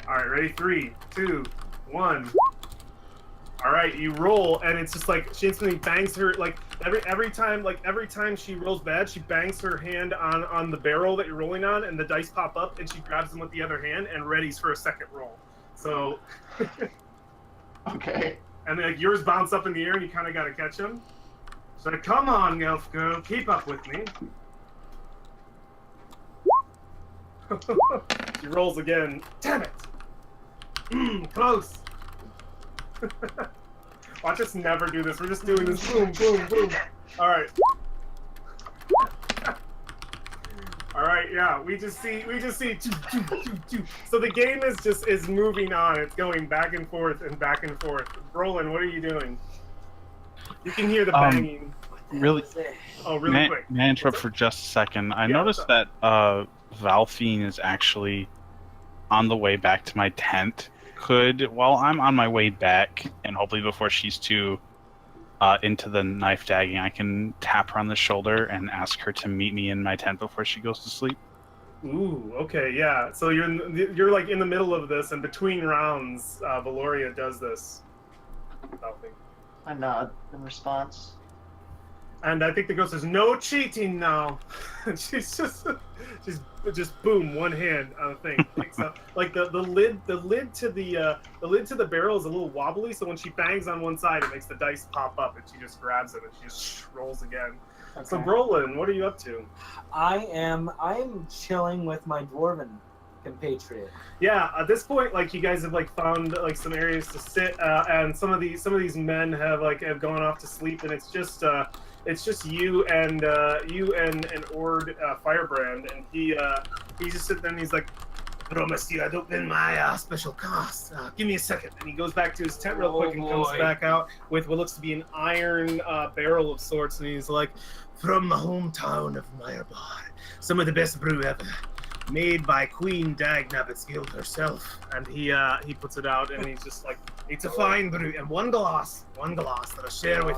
All right, ready? 3, 2, 1. All right, you roll, and it's just like she instantly bangs her like every time she rolls bad, she bangs her hand on the barrel that you're rolling on, and the dice pop up, and she grabs them with the other hand and readies for a second roll. So, okay. And then like yours bounce up in the air, and you kind of got to catch them. So come on, elf girl, keep up with me. She rolls again. Damn it! Close. Watch us never do this. We're just doing this. Boom, boom, boom. All right. All right. Yeah. We just see. So the game is moving on. It's going back and forth and back and forth. Roland, what are you doing? You can hear the banging. Really? Oh, really quick. May I interrupt for just a second? I noticed that Valfiend is actually on the way back to my tent. could, while I'm on my way back, and hopefully before she's too into the knife dagging, I can tap her on the shoulder and ask her to meet me in my tent before she goes to sleep. Ooh, okay, yeah. So you're like in the middle of this, and between rounds, Valoria does this. I nod in response. And I think the ghost says, "No cheating now." And she's just boom, one hand on the thing. Picks up like the lid to the barrel is a little wobbly, so when she bangs on one side, it makes the dice pop up, and she just grabs it and she just rolls again. Okay. So Brolin, what are you up to? I'm chilling with my dwarven compatriot. Yeah, at this point, like you guys have like found like some areas to sit, and some of these men have gone off to sleep, and it's just you and Ord Firebrand, and he's just sitting there and he's like, "Promise you I'd open my special cost. Give me a second." And he goes back to his tent real quick and comes back out with what looks to be an iron barrel of sorts, and he's like, "From the hometown of Meyerbar, some of the best brew ever, made by Queen Dagnabbit's Guild herself." And he puts it out, and he's just like, "It's a fine brew, and one glass that I share with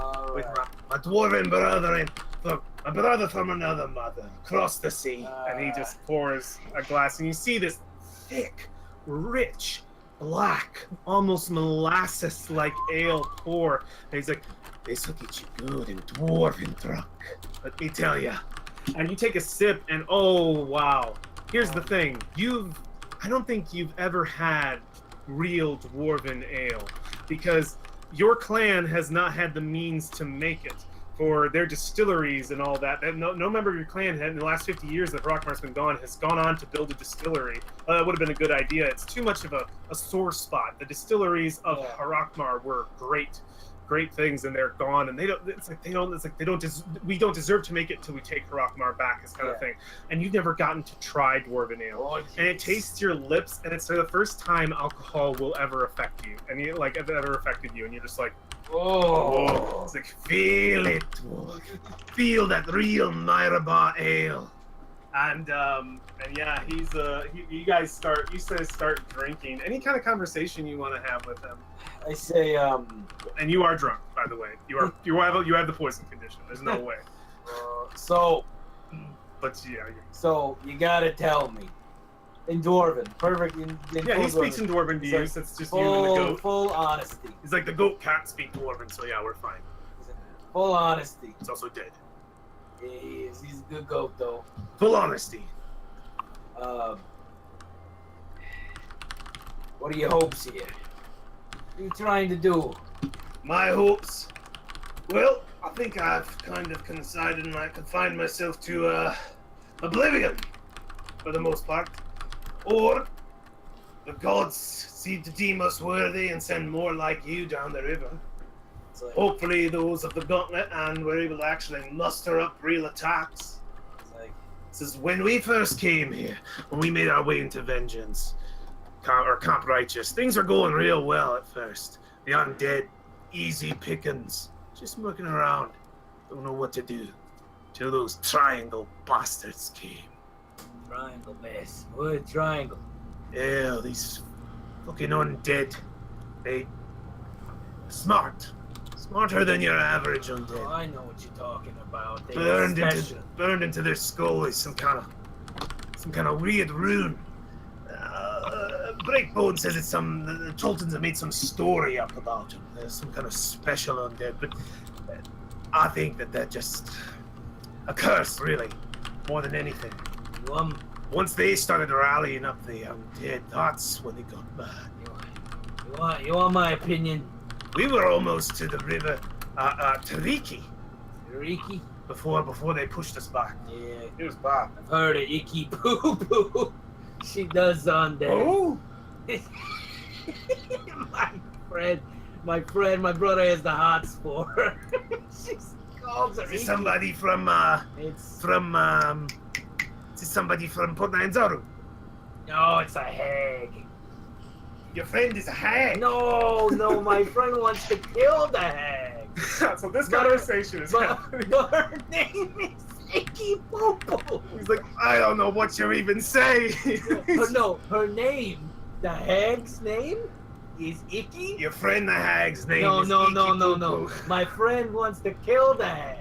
my dwarven brethren, my brother from another mother, across the sea." And he just pours a glass, and you see this thick, rich, black, almost molasses-like ale pour. And he's like, "This will get you good and dwarven drunk, let me tell ya." And you take a sip, and oh wow. Here's the thing, I don't think you've ever had real dwarven ale, because your clan has not had the means to make it for their distilleries and all that. No member of your clan had, in the last 50 years that Harakmar's been gone, has gone on to build a distillery. That would have been a good idea. It's too much of a sore spot. The distilleries of Harakmar were great things, and they're gone, and we don't deserve to make it till we take Harakmar back, is kind of thing. And you've never gotten to try dwarven ale, and it tastes your lips, and it's the first time alcohol will ever affect you, and you like ever affected you, and you're just like, whoa. It's like, feel it, feel that real Meyerbar ale. And yeah, you guys start drinking. Any kind of conversation you want to have with him. I say, and you are drunk, by the way. You have the poison condition. There's no way. But yeah. So you gotta tell me, in Dwarven, perfect. Yeah, he speaks in Dwarven to you. So it's just you and the goat. Full honesty. He's like, the goat can't speak Dwarven, so yeah, we're fine. Full honesty. He's also dead. He's a good goat, though. Full honesty. What are your hopes here? What are you trying to do? My hopes? Well, I think I've kind of confined myself to oblivion, for the most part. Or the gods seem to deem us worthy and send more like you down the river. Hopefully those of the gauntlet, and we're able to actually muster up real attacks. This is when we first came here, when we made our way into Vengeance, or Camp Righteous. Things are going real well at first. The undead, easy pickings, just mucking around. Don't know what to do. Till those triangle bastards came. Triangle mess. What triangle? Yeah, these fucking undead. They smarter than your average undead. Oh, I know what you're talking about. They Burned into their skull is some kind of weird rune. Breakbone says it's the Chultans have made some story up about him. There's some kind of special undead, but I think that just a curse, really, more than anything. Once they started rallying up the undead, that's when it got bad. You want my opinion? We were almost to the river Tariki. Tariki? Before they pushed us back. Yeah. It was bad. I've heard of Icky Poo Poo. She does on that. Oh! my brother has the hots for her. She calls her. Is it somebody from Port Nyanzaru? No, it's a hag. Your friend is a hag. No, my friend wants to kill the hag. So this conversation is happening. Her name is Icky Poo Poo. He's like, I don't know what you're even saying. Her name, the hag's name, is Icky? Your friend the hag's name No, is no, Iki no, no, Poo no. Poo. My friend wants to kill the hag.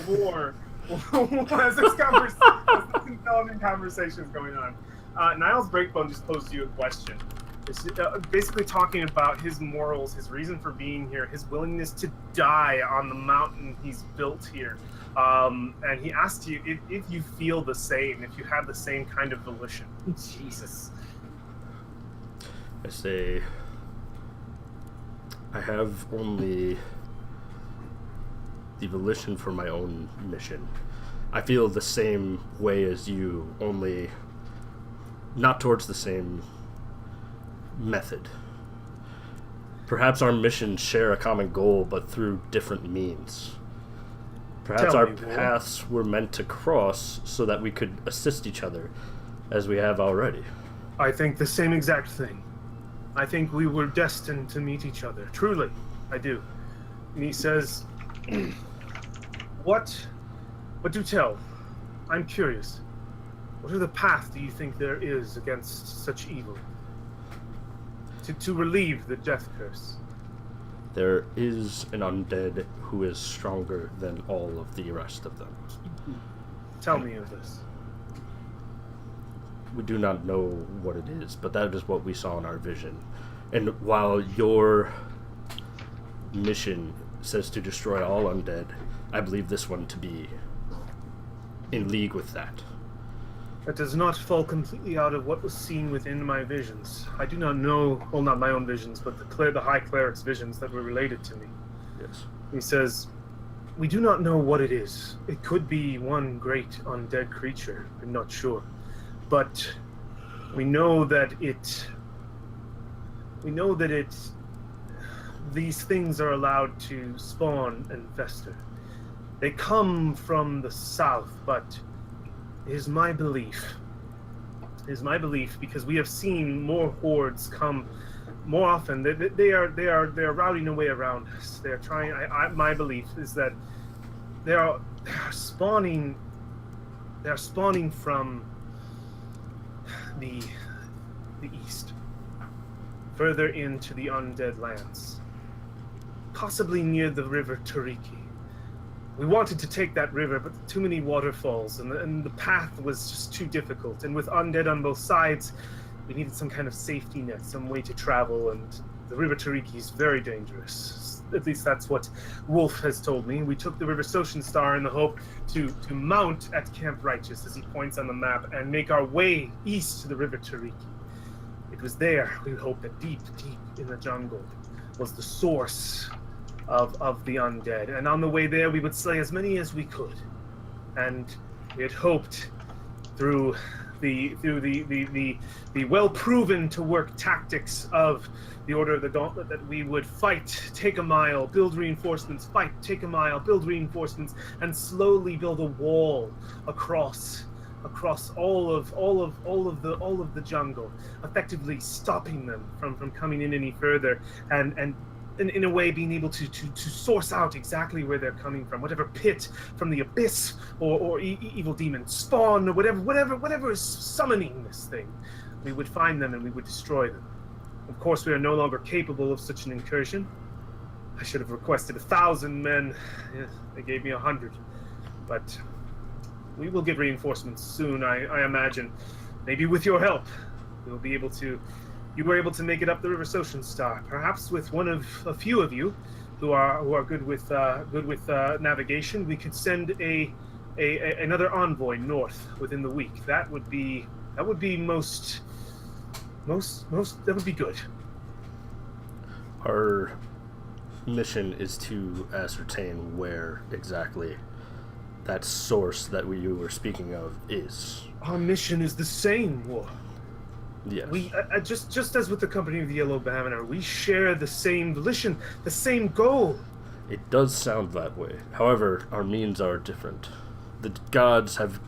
War. As this intelligent conversation is going on, Niles Breakbone just posed you a question. It's basically talking about his morals, his reason for being here, his willingness to die on the mountain he's built here. And he asked you if you feel the same, if you have the same kind of volition. Jesus. I say, I have only the volition for my own mission. I feel the same way as you, only not towards the same method. Perhaps our missions share a common goal, but through different means. Perhaps Tell our me, Will. paths were meant to cross so that we could assist each other, as we have already. I think the same exact thing. I think we were destined to meet each other. Truly, I do. And he says, What do tell? I'm curious. What other path do you think there is against such evil? To relieve the death curse? There is an undead who is stronger than all of the rest of them. Tell me of this. We do not know what it is, but that is what we saw in our vision. And while your mission says to destroy all undead, I believe this one to be in league with that. That does not fall completely out of what was seen within my visions. I do not know, well, not my own visions, but the High Cleric's visions that were related to me. Yes. He says, we do not know what it is. It could be one great undead creature. I'm not sure. But we know that these things are allowed to spawn and fester. They come from the south, but it is my belief, because we have seen more hordes come more often. They are routing a way around us. They are trying. My belief is that they are spawning. They are spawning from the east, further into the undead lands, possibly near the river Tariki. We wanted to take that river, but too many waterfalls, and the path was just too difficult. And with undead on both sides, we needed some kind of safety net, some way to travel, and the river Tariki is very dangerous. At least that's what Wolf has told me. We took the river Soshin Star in the hope to mount at Camp Righteous, as he points on the map, and make our way east to the river Tariki. It was there, we hoped, that deep, deep in the jungle was the source of the undead, and on the way there we would slay as many as we could. And we had hoped through the well proven to work tactics of the Order of the Gauntlet that we would fight, take a mile, build reinforcements, fight, take a mile, build reinforcements, and slowly build a wall across all of the jungle, effectively stopping them from coming in any further, and in a way being able to source out exactly where they're coming from, whatever pit from the abyss or evil demon spawn or whatever is summoning this thing, we would find them and we would destroy them. Of course, we are no longer capable of such an incursion. I should have requested 1,000 men. They gave me 100, but we will get reinforcements soon, I imagine. Maybe with your help, we'll be able to. You were able to make it up the River Soshin Star, perhaps with a few of you who are good with navigation. We could send another envoy north within the week. That would be most that would be good. Our mission is to ascertain where exactly that source that you were speaking of is. Our mission is the same, War. Yes. We just as with the Company of the Yellow Banner, we share the same volition, the same goal. It does sound that way. However, our means are different. The gods have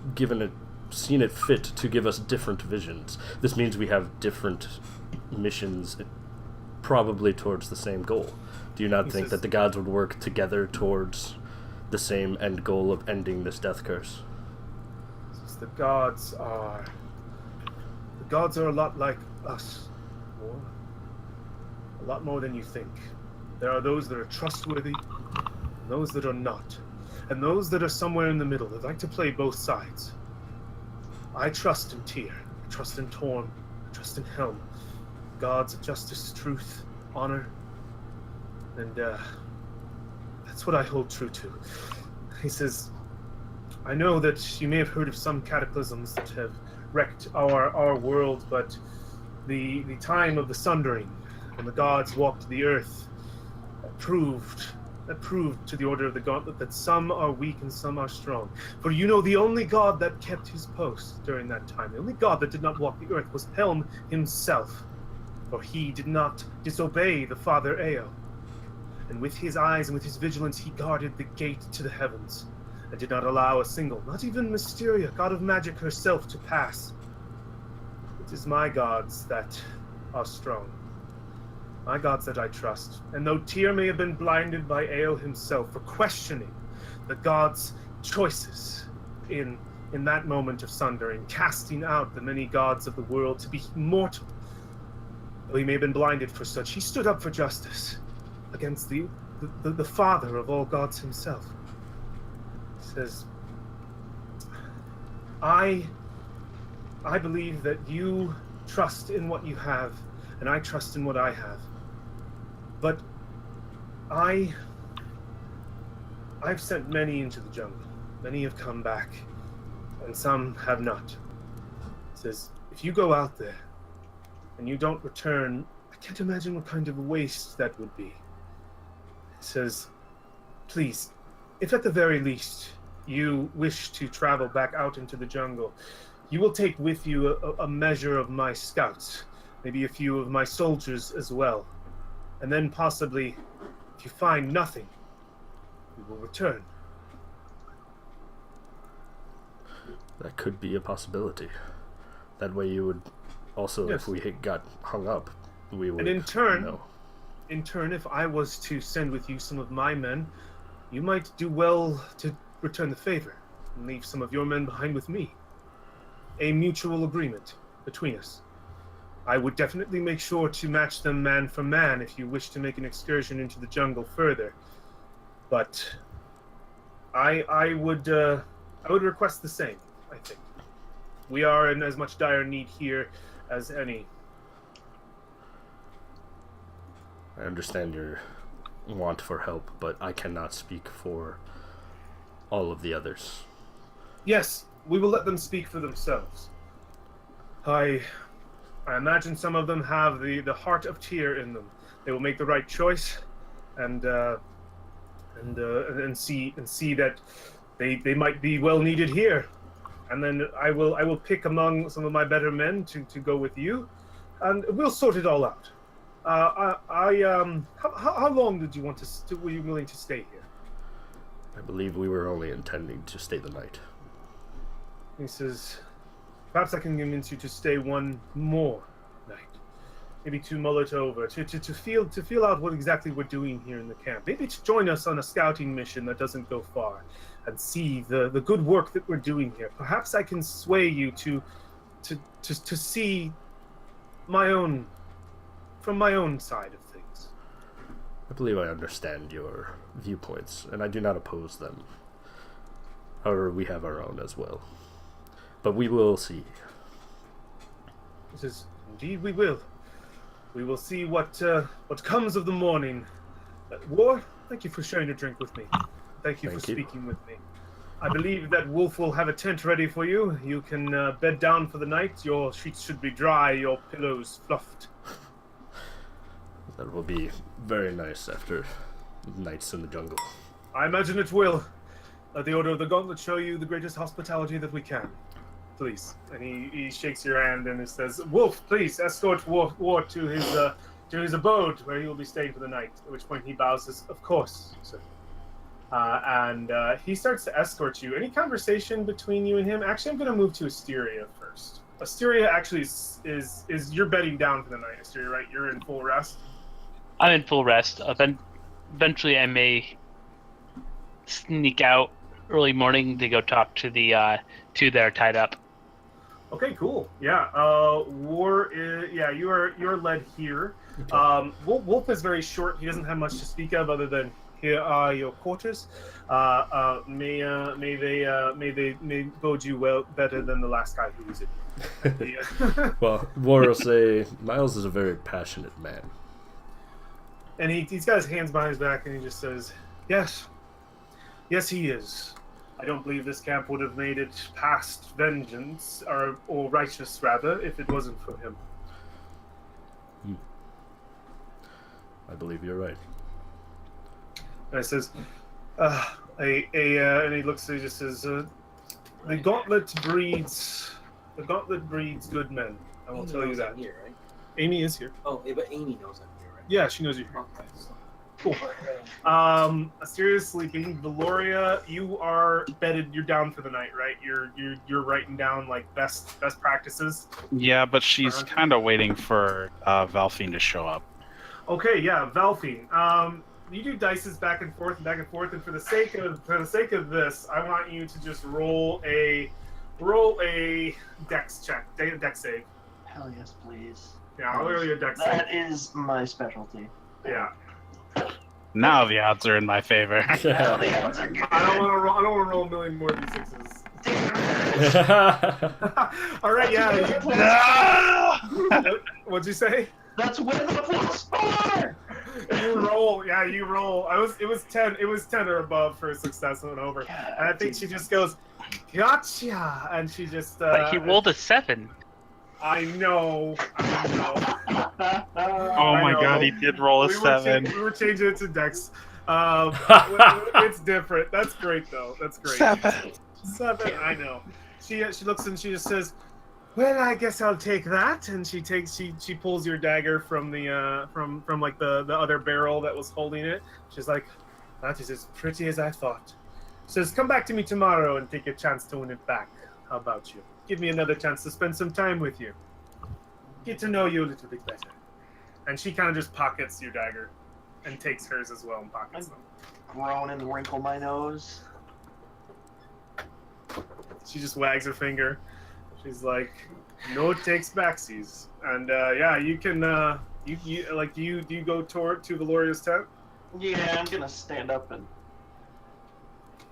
seen it fit to give us different visions. This means we have different missions, probably towards the same goal. Do you not think that the gods would work together towards the same end goal of ending this death curse? The gods are a lot like us. A lot more than you think. There are those that are trustworthy, and those that are not. And those that are somewhere in the middle that like to play both sides. I trust in Tyr. I trust in Torm. I trust in Helm. Gods of justice, truth, honor. And that's what I hold true to. He says, I know that you may have heard of some cataclysms that have wrecked our world, but the time of the Sundering, when the gods walked the earth, that proved to the Order of the Gauntlet that some are weak and some are strong. For you know, the only god that kept his post during that time, the only god that did not walk the earth was Helm himself. For he did not disobey the Father Eo. And with his eyes and with his vigilance, he guarded the gate to the heavens, and did not allow a single, not even Mysteria, god of magic herself, to pass. It is my gods that are strong. My gods that I trust. And though Tyr may have been blinded by Eo himself for questioning the gods' choices in that moment of sundering, casting out the many gods of the world to be mortal, though he may have been blinded for such, he stood up for justice against the father of all gods himself. He says, I believe that you trust in what you have, and I trust in what I have. But I've sent many into the jungle. Many have come back, and some have not. He says, if you go out there and you don't return, I can't imagine what kind of waste that would be. He says, please, if at the very least you wish to travel back out into the jungle, you will take with you a measure of my scouts, maybe a few of my soldiers as well. And then possibly, if you find nothing, we will return. That could be a possibility. That way you would also, Yes. if we got hung up, we would And in turn, know. if I was to send with you some of my men, you might do well to return the favor and leave some of your men behind with me. A mutual agreement between us. I would definitely make sure to match them man for man if you wish to make an excursion into the jungle further. But I would request the same, I think. We are in as much dire need here as any. I understand your want for help, but I cannot speak for all of the others. Yes, we will let them speak for themselves. I imagine some of them have the heart of Tyr in them. They will make the right choice, and see that they might be well needed here. And then I will pick among some of my better men to go with you, and we'll sort it all out. How long did you want to? Were you willing to stay here? I believe we were only intending to stay the night. He says, perhaps I can convince you to stay one more night. Maybe to mull it over, to feel out what exactly we're doing here in the camp. Maybe to join us on a scouting mission that doesn't go far, and see the good work that we're doing here. Perhaps I can sway you to see from my own side of things. I believe I understand your viewpoints, and I do not oppose them. However, we have our own as well. But we will see. He says, indeed we will. We will see what comes of the morning. War, thank you for sharing a drink with me. Thank you for speaking with me. I believe that Wolf will have a tent ready for you. You can bed down for the night. Your sheets should be dry, your pillows fluffed. That will be very nice after nights in the jungle. I imagine it will. Let the Order of the Gauntlet show you the greatest hospitality that we can. Please. And he shakes your hand and he says, Wolf, please escort War to his abode where he will be staying for the night. At which point he bows, says, of course, sir. And he starts to escort you. Any conversation between you and him? Actually, I'm going to move to Asteria first. Asteria actually is you're bedding down for the night, Asteria, right? You're in full rest? I'm in full rest. Then eventually I may sneak out early morning to go talk to the two that are tied up. Okay, cool. Yeah, War is, you're led here. Wolf is very short. He doesn't have much to speak of other than here are your quarters. May they bode you well better than the last guy who was in. Well, War will say Miles is a very passionate man. And he's got his hands behind his back, and he just says, "Yes, yes, he is. I don't believe this camp would have made it past vengeance, or righteous rather, if it wasn't for him." I believe you're right. And I says, and he looks, he just says, the gauntlet breeds good men. I will tell you that. Here, right? Amy is here. Oh, but Amy knows I'm here, right? Yeah, she knows you're here. Okay. So. Cool. Assyria's sleeping. Valoria, you are bedded. You're down for the night, right? You're writing down like best practices. Yeah, but she's kind of waiting for Valfine to show up. Okay, yeah, Valfine. You do dices back and forth, and for the sake of this, I want you to just roll a dex check, dex save. Hell yes, please. Yeah, I'll roll your dex save. That is my specialty. Yeah. Now the odds are in my favor. Hell, the odds are good. I don't want to roll a million more d6s. All right, yeah. What'd you say? That's with the +4! You roll. It was 10 or above for a success and over. God, And I think she just goes, "Gotcha," and she just. But he rolled a 7. I know. Oh my god, he did roll a 7. We were changing it to Dex. It's different. That's great though. That's great. 7. I know. She looks and she just says, "Well, I guess I'll take that." And she pulls your dagger from the from like the other barrel that was holding it. She's like, "That is as pretty as I thought." Says, "Come back to me tomorrow and take a chance to win it back. How about you? Give me another chance to spend some time with you. Get to know you a little bit better." And she kind of just pockets your dagger and takes hers as well and pockets them. Groan and wrinkle my nose. She just wags her finger. She's like, "No takes backsies." And yeah, you can you like do you go to Valoria's tent? Yeah, I'm gonna stand up and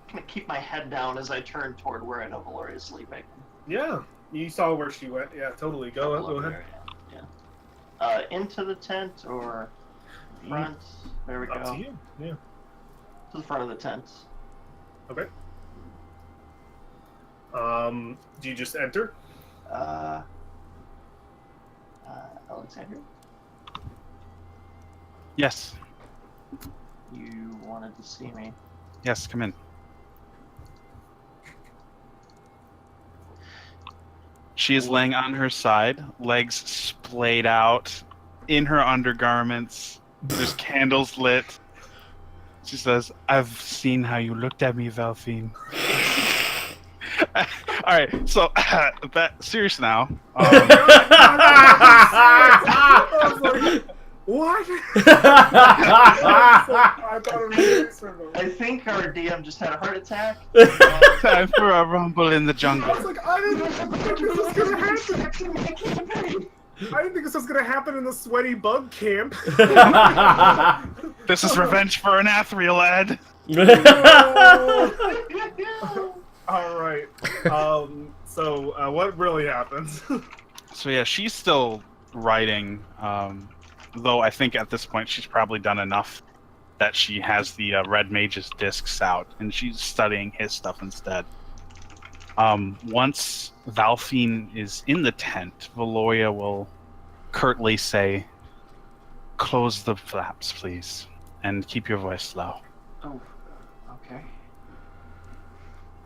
gonna keep my head down as I turn toward where I know Valoria's sleeping. Yeah, you saw where she went. Yeah, totally. Go ahead. Yeah. Into the tent or front? There we go. Up to you. Yeah. To the front of the tent. Okay. Do you just enter? Alexander, Yes. you wanted to see me. Yes, come in. She is laying on her side, legs splayed out, in her undergarments. There's candles lit. She says, "I've seen how you looked at me, Valfine." All right, so serious now. I was like, what? I thought it was serious for a moment. I think our DM just had a heart attack. Time for a rumble in the I jungle. was like, I didn't think this was gonna happen. I didn't think this was gonna happen in the sweaty bug camp. This is revenge for an Athriel, lad. All right. So what really happens? So yeah, she's still writing, though I think at this point she's probably done enough that she has the Red Mage's discs out, and she's studying his stuff instead. Once Valfine is in the tent, Valoria will curtly say, "Close the flaps, please, and keep your voice low." Oh, okay.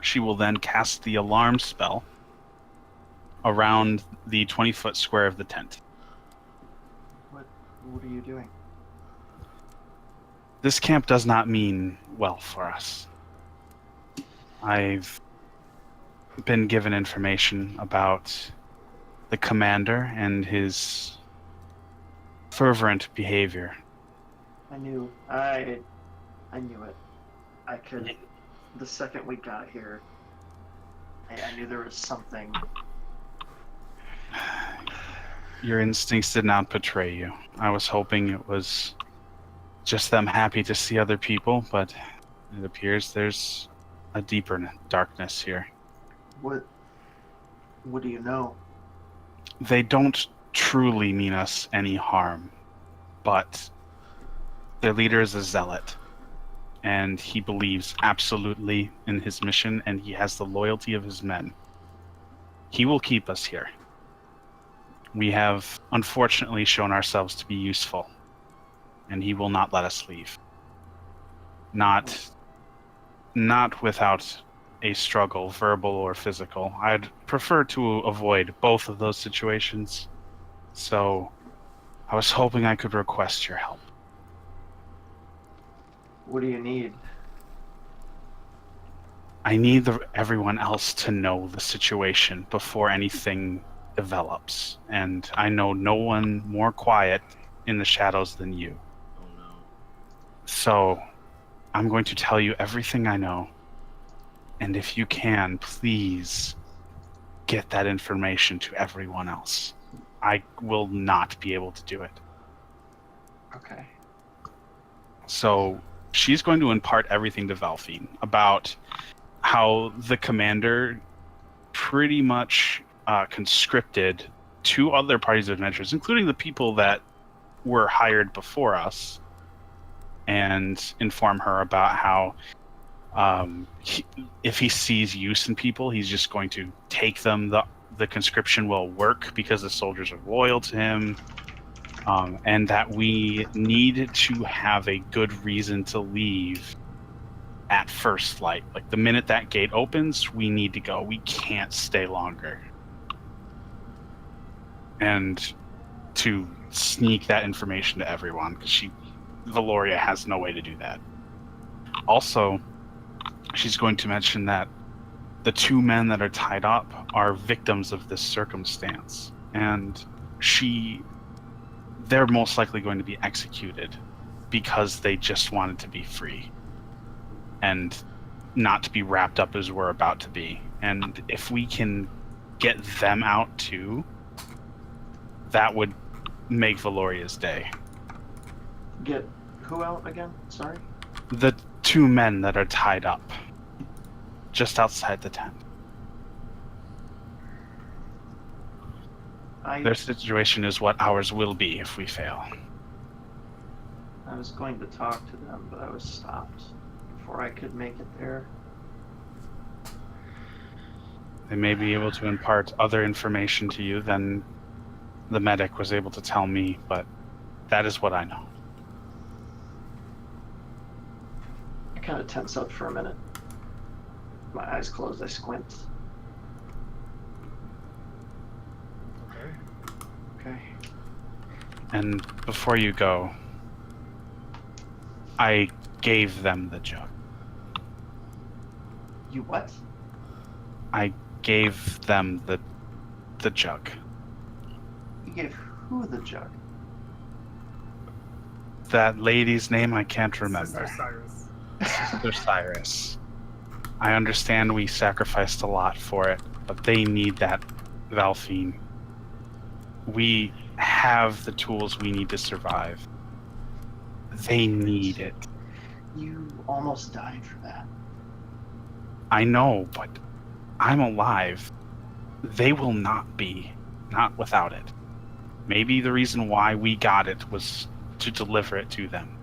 She will then cast the alarm spell around the 20-foot square of the tent. What are you doing? This camp does not mean well for us. I've been given information about the commander and his fervent behavior. I knew it. I could. The second we got here, I knew there was something. Your instincts did not betray you. I was hoping it was just them happy to see other people, but it appears there's a deeper darkness here. What do you know? They don't truly mean us any harm, but their leader is a zealot, and he believes absolutely in his mission, and he has the loyalty of his men. He will keep us here. We have unfortunately shown ourselves to be useful, and he will not let us leave. Not without a struggle, verbal or physical. I'd prefer to avoid both of those situations, so I was hoping I could request your help. What do you need? I need everyone else to know the situation before anything develops, and I know no one more quiet in the shadows than you. Oh no. So, I'm going to tell you everything I know, and if you can, please get that information to everyone else. I will not be able to do it. Okay. So, she's going to impart everything to Valfine about how the commander pretty much conscripted 2 other parties of adventurers, including the people that were hired before us, and inform her about how if he sees use in people, he's just going to take them. The conscription will work because the soldiers are loyal to him, and that we need to have a good reason to leave at first light. Like, the minute that gate opens, we need to go. We can't stay longer. And to sneak that information to everyone, because Valoria has no way to do that. Also, she's going to mention that the 2 men that are tied up are victims of this circumstance, and they're most likely going to be executed because they just wanted to be free and not to be wrapped up as we're about to be. And if we can get them out too, that would make Valoria's day. Get who out again? Sorry? The 2 men that are tied up just outside the tent. Their situation is what ours will be if we fail. I was going to talk to them, but I was stopped before I could make it there. They may be able to impart other information to you than the medic was able to tell me, but that is what I know. I kind of tense up for a minute. My eyes closed, I squint. Okay. And before you go, I gave them the jug. You what? I gave them the jug. You gave who the jug? That lady's name I can't remember. Sister Cyrus. Sister Cyrus. I understand we sacrificed a lot for it, but they need that, Valfine. We have the tools we need to survive. They need it. You almost died for that. I know, but I'm alive. They will not be. Not without it. Maybe the reason why we got it was to deliver it to them.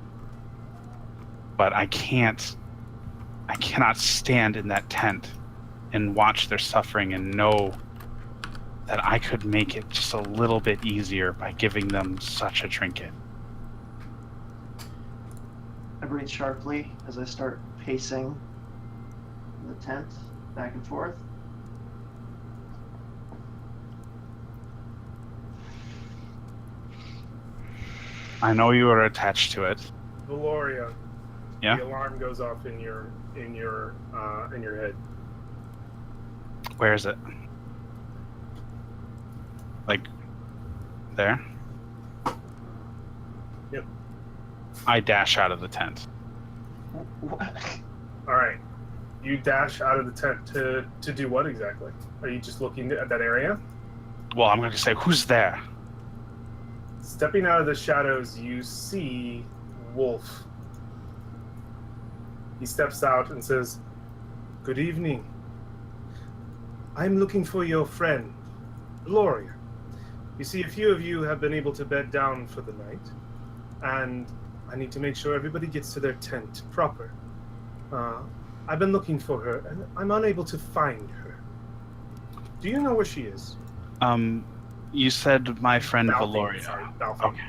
But I cannot stand in that tent and watch their suffering and know that I could make it just a little bit easier by giving them such a trinket. I breathe sharply as I start pacing the tent back and forth. I know you are attached to it. Valoria. Yeah? The alarm goes off in your head. Where is it? Like, there? Yep. I dash out of the tent. What? All right. You dash out of the tent to do what exactly? Are you just looking at that area? Well, I'm going to say, who's there? Stepping out of the shadows, you see Wolf. He steps out and says, "Good evening. I'm looking for your friend, Gloria. You see, a few of you have been able to bed down for the night, and I need to make sure everybody gets to their tent proper. I've been looking for her, and I'm unable to find her. Do you know where she is?" You said my friend Balfine, Valoria. sorry, Balfine. Okay.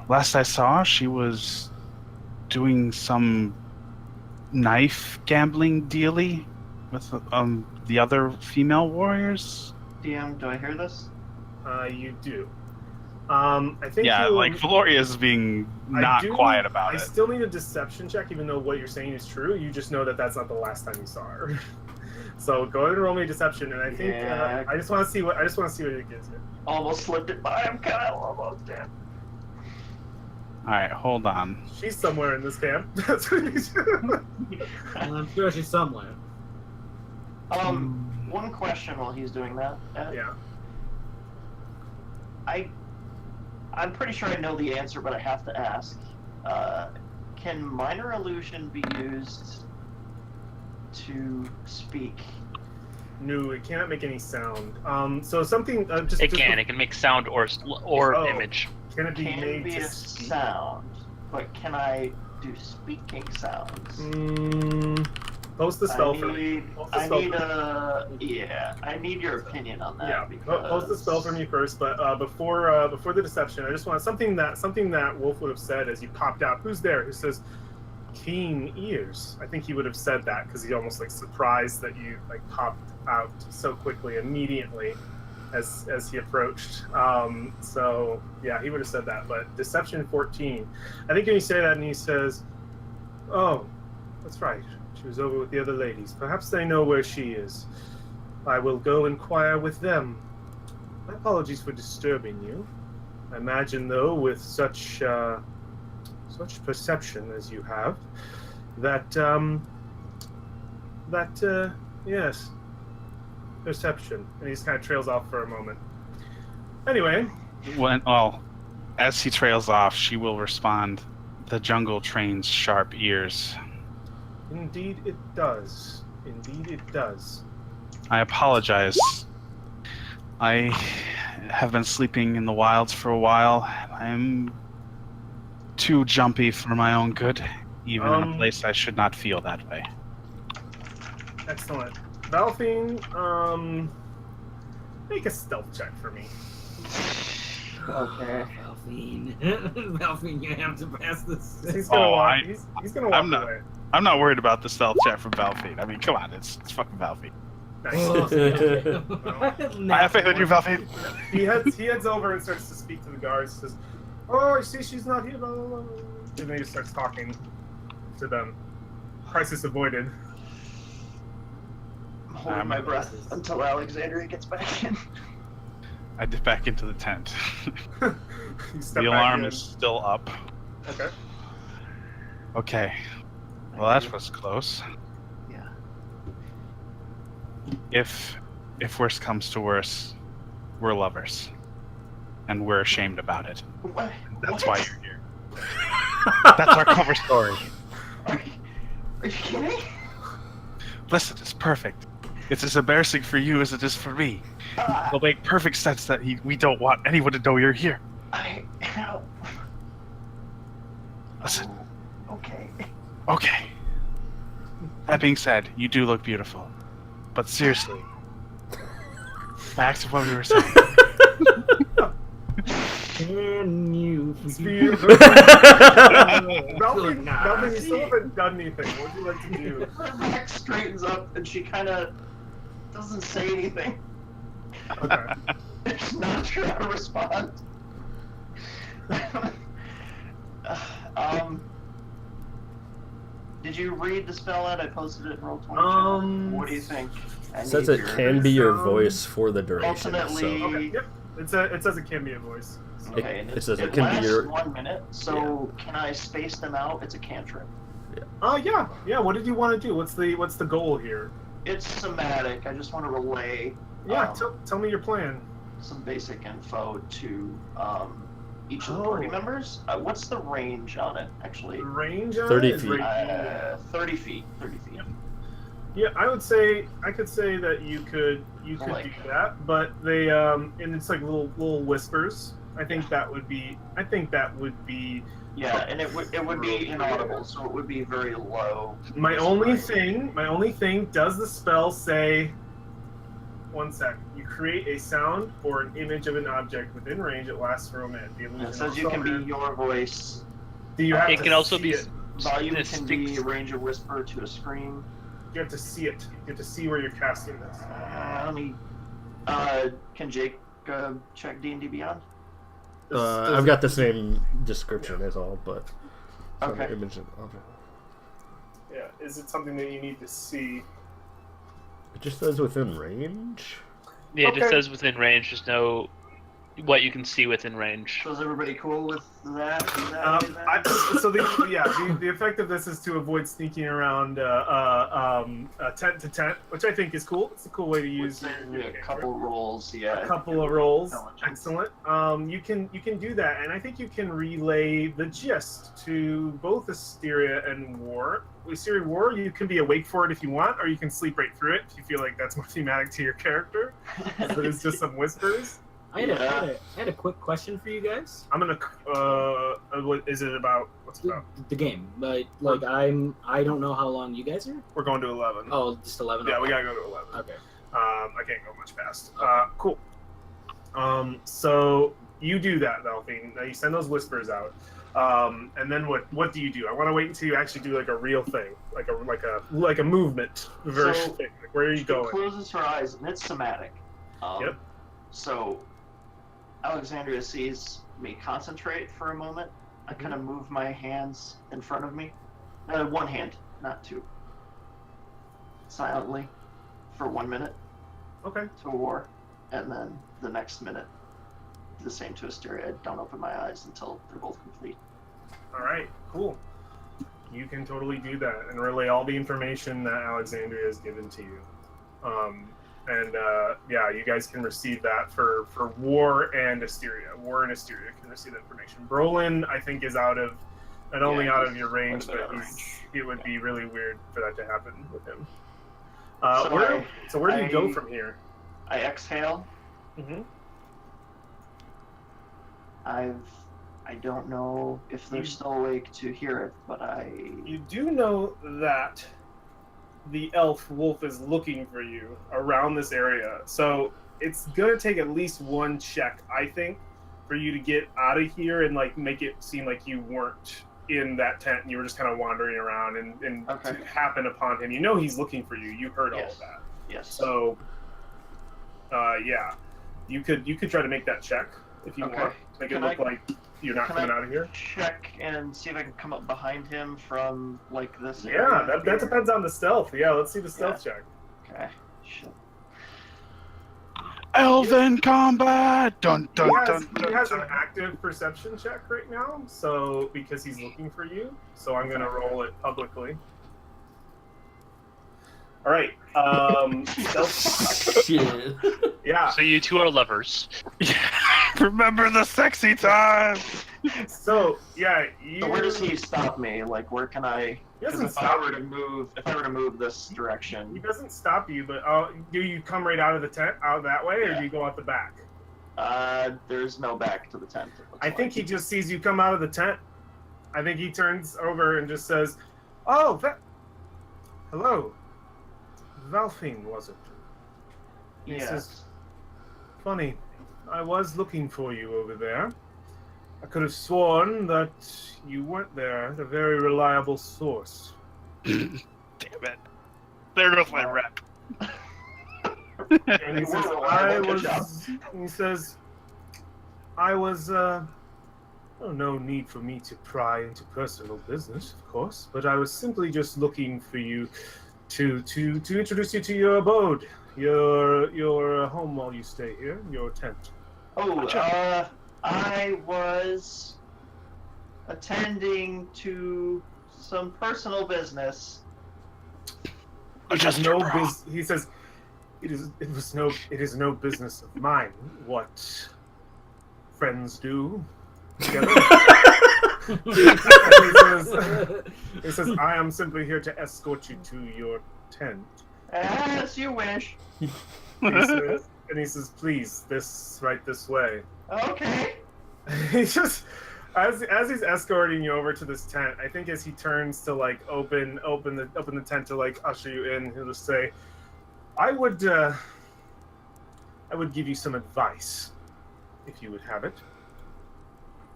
Last I saw, she was doing some knife gambling dealy with the other female warriors. DM, do I hear this? You do. I think Yeah, you, like Valoria's being not quiet about it. I still need a deception check, even though what you're saying is true. You just know that that's not the last time you saw her. So go ahead and roll me a deception, and I think Yeah. I just want to see what it gives you. Almost slipped it by. I'm kind of almost dead. All right, hold on. She's somewhere in this camp. That's what he's I'm sure she's somewhere. One question while he's doing that. Yeah. I'm pretty sure I know the answer, but I have to ask. Can minor illusion be used to speak? No, it cannot make any sound. So something just It can make sound or Oh. image. Can it be Can made be to a speak? sound, but can I do speaking sounds? Post the spell for me. I need your opinion on that. Yeah, because... post the spell for me first. But before the deception, I just want something that Wolf would have said as you popped out. Who's there? Who says keen ears? I think he would have said that because he almost like surprised that you like popped out so quickly immediately as he approached. So yeah, he would have said that. But deception 14. I think when you say that and he says, "Oh, that's right. She was over with the other ladies. Perhaps they know where she is. I will go inquire with them. My apologies for disturbing you. I imagine, though, with such perception as you have, that yes, perception." And he just kind of trails off for a moment. Anyway, As he trails off, she will respond, "The jungle trains sharp ears." indeed it does. Indeed it does. I apologize. I have been sleeping in the wilds for a while. I'm too jumpy for my own good, even in a place I should not feel that way. Excellent. Balfine, make a stealth check for me. Okay. Valfine, you have to pass this. He's gonna Oh, walk. He's gonna walk I'm not- away. I'm not worried about the stealth check from Valfine. I mean, come on, it's fucking Valfine. Nice. I have faith in you, Valfine. He heads over and starts to speak to the guards. Says, "Oh, I see she's not here." Blah, blah, blah. And then he starts talking to them. Crisis avoided. I'm holding my breath until Alexandria gets back in. I dip back into the tent. You step The back alarm in. is still up. Okay. Okay. Well, that was close. Yeah. If worse comes to worse, we're lovers. And we're ashamed about it. What? That's What? why you're here. That's our cover story. Are you kidding? Listen, it's perfect. It's as embarrassing for you as it is for me. It'll make perfect sense that we don't want anyone to know you're here. Listen. Okay. Okay. That being said, you do look beautiful. But seriously, back to what we were saying. Can you Ralphie, you still haven't done anything. What would you like to do? Her back straightens up and she kind of doesn't say anything. Okay. She's not sure how to respond. Did you read the spell out? I posted it in Roll20. What do you think? I It says need it your- can be your voice for the duration. Ultimately, So Okay. Yep. It says it can be a voice. So- okay, and it says it it can be lasts your- 1 minute. So can I space them out? It's a cantrip. Yeah. What did you want to do? What's the goal here? It's somatic. I just want to relay. Yeah. Tell me your plan. some basic info to each of the party Oh. members. What's the range on it, actually? The range on 30 it is feet. right here. 30 feet. 30 feet. Yeah, I could say that you could do that, but they and it's like little whispers. I think that would be. Yeah, and it would be inaudible, so it would be very low. My only thing. Does the spell say? One sec. You create a sound or an image of an object within range. It lasts for a minute. The illusion It says you also can be ends. your voice. Do you have It to can also see be it? Volume can distinct. be a range of whisper to a scream. You have to see it. You have to see where you're casting this. Let me. Can Jake check D&D Beyond? I've got the same description as all, but Okay. image of object. Yeah. Is it something that you need to see? It just says within range. Yeah, it just Okay. says within range. There's no what you can see within range. So is everybody cool with that? The effect of this is to avoid sneaking around tent to tent, which I think is cool. It's a cool way to use a couple rolls, yeah. a couple of rolls. Intelligence. Excellent. You can do that, and I think you can relay the gist to both Asteria and War. Asteria War, you can be awake for it if you want, or you can sleep right through it if you feel like that's more thematic to your character. But it's just some whispers. I had a quick question for you guys. I'm gonna. What is it about? What's it about? The game, like I don't know how long you guys are. We're going to 11. Oh, just 11. Yeah, we gotta go to 11. Okay. I can't go much past. Cool. So you do that, Delphine. Now you send those whispers out, and then what do you do? I want to wait until you actually do like a real thing, like a movement version thing. Like, where are you She going? closes her eyes, and it's somatic. Yep. So Alexandria sees me concentrate for a moment. I kind of move my hands in front of me. One hand, not two. Silently for 1 minute Okay. to War, and then the next minute the same to Asteria. I don't open my eyes until they're both complete. All right. Cool. You can totally do that and relay all the information that Alexandria has given to you. You guys can receive that for War and Asteria. War and Asteria can receive that information. Brolin, I think, is not only out of your range, quite a bit but out of range. it would be really weird for that to happen with him. So Where do you I- go from here? I exhale. Mm-hmm. I don't know if they're still awake to hear it, but You do know that the elf wolf is looking for you around this area, so it's gonna take at least one check, I think, for you to get out of here and like make it seem like you weren't in that tent and you were just kind of wandering around and Okay. to happen upon him. You know he's looking for you. You heard all Yes. of that. yes. So, you could try to make that check if you Okay. want. Make it Can look I- like you're not can coming I out of here. check and see if I can come up behind him from like this Yeah, area that here. depends on the stealth. Yeah, let's see the stealth check. Okay. Shit. Elven combat! Dun dun He has an active perception check right now, so because he's looking for you, so I'm gonna roll it publicly. All right. Stealth, Shit. yeah. So you two are lovers. Remember the sexy time! So yeah, you. So where does he stop me? Like where can I? He Because doesn't if I stop were you. to move, if I were to move this He direction, doesn't stop you, but do you come right out of the tent, out that way, or Yeah. do you go out the back? there's no back to the tent. it looks I think like. he just sees you come out of the tent. I think he turns over and just says, "Oh, hello, Valfine, was it?" He Yes. says, "Funny, I was looking for you over there. I could have sworn that you weren't there. A very reliable source." Damn it. There goes my rep. And he says, "I was, no need for me to pry into personal business, of course, but I was simply just looking for you to introduce you to your abode, your home while you stay here, your tent." I was attending to some personal business. He says, It is no business of mine what friends do together. he says, I am simply here to escort you to your tent. As you wish. And he says, please, right this way. Okay. He just, as he's escorting you over to this tent, I think as he turns to like open the tent to like usher you in, he'll just say, I would give you some advice, if you would have it.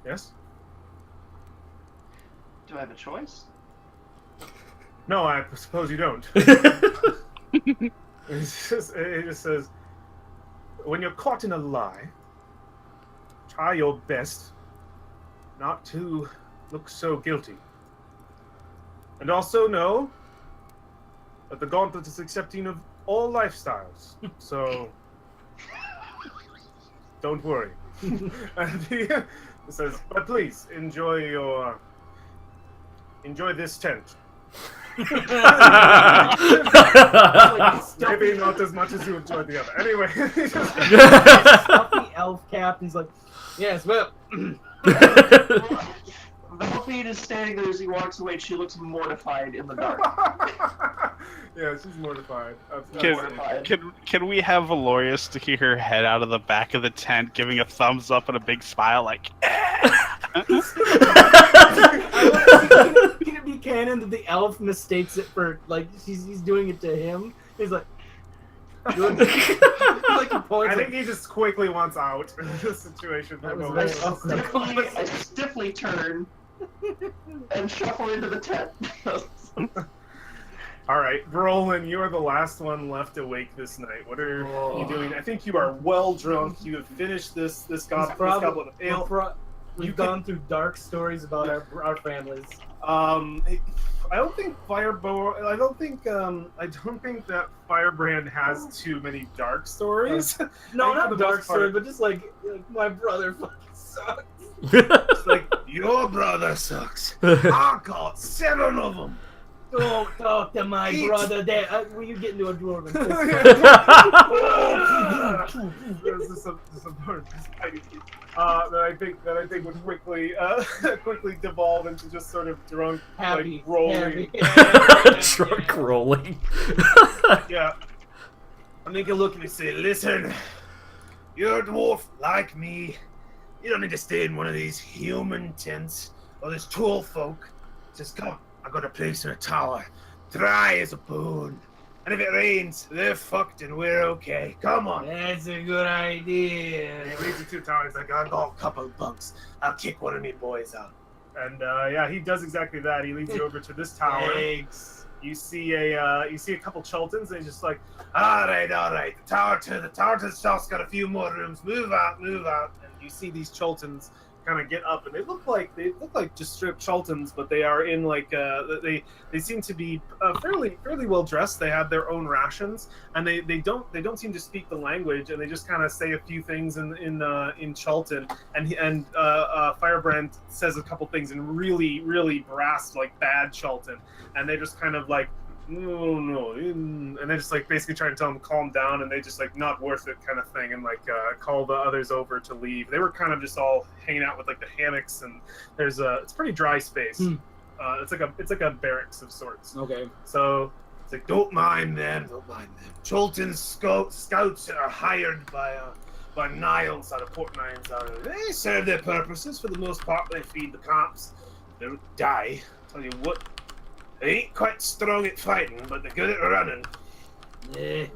Yes? Do I have a choice? No, I suppose you don't. It just says, when you're caught in a lie, try your best not to look so guilty. And also know that the gauntlet is accepting of all lifestyles. So don't worry. And he says, but please enjoy this tent. Maybe not as much as you enjoyed the other. Anyway, Stuffy elf cap. He's like, yes, well. Velveet is standing there as he walks away. She looks mortified in the dark. Yeah, she's mortified. Can we have Valoria sticking her head out of the back of the tent, giving a thumbs up and a big smile, like? Can it be canon that the elf mistakes it for like he's doing it to him? He's like, good. Like I think he just quickly wants out of the situation. That was very I stiffly turn and shuffle into the tent. All right, Brolin, you are the last one left awake this night. What are you doing? I think you are well drunk. You have finished this goblet of ale. We've gone through dark stories about our families. I don't think I don't think that Firebrand has too many dark stories. No, not dark stories, but just like my brother fucking sucks. It's like your brother sucks. I got 7 of them. Don't talk to my brother. Will you get into a dwarven? That I think would quickly devolve into just sort of drunk, happy, like rolling, drunk rolling. Yeah. I make a look and I say, "Listen, you're a dwarf like me. You don't need to stay in one of these human tents or this tall folk. Just come. I got a place in a tower, dry as a bone. And if it rains, they're fucked and we're okay. Come on." That's a good idea. He leads you to a tower. He's like, "I got a couple of bunks. I'll kick one of me boys out." And yeah, he does exactly that. He leads you over to this tower. Thanks. You see a couple Chultons, and he's just like, all right. The tower to the south's got a few more rooms. Move out. And you see these Chultons kind of get up, and they look like just strip Chultons, but they are in like they seem to be fairly well dressed. They have their own rations, and they don't seem to speak the language, and they just kind of say a few things in Chulton, and Firebrand says a couple things in really brass, like bad Chulton, and they just kind of like, no, and they just like basically trying to tell him to calm down, and they just like, not worth it kind of thing, and like call the others over to leave. They were kind of just all hanging out with like the hammocks, and it's pretty dry space. It's like a barracks of sorts. Okay. So it's like, don't mind them. Chulton's scouts are hired by Niles out of Port Niles. They serve their purposes for the most part. They feed the cops. They don't die. Tell you what. They ain't quite strong at fighting, but they're good at running. Yeah.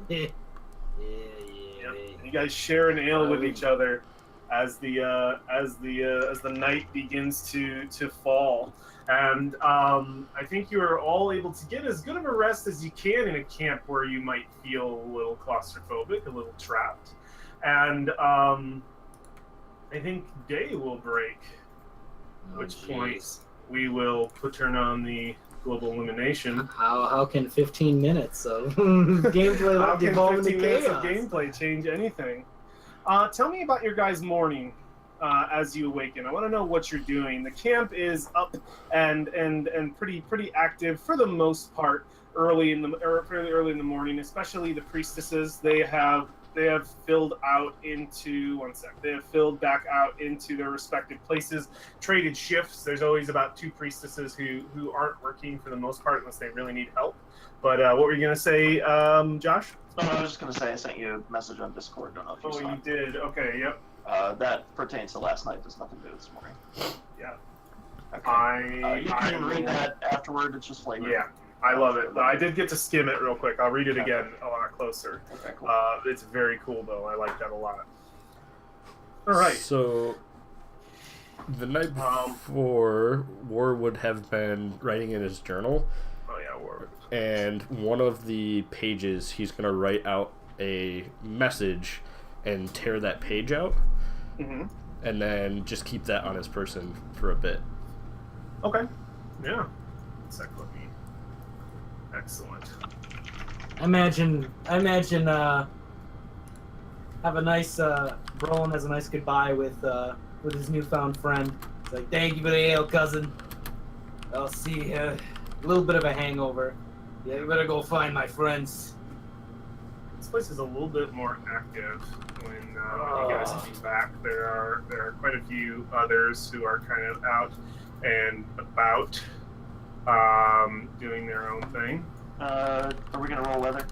You guys share an ale with each other as the night begins to fall, and I think you are all able to get as good of a rest as you can in a camp where you might feel a little claustrophobic, a little trapped, and I think day will break. At which point we will turn on the global illumination. How can 15 minutes of gameplay evolve into 15 minutes chaos? of gameplay change anything? Tell me about your guys' morning as you awaken. I want to know what you're doing. The camp is up and pretty active for the most part. fairly early in the morning, especially the priestesses. They have filled out into They have filled back out into their respective places, traded shifts. There's always about 2 priestesses who aren't working for the most part unless they really need help. But what were you gonna say, Josh? No, I was just gonna say I sent you a message on Discord. Don't know if you saw You it. did. Okay. Yep. That pertains to last night. There's nothing to do this morning. Yeah. Okay. You can read that afterward. It's just flavor. Yeah. I love it. I did get to skim it real quick. I'll read it again a lot closer. Okay, cool. It's very cool, though. I like that a lot. All right. So, the night before, War would have been writing in his journal. Oh, yeah, War. And one of the pages, he's going to write out a message and tear that page out. Mm-hmm. And then just keep that on his person for a bit. Okay. Yeah. Exactly. Excellent. I imagine have a nice Brolin has a nice goodbye with his newfound friend. It's like, thank you for the ale, cousin. I'll see you. A little bit of a hangover. Yeah, you better go find my friends. This place is a little bit more active when you guys come back. There are quite a few others who are kind of out and about, doing their own thing. Are we gonna roll weather?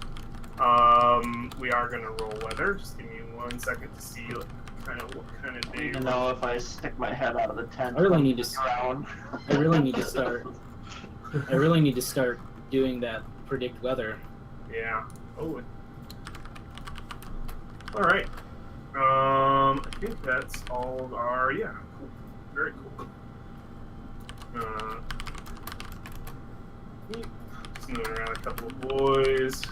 We are gonna roll weather. Just give me 1 second to see what kind of I day. need to know if I stick my head out of the tent. I really need to drown. I really need to start. I really need to start doing that predict weather. Yeah. Oh. All right. I think that's all of our. Yeah. Cool. Very cool. Just moving around a couple of boys.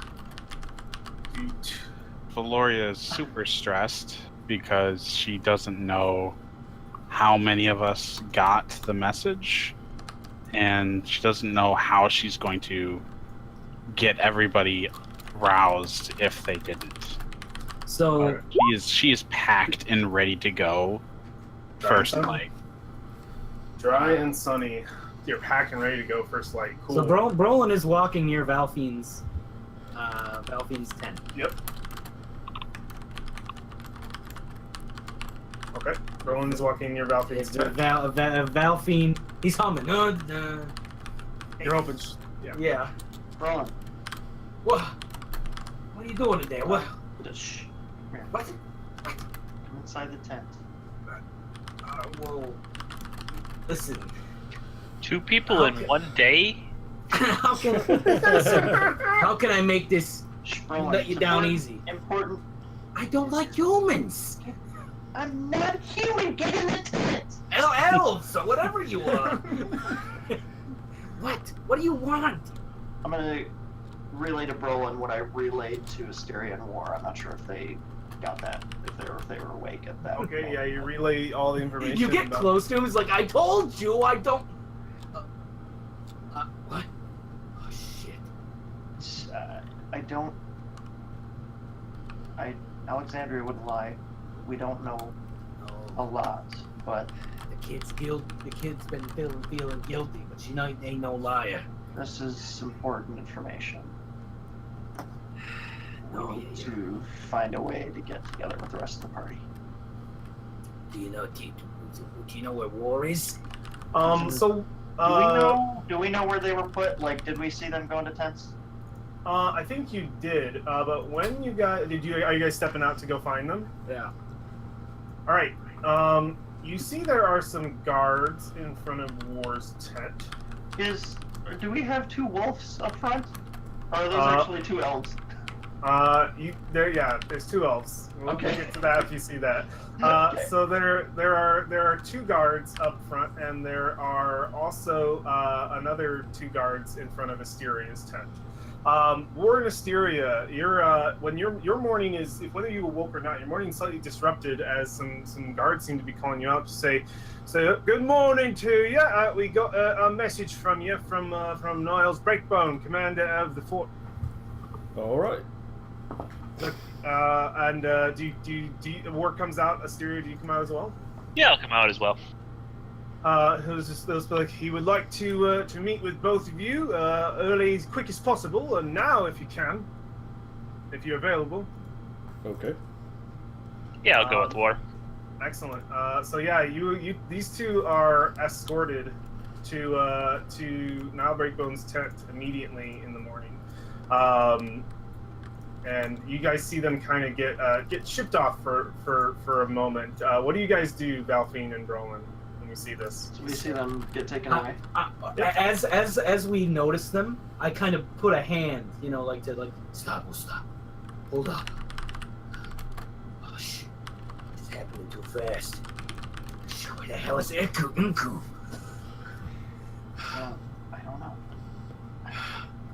Valoria is super stressed because she doesn't know how many of us got the message, and she doesn't know how she's going to get everybody roused if they didn't. So She is packed and ready to go first night. Dry and sunny. You're packed and ready to go first light. Cool. So Brolin is walking near Valfien's tent. Yep. Okay. Roland is walking near Valfien's tent. Valfien, he's humming. You're hoping. Yeah. Yeah. Roland. What? What are you doing in there? What? Shh. Come here. What? Come inside the tent. Whoa. Listen. 2 people in one day? How can I make this Shh, Roland. let you It's down important- easy? Important. I don't like humans. I'm not human. Get in the tent. Elves, so whatever you are. What? What do you want? I'm gonna relay to Brolin what I relayed to Asteria and War. I'm not sure if they got that, if they were awake at that. Okay. point. Yeah. You relay all the information. You get about- close to him, he's like, I told you, I don't. What? Oh shit. I don't. Alexandria wouldn't lie. We don't know a lot, but The kid's been feeling guilty, but she ain't no liar. this is important information. We No, need to find a way to get together with the rest of the party. Do you know where War is? So. Do we know where they were put? Like, did we see them go into tents? I think you did. But when you guys are you guys stepping out to go find them? Yeah. All right. You see there are some guards in front of War's tent. Do we have 2 wolves up front? Or are those actually 2 elves? There's 2 elves. We'll Okay. get to that if you see that. Okay. So there are 2 guards up front, and there are also another 2 guards in front of Asteria's tent. War and Asteria, your morning is, whether you awoke or not, your morning is slightly disrupted as some guards seem to be calling you out to say good morning to you. We got a message from you from Niles Breakbone, commander of the fort. All right. Do War comes out? Asteria, do you come out as well? Yeah, I'll come out as well. He'll be like, he would like to meet with both of you early, as quick as possible, and now if you can, if you're available. Okay. Yeah, I'll go with war. Excellent. So yeah, you these two are escorted to Nile Breakbone's tent immediately in the morning, and you guys see them kind of get shipped off for a moment. What do you guys do, Valfine and Brolin, when you see this? So we see them get taken away. As we notice them, I kind of put a hand, stop, hold up. Oh shit, it's happening too fast. Where the hell is Unku? I don't know.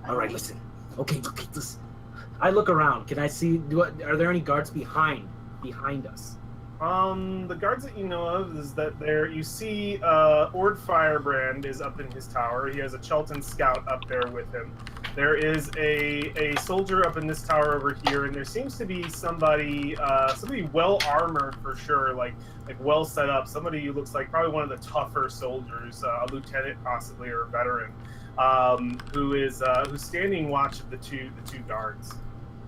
All right, listen. Okay, listen. I look around. Can I see? Are there any guards behind us? The guards that you know of is that you see Ord Firebrand is up in his tower. He has a Chultan scout up there with him. There is a soldier up in this tower over here, and there seems to be somebody well armored for sure, like well set up. Somebody who looks like probably one of the tougher soldiers, a lieutenant possibly or a veteran, who's standing watch of the two guards,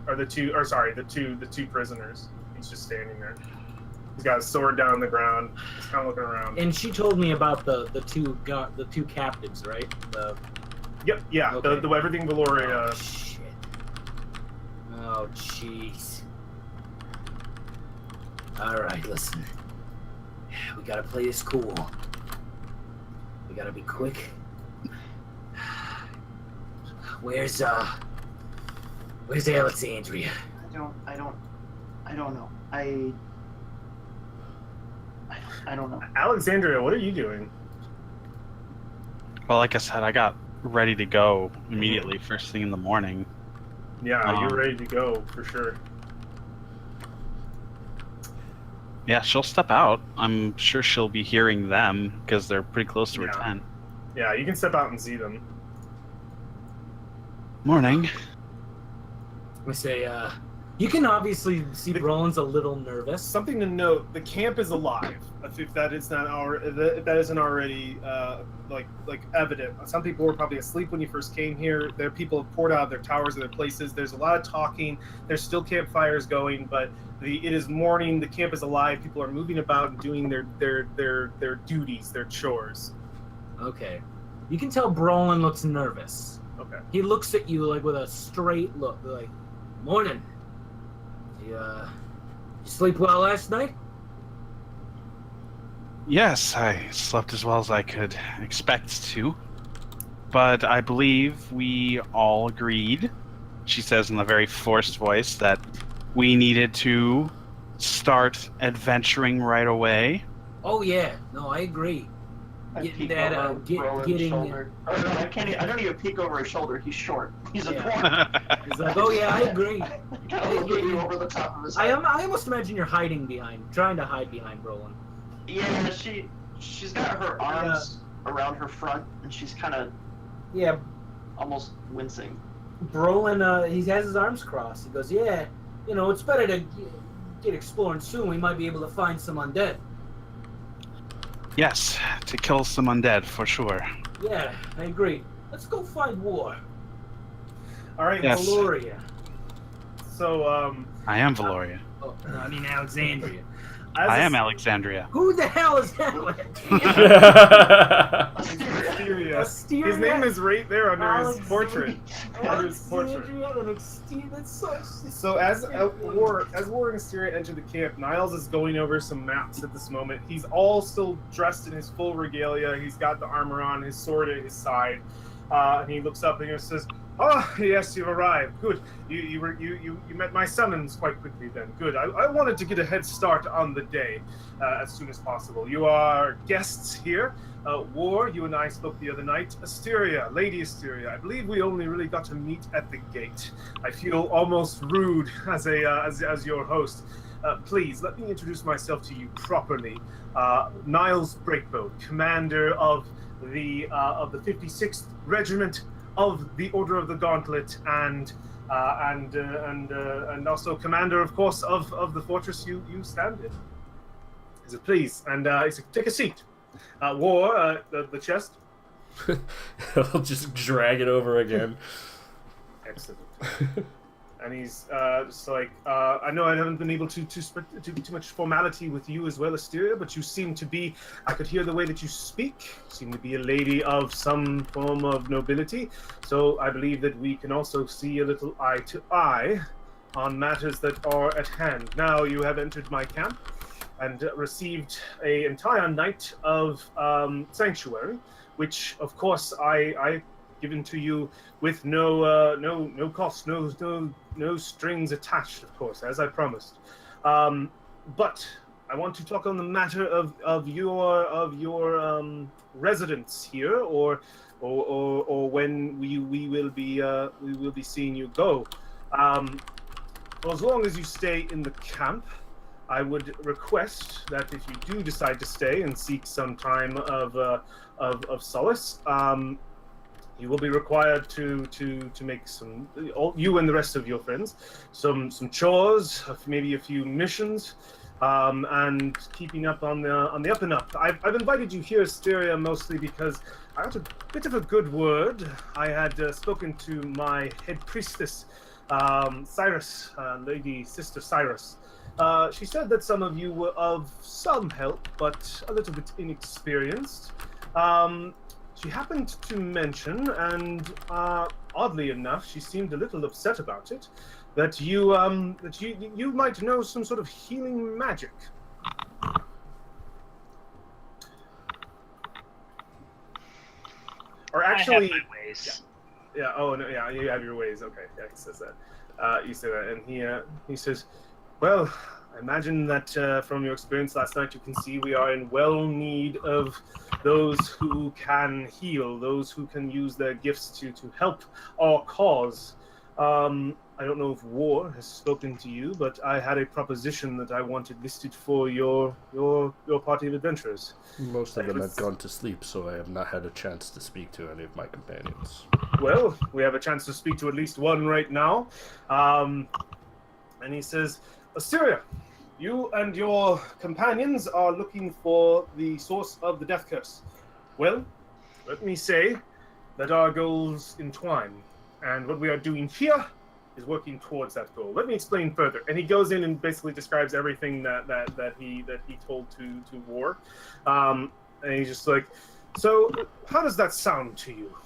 or the two prisoners. He's just standing there. He's got his sword down on the ground. He's kind of looking around. And she told me about the two captives, right? Yep, yeah, okay. the everything Valoria. Oh shit. Oh jeez. All right, listen. We gotta play this cool. We gotta be quick. Where's Alexandria? I don't know. I don't know. Alexandria, what are you doing? Well, like I said, I got ready to go immediately, first thing in the morning. Yeah, you're ready to go for sure. Yeah, she'll step out. I'm sure she'll be hearing them because they're pretty close to her tent. Yeah, you can step out and see them. Morning. We say, you can obviously see Brolin's a little nervous. Something to note: the camp is alive. If that isn't already evident. Some people were probably asleep when you first came here. There, people have poured out of their towers or their places. There's a lot of talking. There's still campfires going, but it is morning. The camp is alive. People are moving about and doing their duties, their chores. Okay, you can tell Brolin looks nervous. Okay. He looks at you like with a straight look, like, "Morning. You sleep well last night?" Yes, I slept as well as I could expect to. But I believe we all agreed, she says in a very forced voice, that we needed to start adventuring right away. Oh yeah, no, I agree. I Getting peek that, over Roland's getting- shoulder. Oh, no, I don't even peek over his shoulder. He's short. He's a Yeah. dwarf. He's like, "Oh yeah, I agree." Kind of look at you over the top of his head. I almost imagine you're trying to hide behind Brolin. Yeah, she's got her arms around her front, and she's kind of Yeah, almost wincing. Brolin, he has his arms crossed. He goes, "Yeah, it's better to get exploring soon. We might be able to find some undead." Yes, to kill some undead, for sure. Yeah, I agree. Let's go find war. All right. Yes. Valoria. So I am Valoria. Oh, no, I mean Alexandria. I am Alexandria. Who the hell is that? Asteria. Asteria? His name is right there under his Alexandria. portrait. Under his portrait. Alexandria and Asteria. That's so. So as War and Asteria enter the camp, Niles is going over some maps at this moment. He's all still dressed in his full regalia. He's got the armor on, his sword at his side, and he looks up and he says, "Oh yes, you've arrived. Good. You met my summons quite quickly then. Good. I wanted to get a head start on the day as soon as possible. You are guests here. War, you and I spoke the other night. Asteria, Lady Asteria. I believe we only really got to meet at the gate. I feel almost rude as your host. Please let me introduce myself to you properly. Niles Breakbone, commander of the 56th Regiment of the Order of the Gauntlet, and also commander, of course, of the fortress you stand in. He said, "Please," and he said, "Take a seat." War, the chest. I'll just drag it over again. Excellent. And he's just like, I know I haven't been able to do too much formality with you as well, Asteria, but you seem to be, I could hear the way that you speak, you seem to be a lady of some form of nobility, so I believe that we can also see a little eye to eye on matters that are at hand. Now you have entered my camp and received an entire night of sanctuary, which, of course, I given to you with no cost, no strings attached, of course, as I promised. But I want to talk on the matter of your residence here, or when we will be seeing you go. Well, as long as you stay in the camp, I would request that if you do decide to stay and seek some time of solace, you will be required to make some, you and the rest of your friends, some chores, maybe a few missions, and keeping up on the up and up. I've invited you here, Asteria, mostly because I got a bit of a good word. I had spoken to my head priestess, Cyrus, Lady Sister Cyrus. She said that some of you were of some help, but a little bit inexperienced. She happened to mention, and oddly enough, she seemed a little upset about it, that you might know some sort of healing magic. Or actually, I have my ways. yeah. Oh no, yeah. You have your ways. Okay, yeah. He says that. You say that, and he says, well, I imagine that from your experience last night, you can see we are in well need of those who can heal, those who can use their gifts to help our cause. I don't know if War has spoken to you, but I had a proposition that I wanted listed for your party of adventurers. Most of them have gone to sleep, so I have not had a chance to speak to any of my companions. Well, we have a chance to speak to at least one right now. And he says, Asteria, you and your companions are looking for the source of the death curse. Well, let me say that our goals entwine, and what we are doing here is working towards that goal. Let me explain further. And he goes in and basically describes everything that he told to War. And he's just like, so how does that sound to you?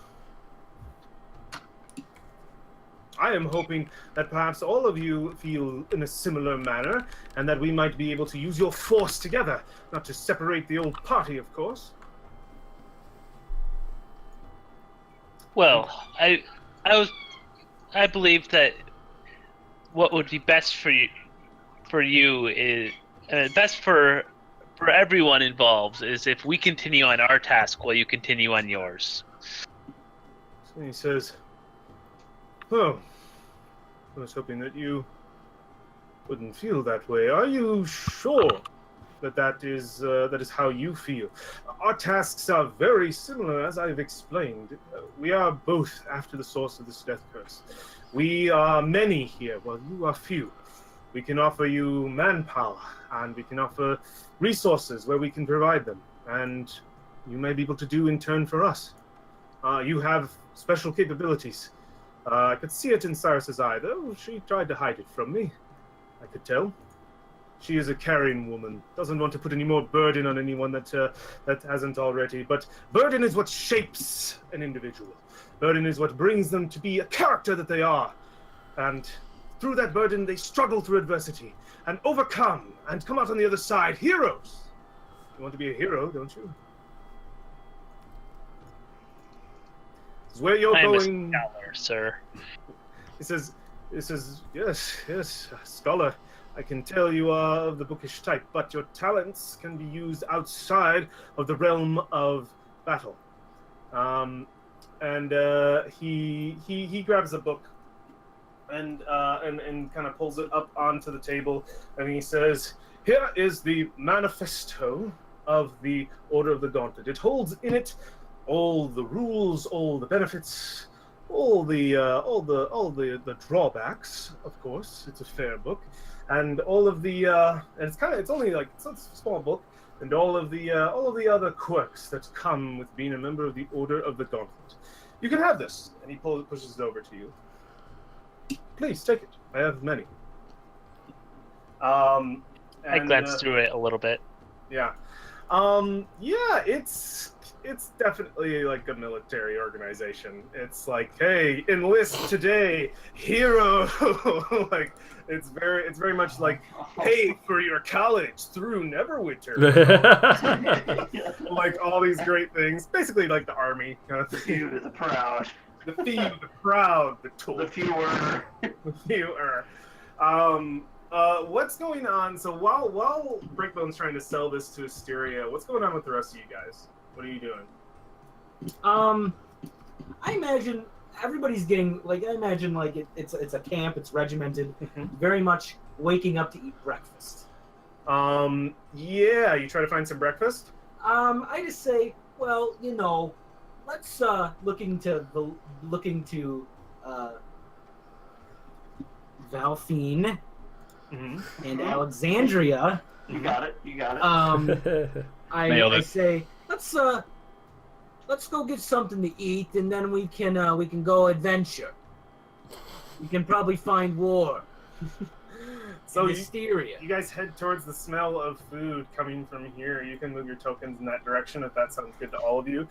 I am hoping that perhaps all of you feel in a similar manner, and that we might be able to use your force together, not to separate the old party, of course. Well, I believe that what would be best for you is best for everyone involved is if we continue on our task while you continue on yours. So he says, oh, I was hoping that you wouldn't feel that way. Are you sure that is how you feel? Our tasks are very similar, as I've explained. We are both after the source of this death curse. We are many here, while you are few. We can offer you manpower, and we can offer resources where we can provide them, and you may be able to do in turn for us. You have special capabilities. I could see it in Cyrus's eye, though. She tried to hide it from me. I could tell. She is a caring woman. Doesn't want to put any more burden on anyone that hasn't already. But burden is what shapes an individual. Burden is what brings them to be a character that they are. And through that burden, they struggle through adversity and overcome and come out on the other side heroes. You want to be a hero, don't you? This is where you're going. I am a scholar, sir. He says, yes, scholar. I can tell you are of the bookish type, but your talents can be used outside of the realm of battle. He grabs a book and kind of pulls it up onto the table, and he says, "Here is the manifesto of the Order of the Gauntlet. It holds in it all the rules, all the benefits, all the drawbacks. Of course, it's a fair book." And all of the, and it's only like, it's a small book, and all of the other quirks that come with being a member of the Order of the Gauntlet. You can have this, and he pushes it over to you. Please take it. I have many. I And, glanced through it a little bit. Yeah. Yeah, it's definitely like a military organization. It's like, hey, enlist today, hero. Like it's very much like pay for your college through Neverwinter. Like all these great things. Basically like the army kind of The thing. few, the proud, The few, the proud, the tool. the fewer. The fewer. What's going on? So while Breakbone's trying to sell this to Asteria, what's going on with the rest of you guys? What are you doing? I imagine everybody's getting like I imagine like it's a camp, it's regimented, very much waking up to eat breakfast. Yeah, you try to find some breakfast? I just say, well, let's look into Valfine and Alexandria. You got it. You got it. Nailed I it. say let's go get something to eat, and then we can go adventure. We can probably find war. So Hysteria. you guys head towards the smell of food coming from here. You can move your tokens in that direction if that sounds good to all of you.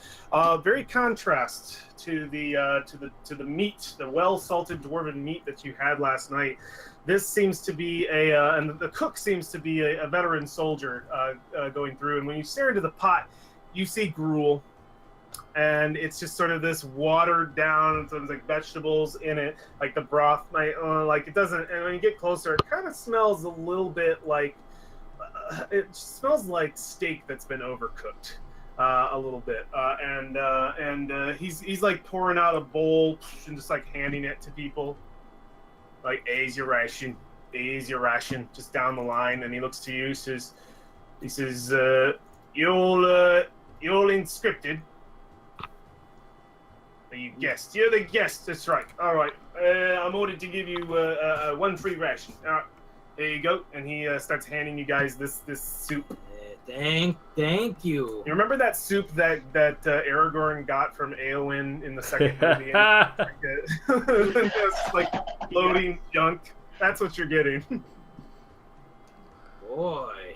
Very contrast to the meat, the well-salted dwarven meat that you had last night. This seems to be and the cook seems to be a veteran soldier going through. And when you stare into the pot, you see gruel. And it's just sort of this watered down, sort of like vegetables in it, like the broth might, like it doesn't. And when you get closer, it kind of smells a little bit like it smells like steak that's been overcooked, a little bit. And he's like pouring out a bowl and just like handing it to people, like here's your ration, just down the line. And he looks to you, says, you're all inscripted. You guessed. You're the guest. That's right. All right. I'm ordered to give you one free ration. There you go. And he starts handing you guys this soup. Thank you. You remember that soup that Aragorn got from Eowyn in the second movie? It's like floating junk. That's what you're getting. Boy,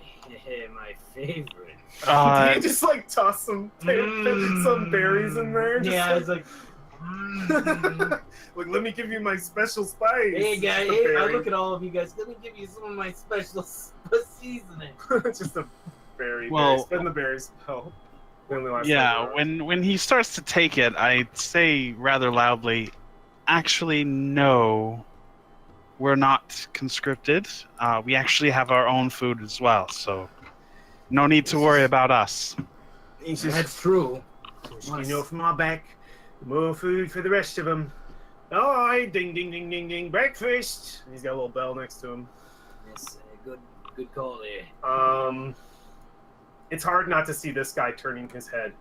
my favorite. Did you just like toss some berries in there? Just Yeah, it's like. Like, let me give you my special spice. Hey guys, Just a I berry. look at all of you guys. Let me give you some of my special seasoning. Just a berry. Well- Spend the berries. Oh, they only last Yeah, like an hour. when he starts to take it, I say rather loudly, actually, no, we're not conscripted. We actually have our own food as well, so no need to worry about us. He says, That's true. you know, from our back, more food for the rest of them. All right, ding, ding, ding, ding, ding, breakfast. And he's got a little bell next to him. Yes, good call there. It's hard not to see this guy turning his head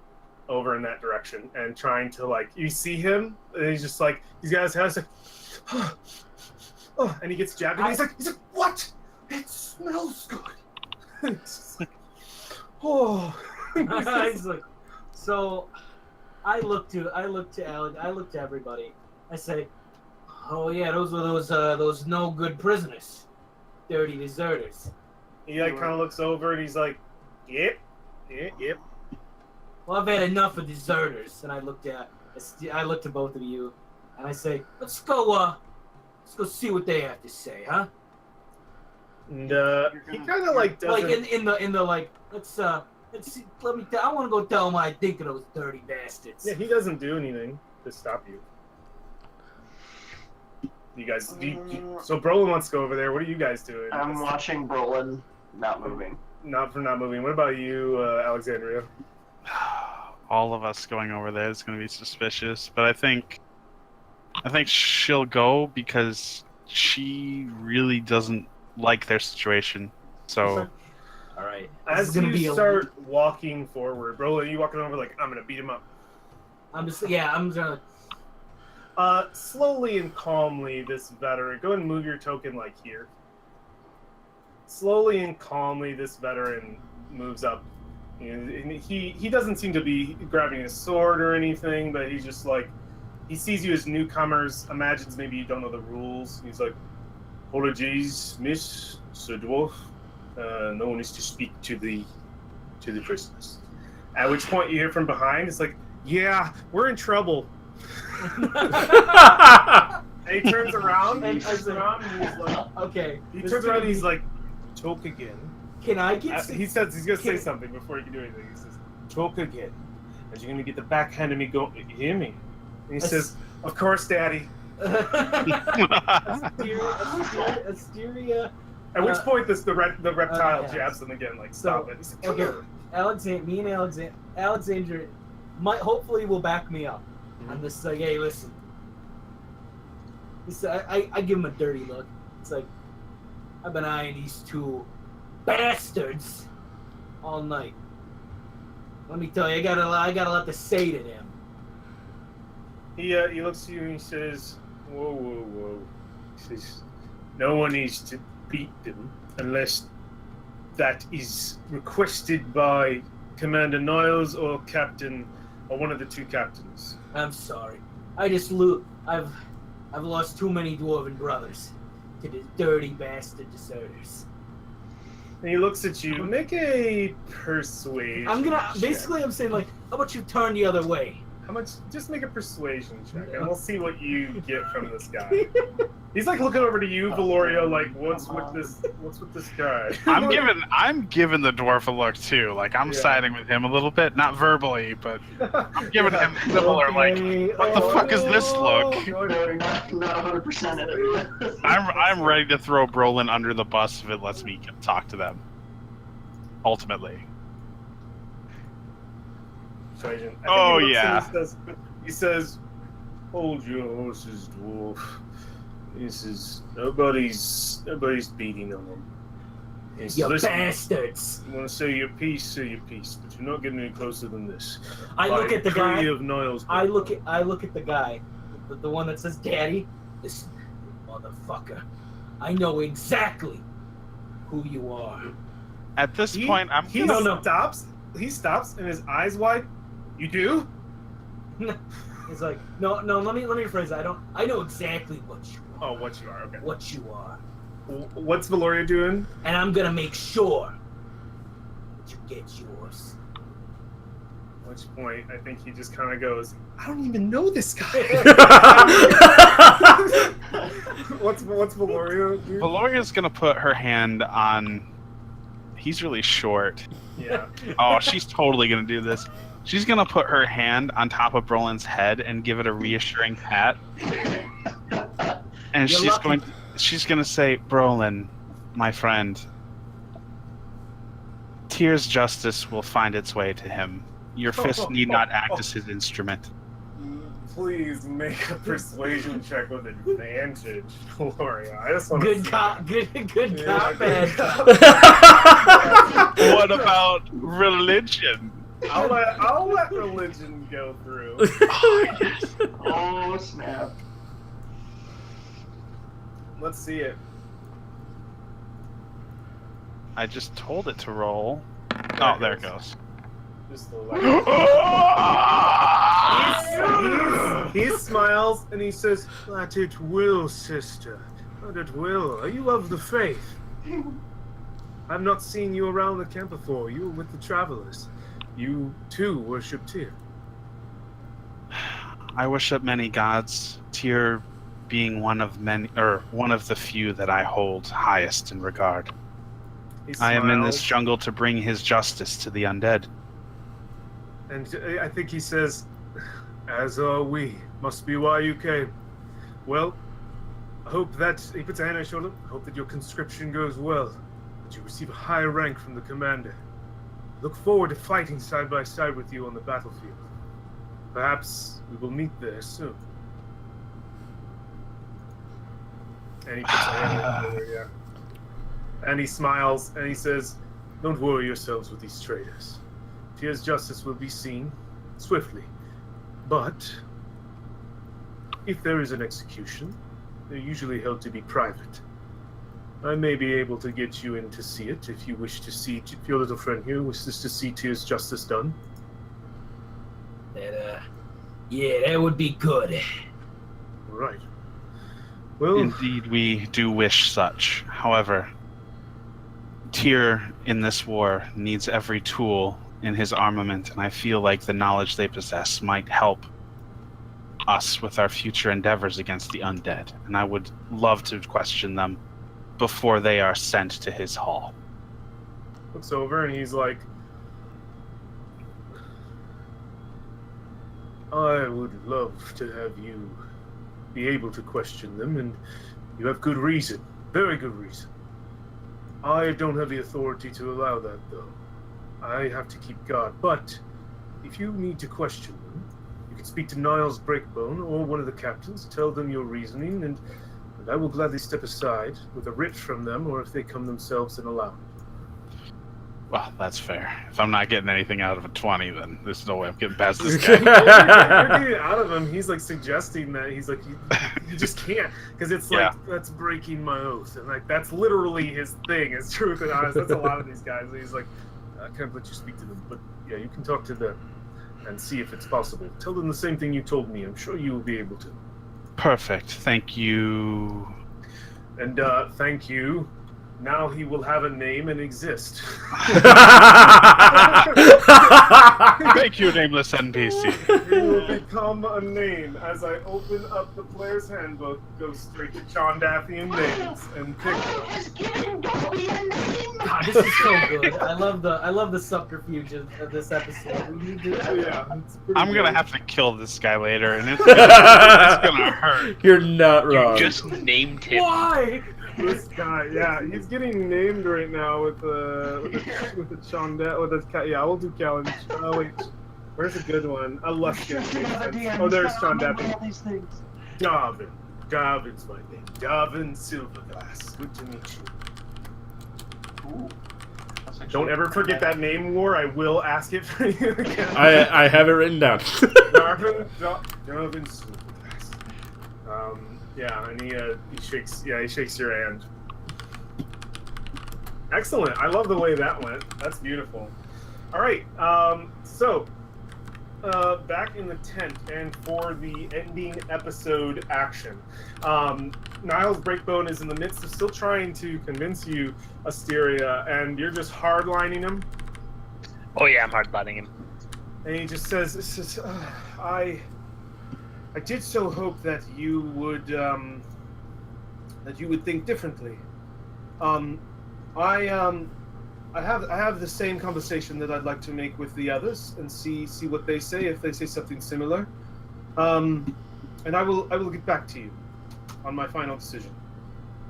over in that direction and trying to, like, you see him, and he's just like, he's got his head, he's like, oh, and he gets jabbed, and he's like, what? It smells good. It's just like, oh. He's like, so I look to Alec. I look to everybody. I say, oh yeah, those were those no good prisoners, dirty deserters. He like kind of looks over and he's like, yep. Well, I've had enough of deserters. And I look to both of you, and I say, let's go see what they have to say, huh? And he kind of like doesn't. Like in the like, let's see. I want to go tell them what I think of those dirty bastards. Yeah, he doesn't do anything to stop you. You guys, so Brolin wants to go over there. What are you guys doing? I'm watching Brolin not moving. Not moving. What about you, Alexandria? All of us going over there is going to be suspicious, but I think she'll go because she really doesn't like their situation. So All right. As you start walking forward, Brolin, you walking over like, I'm gonna beat him up. I'm gonna. Slowly and calmly, this veteran. Go ahead and move your token like here. Slowly and calmly, this veteran moves up And he doesn't seem to be grabbing his sword or anything, but he's just like, he sees you as newcomers, imagines maybe you don't know the rules. He's like, apologies, miss, Sir Dwarf. No one is to speak to the prisoners. At which point you hear from behind, it's like, yeah, we're in trouble. And he turns around, and he's like, Okay. he turns around and he's like, talk again. Can I get? He says he's gonna say something before he can do anything. He says, talk again. And you're gonna get the backhand of me go, hear me. And he says, of course, Daddy. Asteria. At which point the reptile yes. jabs him again, like, stop it. He's like, Okay, me and Alexandra might hopefully will back me up. I'm just like, hey, listen. I give him a dirty look. It's like, I've been eyeing these two bastards all night. Let me tell you, I gotta let the say to them. He looks at you and he says, whoa. He says, no one needs to beat them unless that is requested by Commander Niles or one of the two captains. I'm sorry. I've lost too many dwarven brothers to the dirty bastard deserters. And he looks at you. Make a persuasion. I'm saying, like, how about you turn the other way? How much? Just make a persuasion check, and we'll see what you get from this guy. He's like looking over to you, Valorio. Like, what's with this guy? I'm giving the dwarf a look too. Like I'm siding with him a little bit, not verbally, but I'm giving him similar. Like, what the fuck is this look? Not 100% in it. I'm ready to throw Brolin under the bus if it lets me talk to them. Ultimately. Persuasion. Oh yeah. He says, "Hold your horses, dwarf. This is nobody's beating on them. You bastards! You want to say your piece, but you're not getting any closer than this." I look at the guy. Of Niles, I look at the guy, the one that says "Daddy." This motherfucker. I know exactly who you are. At this point, He stops, and his eyes wide. You do? He's like, no. Let me rephrase that. I know exactly what you are. Oh, what you are? Okay. What you are. What's Valoria doing? And I'm gonna make sure that you get yours. At which point, I think he just kind of goes, I don't even know this guy. What's Valoria do? Valoria's gonna put her hand on. He's really short. Yeah. Oh, she's totally gonna do this. She's gonna put her hand on top of Brolin's head and give it a reassuring pat. And she's gonna say, Brolin, my friend, Tyr's justice will find its way to him. Your fist need not act as his instrument. Please make a persuasion check with advantage, Valoria. I just want good cop, bad cop. What about religion? I'll let religion go through. Oh, snap. Let's see it. I just told it to roll. Oh, there it goes. Just the he smiles and he says, "That it will, sister. That it will. Are you of the faith? I've not seen you around the camp before. You were with the travelers. You too worship Tyr." I worship many gods, Tyr being one of the few that I hold highest in regard. I am in this jungle to bring his justice to the undead. And I think he says, "As are we. Must be why you came. Well, I hope that," he puts a hand on his shoulder, "I hope that your conscription goes well, that you receive a high rank from the commander. Look forward to fighting side by side with you on the battlefield. Perhaps we will meet there soon." And he puts a hand on his shoulder, yeah. And he smiles and he says, "Don't worry yourselves with these traitors. Tyr's justice will be seen swiftly. But if there is an execution, they're usually held to be private. I may be able to get you in to see it if you wish to see. If your little friend here wishes to see to his justice done. Yeah, that would be good. Right. Well, Indeed, we do wish such. However, Tyr in this war needs every tool in his armament, and I feel like the knowledge they possess might help us with our future endeavors against the undead. And I would love to question them before they are sent to his hall. looks over and he's like, I would love to have you be able to question them, and you have good reason. Very good reason. I don't have the authority to allow that, though. I have to keep guard. But if you need to question them, you can speak to Niles Breakbone or one of the captains, tell them your reasoning, and I will gladly step aside with a writ from them, or if they come themselves and allow it. Well, that's fair. If I'm not getting anything out of a 20, then there's no way I'm getting past this You're guy. getting it out of him. He's like suggesting that he's like, you just can't, because it's like, that's breaking my oath, and like that's literally his thing. Is truth and honest. That's a lot of these guys. He's like, I can't let you speak to them, but yeah, you can talk to them and see if it's possible. Tell them the same thing you told me. I'm sure you will be able to. Perfect. Thank you. And thank you. Now he will have a name and exist. Thank you, nameless NPC. He will become a name. As I open up the player's handbook, go straight to Chondathian names and pick them. God, this is so good. I love the subterfuge of this episode. We need to, Yeah. I'm gonna have to kill this guy later, and it's gonna hurt. You're not wrong. You just named him. Why? This guy, yeah, he's getting named right now with the Chondat, with the yeah. We'll do Callan. Oh wait, where's a good one? A luscious. Oh, there's Chondat. Gavin. Gavin's my name. Gavin Silverglass. Good to meet you. Ooh. Don't ever forget that name, War. I will ask it for you again. I have it written down. Gavin Silverglass. Yeah, and he shakes your hand. Excellent. I love the way that went. That's beautiful. All right. So back in the tent, and for the ending episode action, Niles Breakbone is in the midst of still trying to convince you, Asteria, and you're just hardlining him. Oh yeah, I'm hardlining him. And he just says, I did so hope that you would think differently. I have the same conversation that I'd like to make with the others and see what they say, if they say something similar. And I will get back to you on my final decision.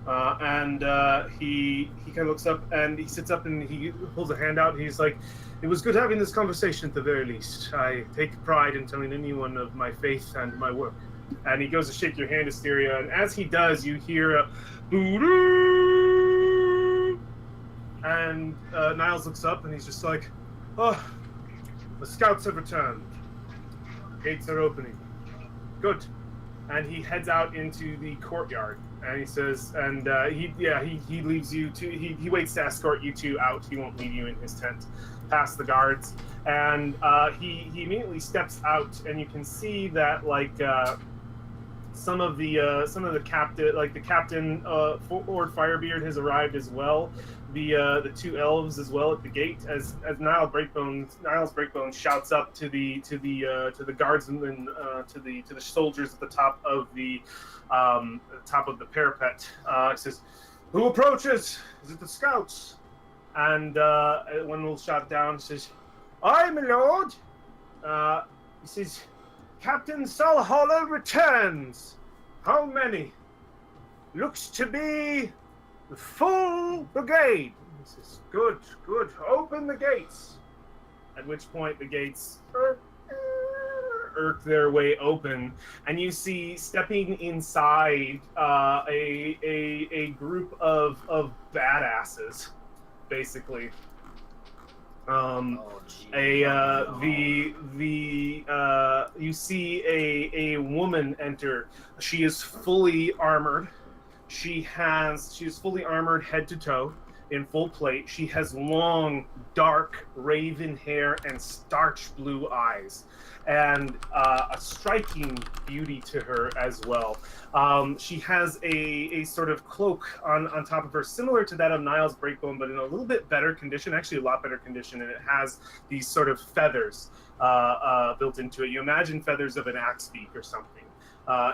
And he kind of looks up and he sits up and he pulls a hand out. And he's like, it was good having this conversation at the very least. I take pride in telling anyone of my faith and my work. And he goes to shake your hand, Asteria, and as he does, you hear a boo-doo! And Niles looks up and he's just like, oh, the scouts have returned. Gates are opening. Good. And he heads out into the courtyard. And he says, and he leaves you to, he waits to escort you two out. He won't leave you in his tent past the guards. And he immediately steps out, and you can see that like some of the captain, like the captain Lord Firebeard has arrived as well. The two elves as well at the gate as Niles Breakbone shouts up to the guards and then to the soldiers at the top of the parapet. He says, "Who approaches? Is it the scouts?" And one will shout down, says, "I, my lord." He says, "Captain Salhalla returns. How many?" "Looks to be the full brigade." He says, "Good, good. Open the gates." At which point the gates irk their way open, and you see stepping inside a group of badasses, basically. You see a woman enter. She is fully armored. She's fully armored head to toe in full plate. She has long, dark, raven hair and starch blue eyes, and a striking beauty to her as well. She has a sort of cloak on top of her, similar to that of Niall's breakbone, but in a little bit better condition, actually a lot better condition, and it has these sort of feathers built into it. You imagine feathers of an axe beak or something.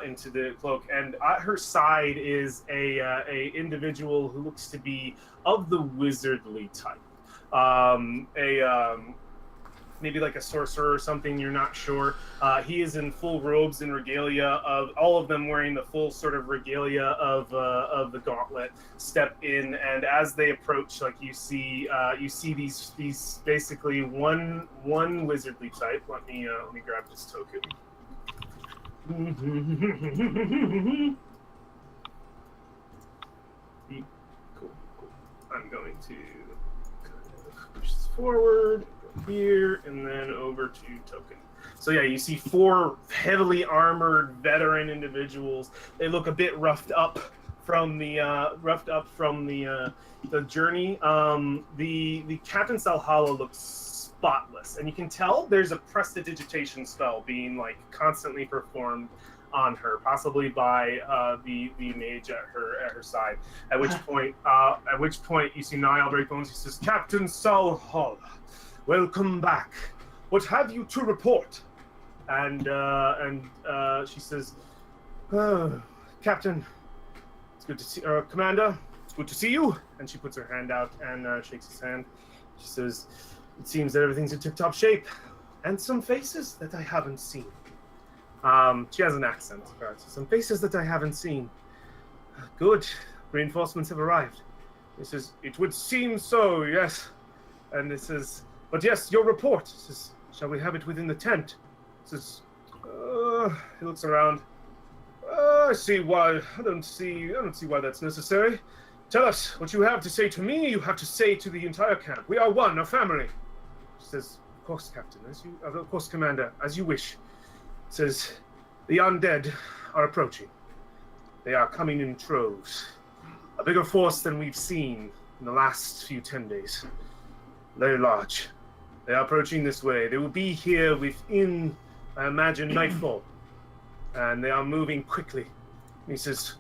Into the cloak, and at her side is a individual who looks to be of the wizardly type, maybe like a sorcerer or something. You're not sure. He is in full robes and regalia, of all of them wearing the full sort of regalia of the gauntlet. Step in, and as they approach, like you see these basically one wizardly type. Let me grab this token. Cool. I'm going to push this forward, go here, and then over to token. So yeah, you see 4 heavily armored veteran individuals. They look a bit roughed up from the journey. The Captain Salhalla looks spotless, and you can tell there's a prestidigitation spell being like constantly performed on her, possibly by the mage at her side. At which point you see Niall Breakbones. He says, "Captain Salhalla, welcome back. What have you to report?" And she says, "Captain, it's good to see. Commander, it's good to see you." And she puts her hand out and shakes his hand. She says, "It seems that everything's in tip-top shape, and some faces that I haven't seen." She has an accent. Some faces that I haven't seen. Good. Reinforcements have arrived. He says, "It would seem so, yes." And it says, "But yes, your report." He says, "Shall we have it within the tent?" He says, he looks around. I see why. I don't see why that's necessary. Tell us what you have to say to me. You have to say to the entire camp. We are one, a family. She says, "Of course, Captain, of course, Commander, as you wish." Says, "The undead are approaching. They are coming in troves. A bigger force than we've seen in the last few 10 days. Very large. They are approaching this way. They will be here within, I imagine, nightfall. And they are moving quickly." He says,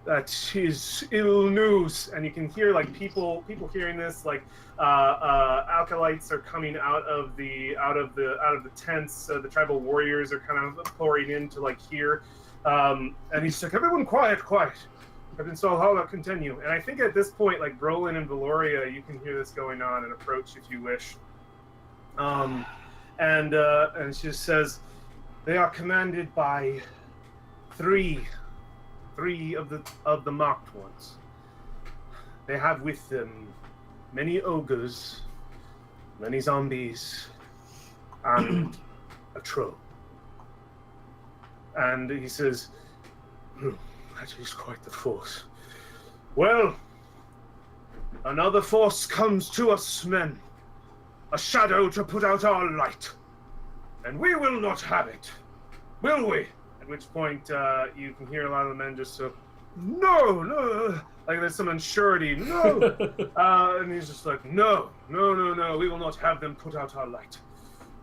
"That is ill news." And you can hear like people hearing this, like acolytes are coming out of the tents. The tribal warriors are kind of pouring in to like hear. And he's like, "Everyone quiet. Captain Salhalla, continue." And I think at this point, like Brolin and Valoria, you can hear this going on and approach if you wish. And she just says, "They are commanded by three of the marked ones. They have with them many ogres, many zombies, and a troll." And he says, "That is quite the force. Well, another force comes to us, men. A shadow to put out our light. And we will not have it, will we?" At which point, you can hear a lot of the men just so, no, like there's some unsurety, no. And he's just like, no, we will not have them put out our light.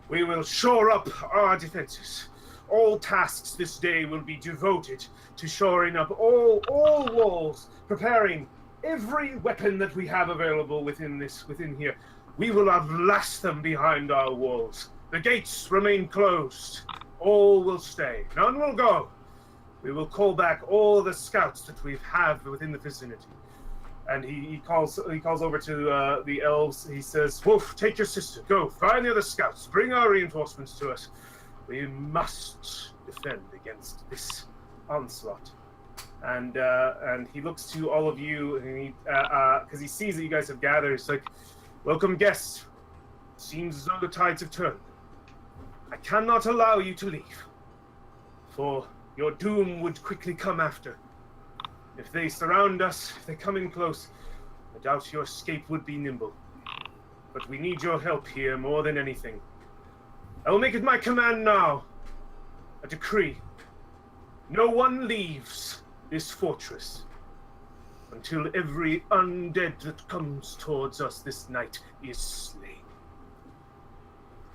We will shore up our defenses. All tasks this day will be devoted to shoring up all walls, preparing every weapon that we have available within here. We will outlast them behind our walls. The gates remain closed. All will stay. None will go. We will call back all the scouts that we have within the vicinity. And he calls over to the elves. He says, "Wolf, take your sister. Go, find the other scouts. Bring our reinforcements to us. We must defend against this onslaught." And he looks to all of you, and because he sees that you guys have gathered, he's like, "Welcome, guests. Seems as though the tides have turned. I cannot allow you to leave, for your doom would quickly come after. If they surround us, if they come in close, I doubt your escape would be nimble. But we need your help here more than anything. I will make it my command now, a decree. No one leaves this fortress until every undead that comes towards us this night is slain.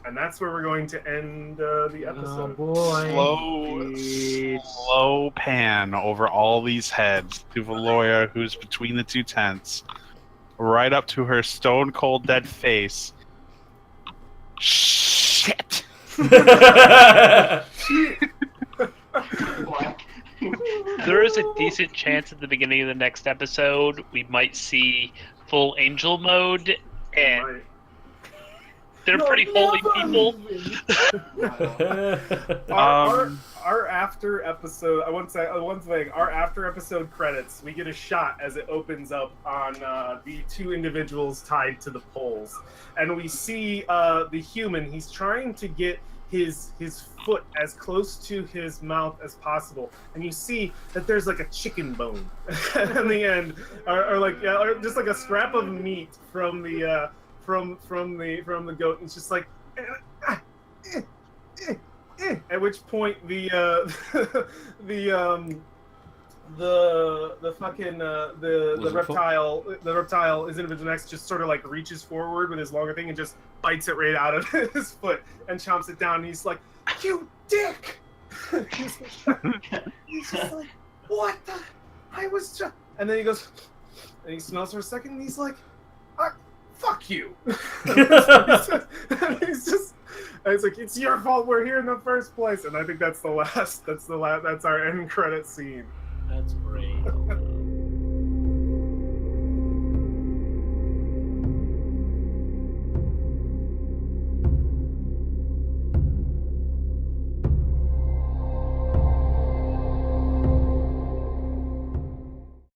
And that's where we're going to end the Oh episode. boy. Slow pan over all these heads to Valoria, who's between the two tents, right up to her stone cold dead face. Shit! Black. There is a decent chance at the beginning of the next episode we might see full angel mode, and Right. they're pretty holy people. Our after episode, one thing, our after episode credits, we get a shot as it opens up on the two individuals tied to the poles, and we see the human. He's trying to get his foot as close to his mouth as possible, and you see that there's like a chicken bone in the end, or just like a scrap of meat from the from the goat. It's just like. At which point the reptile his individual next just sort of like reaches forward with his longer thing and just bites it right out of his foot and chomps it down. And he's like, "You dick!" he's just like, "What the? I was just..." And then he goes, and he smells for a second, and he's like, "Fuck you!" And it's like, "It's your fault we're here in the first place." And I think that's our end credit scene.